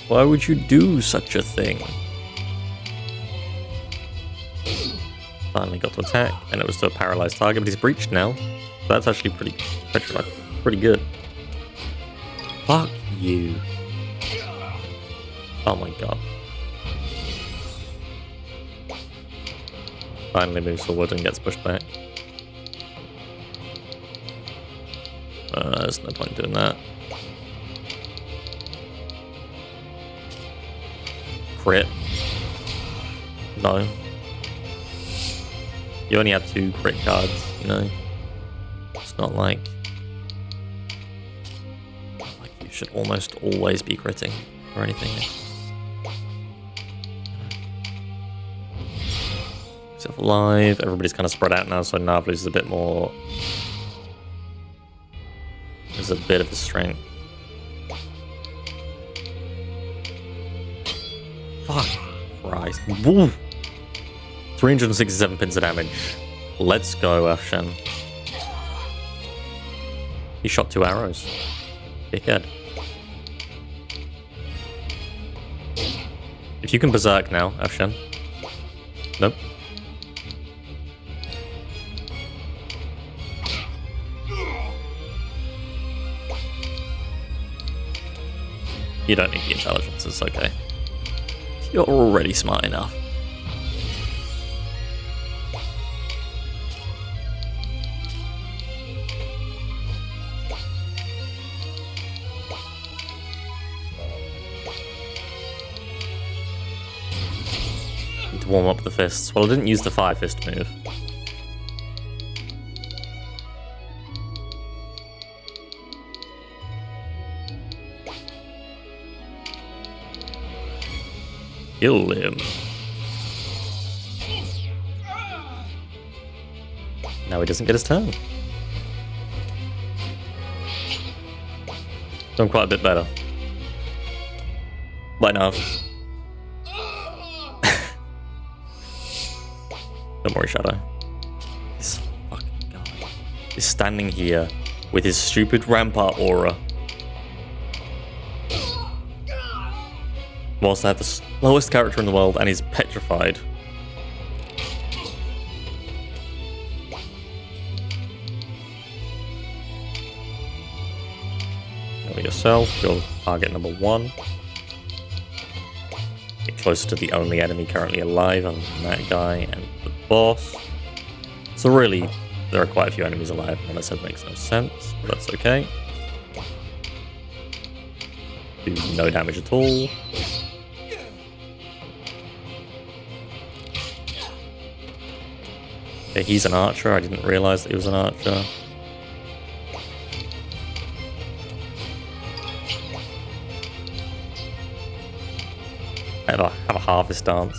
Why would you do such a thing? Finally got to attack, and it was to a paralyzed target, but he's breached now. So that's actually pretty good. Fuck you. Oh my god. Finally moves forward and gets pushed back. There's no point in doing that. Crit. No. You only have 2 crit cards, you know? It's not like you should almost always be critting or anything. Self alive, everybody's kind of spread out now, so Nav loses a bit more. There's a bit of a strength. Fuck Christ. Woo! 367 pins of damage. Let's go, Afshan. He shot 2 arrows. Dickhead. If you can berserk now, Afshan. Nope. You don't need the intelligence, it's okay. You're already smart enough. Need to warm up the fists. Well, I didn't use the fire fist move. Kill him. Now he doesn't get his turn. Done quite a bit better. Light enough. Don't worry, Shadow. This fucking guy is standing here with his stupid rampart aura. Whilst I have the slowest character in the world and he's petrified. Know yourself, you're target number 1. Get closer to the only enemy currently alive, other than that guy and the boss. So really, there are quite a few enemies alive, and what I said makes no sense, but that's okay. Do no damage at all. Okay, he's an archer. I didn't realize that he was an archer. Have a harvest dance.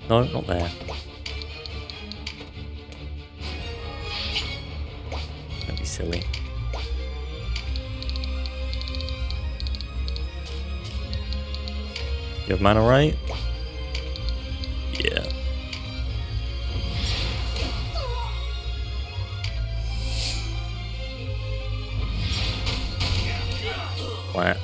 No, not there. Don't be silly. You have mana, right? Yeah. Flat.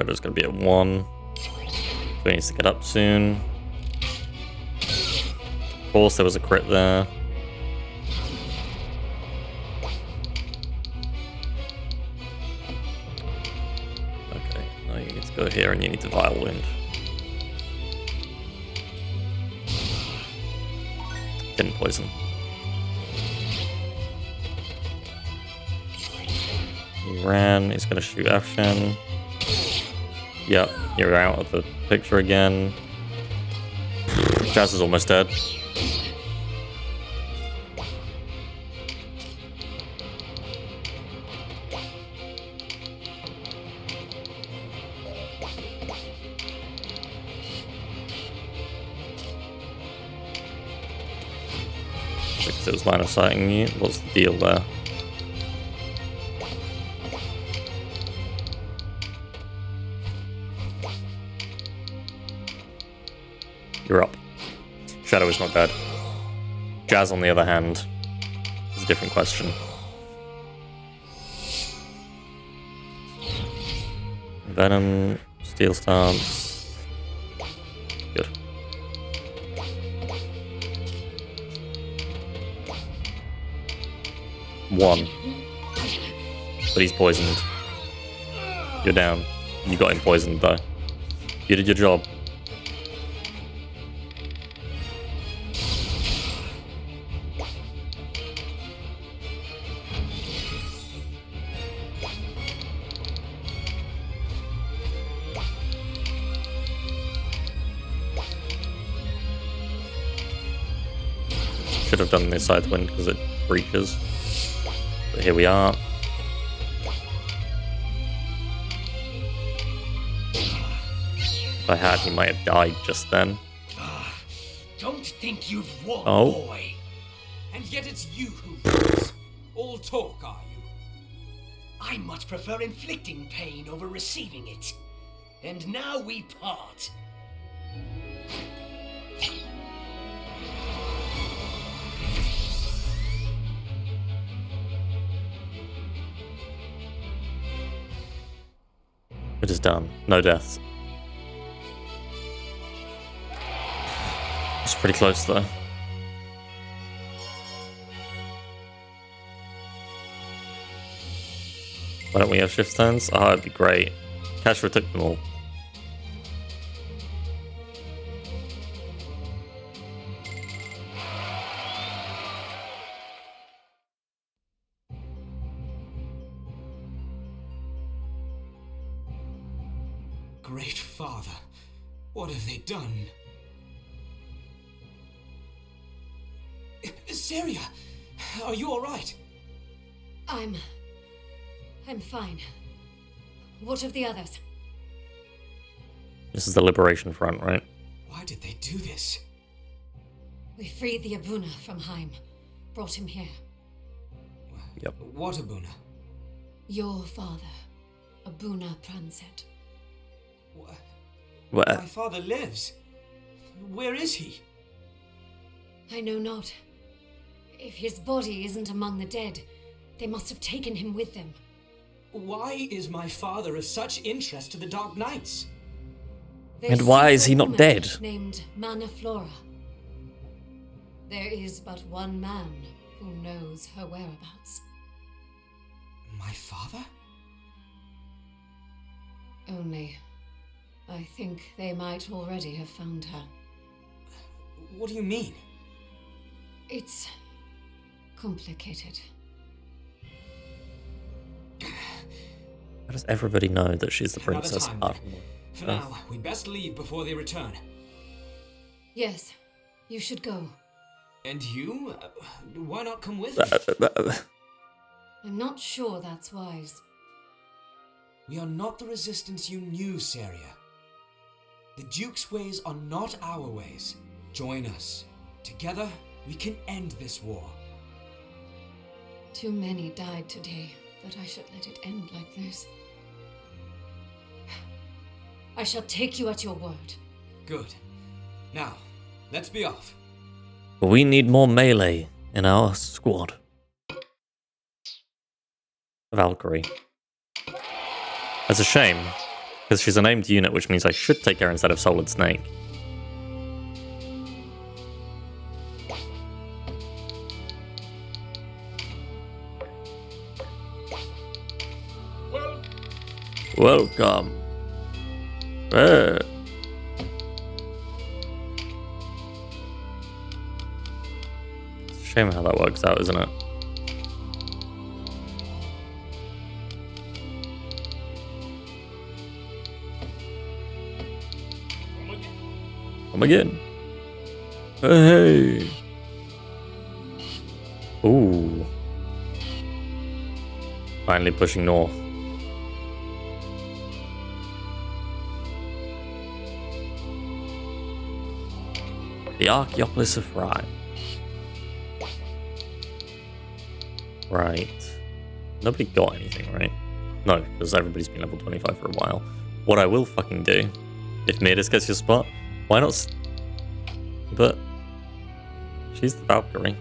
Shadow's gonna be at 1. So he needs to get up soon. Of course, there was a crit there. Okay, now you need to go here and you need to Vile Wound. Didn't poison. He ran, he's gonna shoot Afshan. Yep, you're out of the picture again. Jazz is almost dead. Because it was line of sighting you. What's the deal there? You're up. Shadow is not dead. Jazz, on the other hand, is a different question. Venom, Steel Stance. Good. One. But he's poisoned. You're down. You got him poisoned though. You did your job. Should have done the side wind because it breaches. But here we are. If I had, he might have died just then. Don't think you've won, Oh. boy. And yet it's you who lose. All talk, are you? I much prefer inflicting pain over receiving it. And now we part. It is done. No deaths. It's pretty close though. Why don't we have shift turns? Oh, that'd be great. Cashra took them all. Great Father, what have they done? Saria, are you alright? I'm fine. What of the others? This is the Liberation Front, right? Why did they do this? We freed the Abuna from Heim, brought him here. Yep. What Abuna? Your father, Abuna Pranset. What? My father lives. Where is he? I know not. If his body isn't among the dead, they must have taken him with them. Why is my father of such interest to the Dark Knights? And why is he not dead? Named Mana Flora. There is but one man who knows her whereabouts. My father? Only, I think they might already have found her. What do you mean? It's complicated. How does everybody know that she's the princess? Another time, then. For now, we best leave before they return. Yes, you should go. And you? Why not come with me? I'm not sure that's wise. We are not the resistance you knew, Saria. The Duke's ways are not our ways. Join us. Together, we can end this war. Too many died today, that I should let it end like this. I shall take you at your word. Good. Now, let's be off. We need more melee in our squad. Valkyrie. That's a shame, Because she's a named unit, which means I should take her instead of Solid Snake. Welcome. It's a shame how that works out, isn't it? Come again. Hey. Ooh. Finally pushing north. The Archaeopolis of Rhyme. Right. Nobody got anything, right? No, because everybody's been level 25 for a while. What I will fucking do, if Midas gets your spot, why not? But she's the Valkyrie.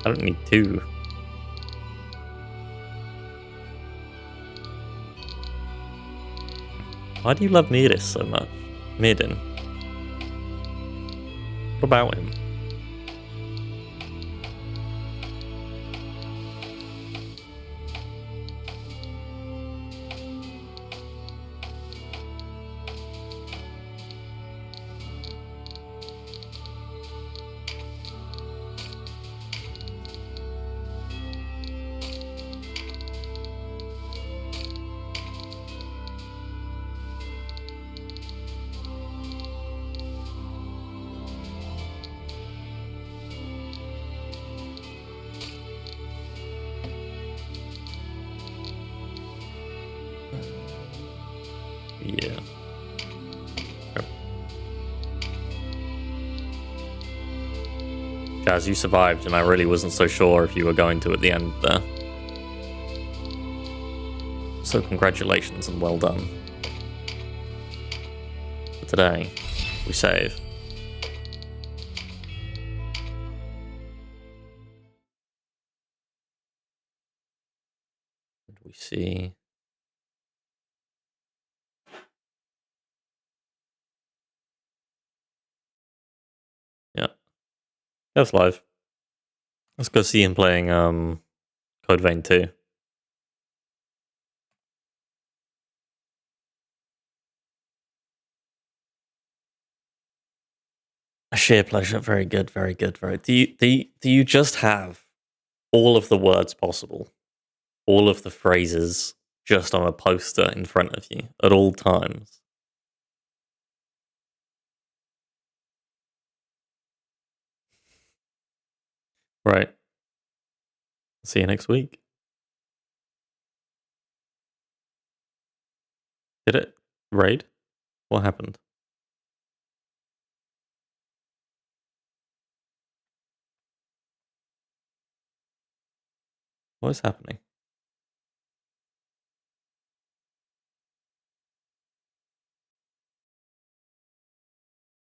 I don't need two. Why do you love Midas so much? Midden. What about him? Yeah. Jazz, you survived, and I really wasn't so sure if you were going to at the end there. So congratulations and well done. For today, we save. And we see... Yeah. That's live. Let's go see him playing Code Vein 2. A sheer pleasure. Very good, very good, very. Do you just have all of the words possible, all of the phrases just on a poster in front of you at all times? Right. See you next week. Did it raid? What happened? What is happening?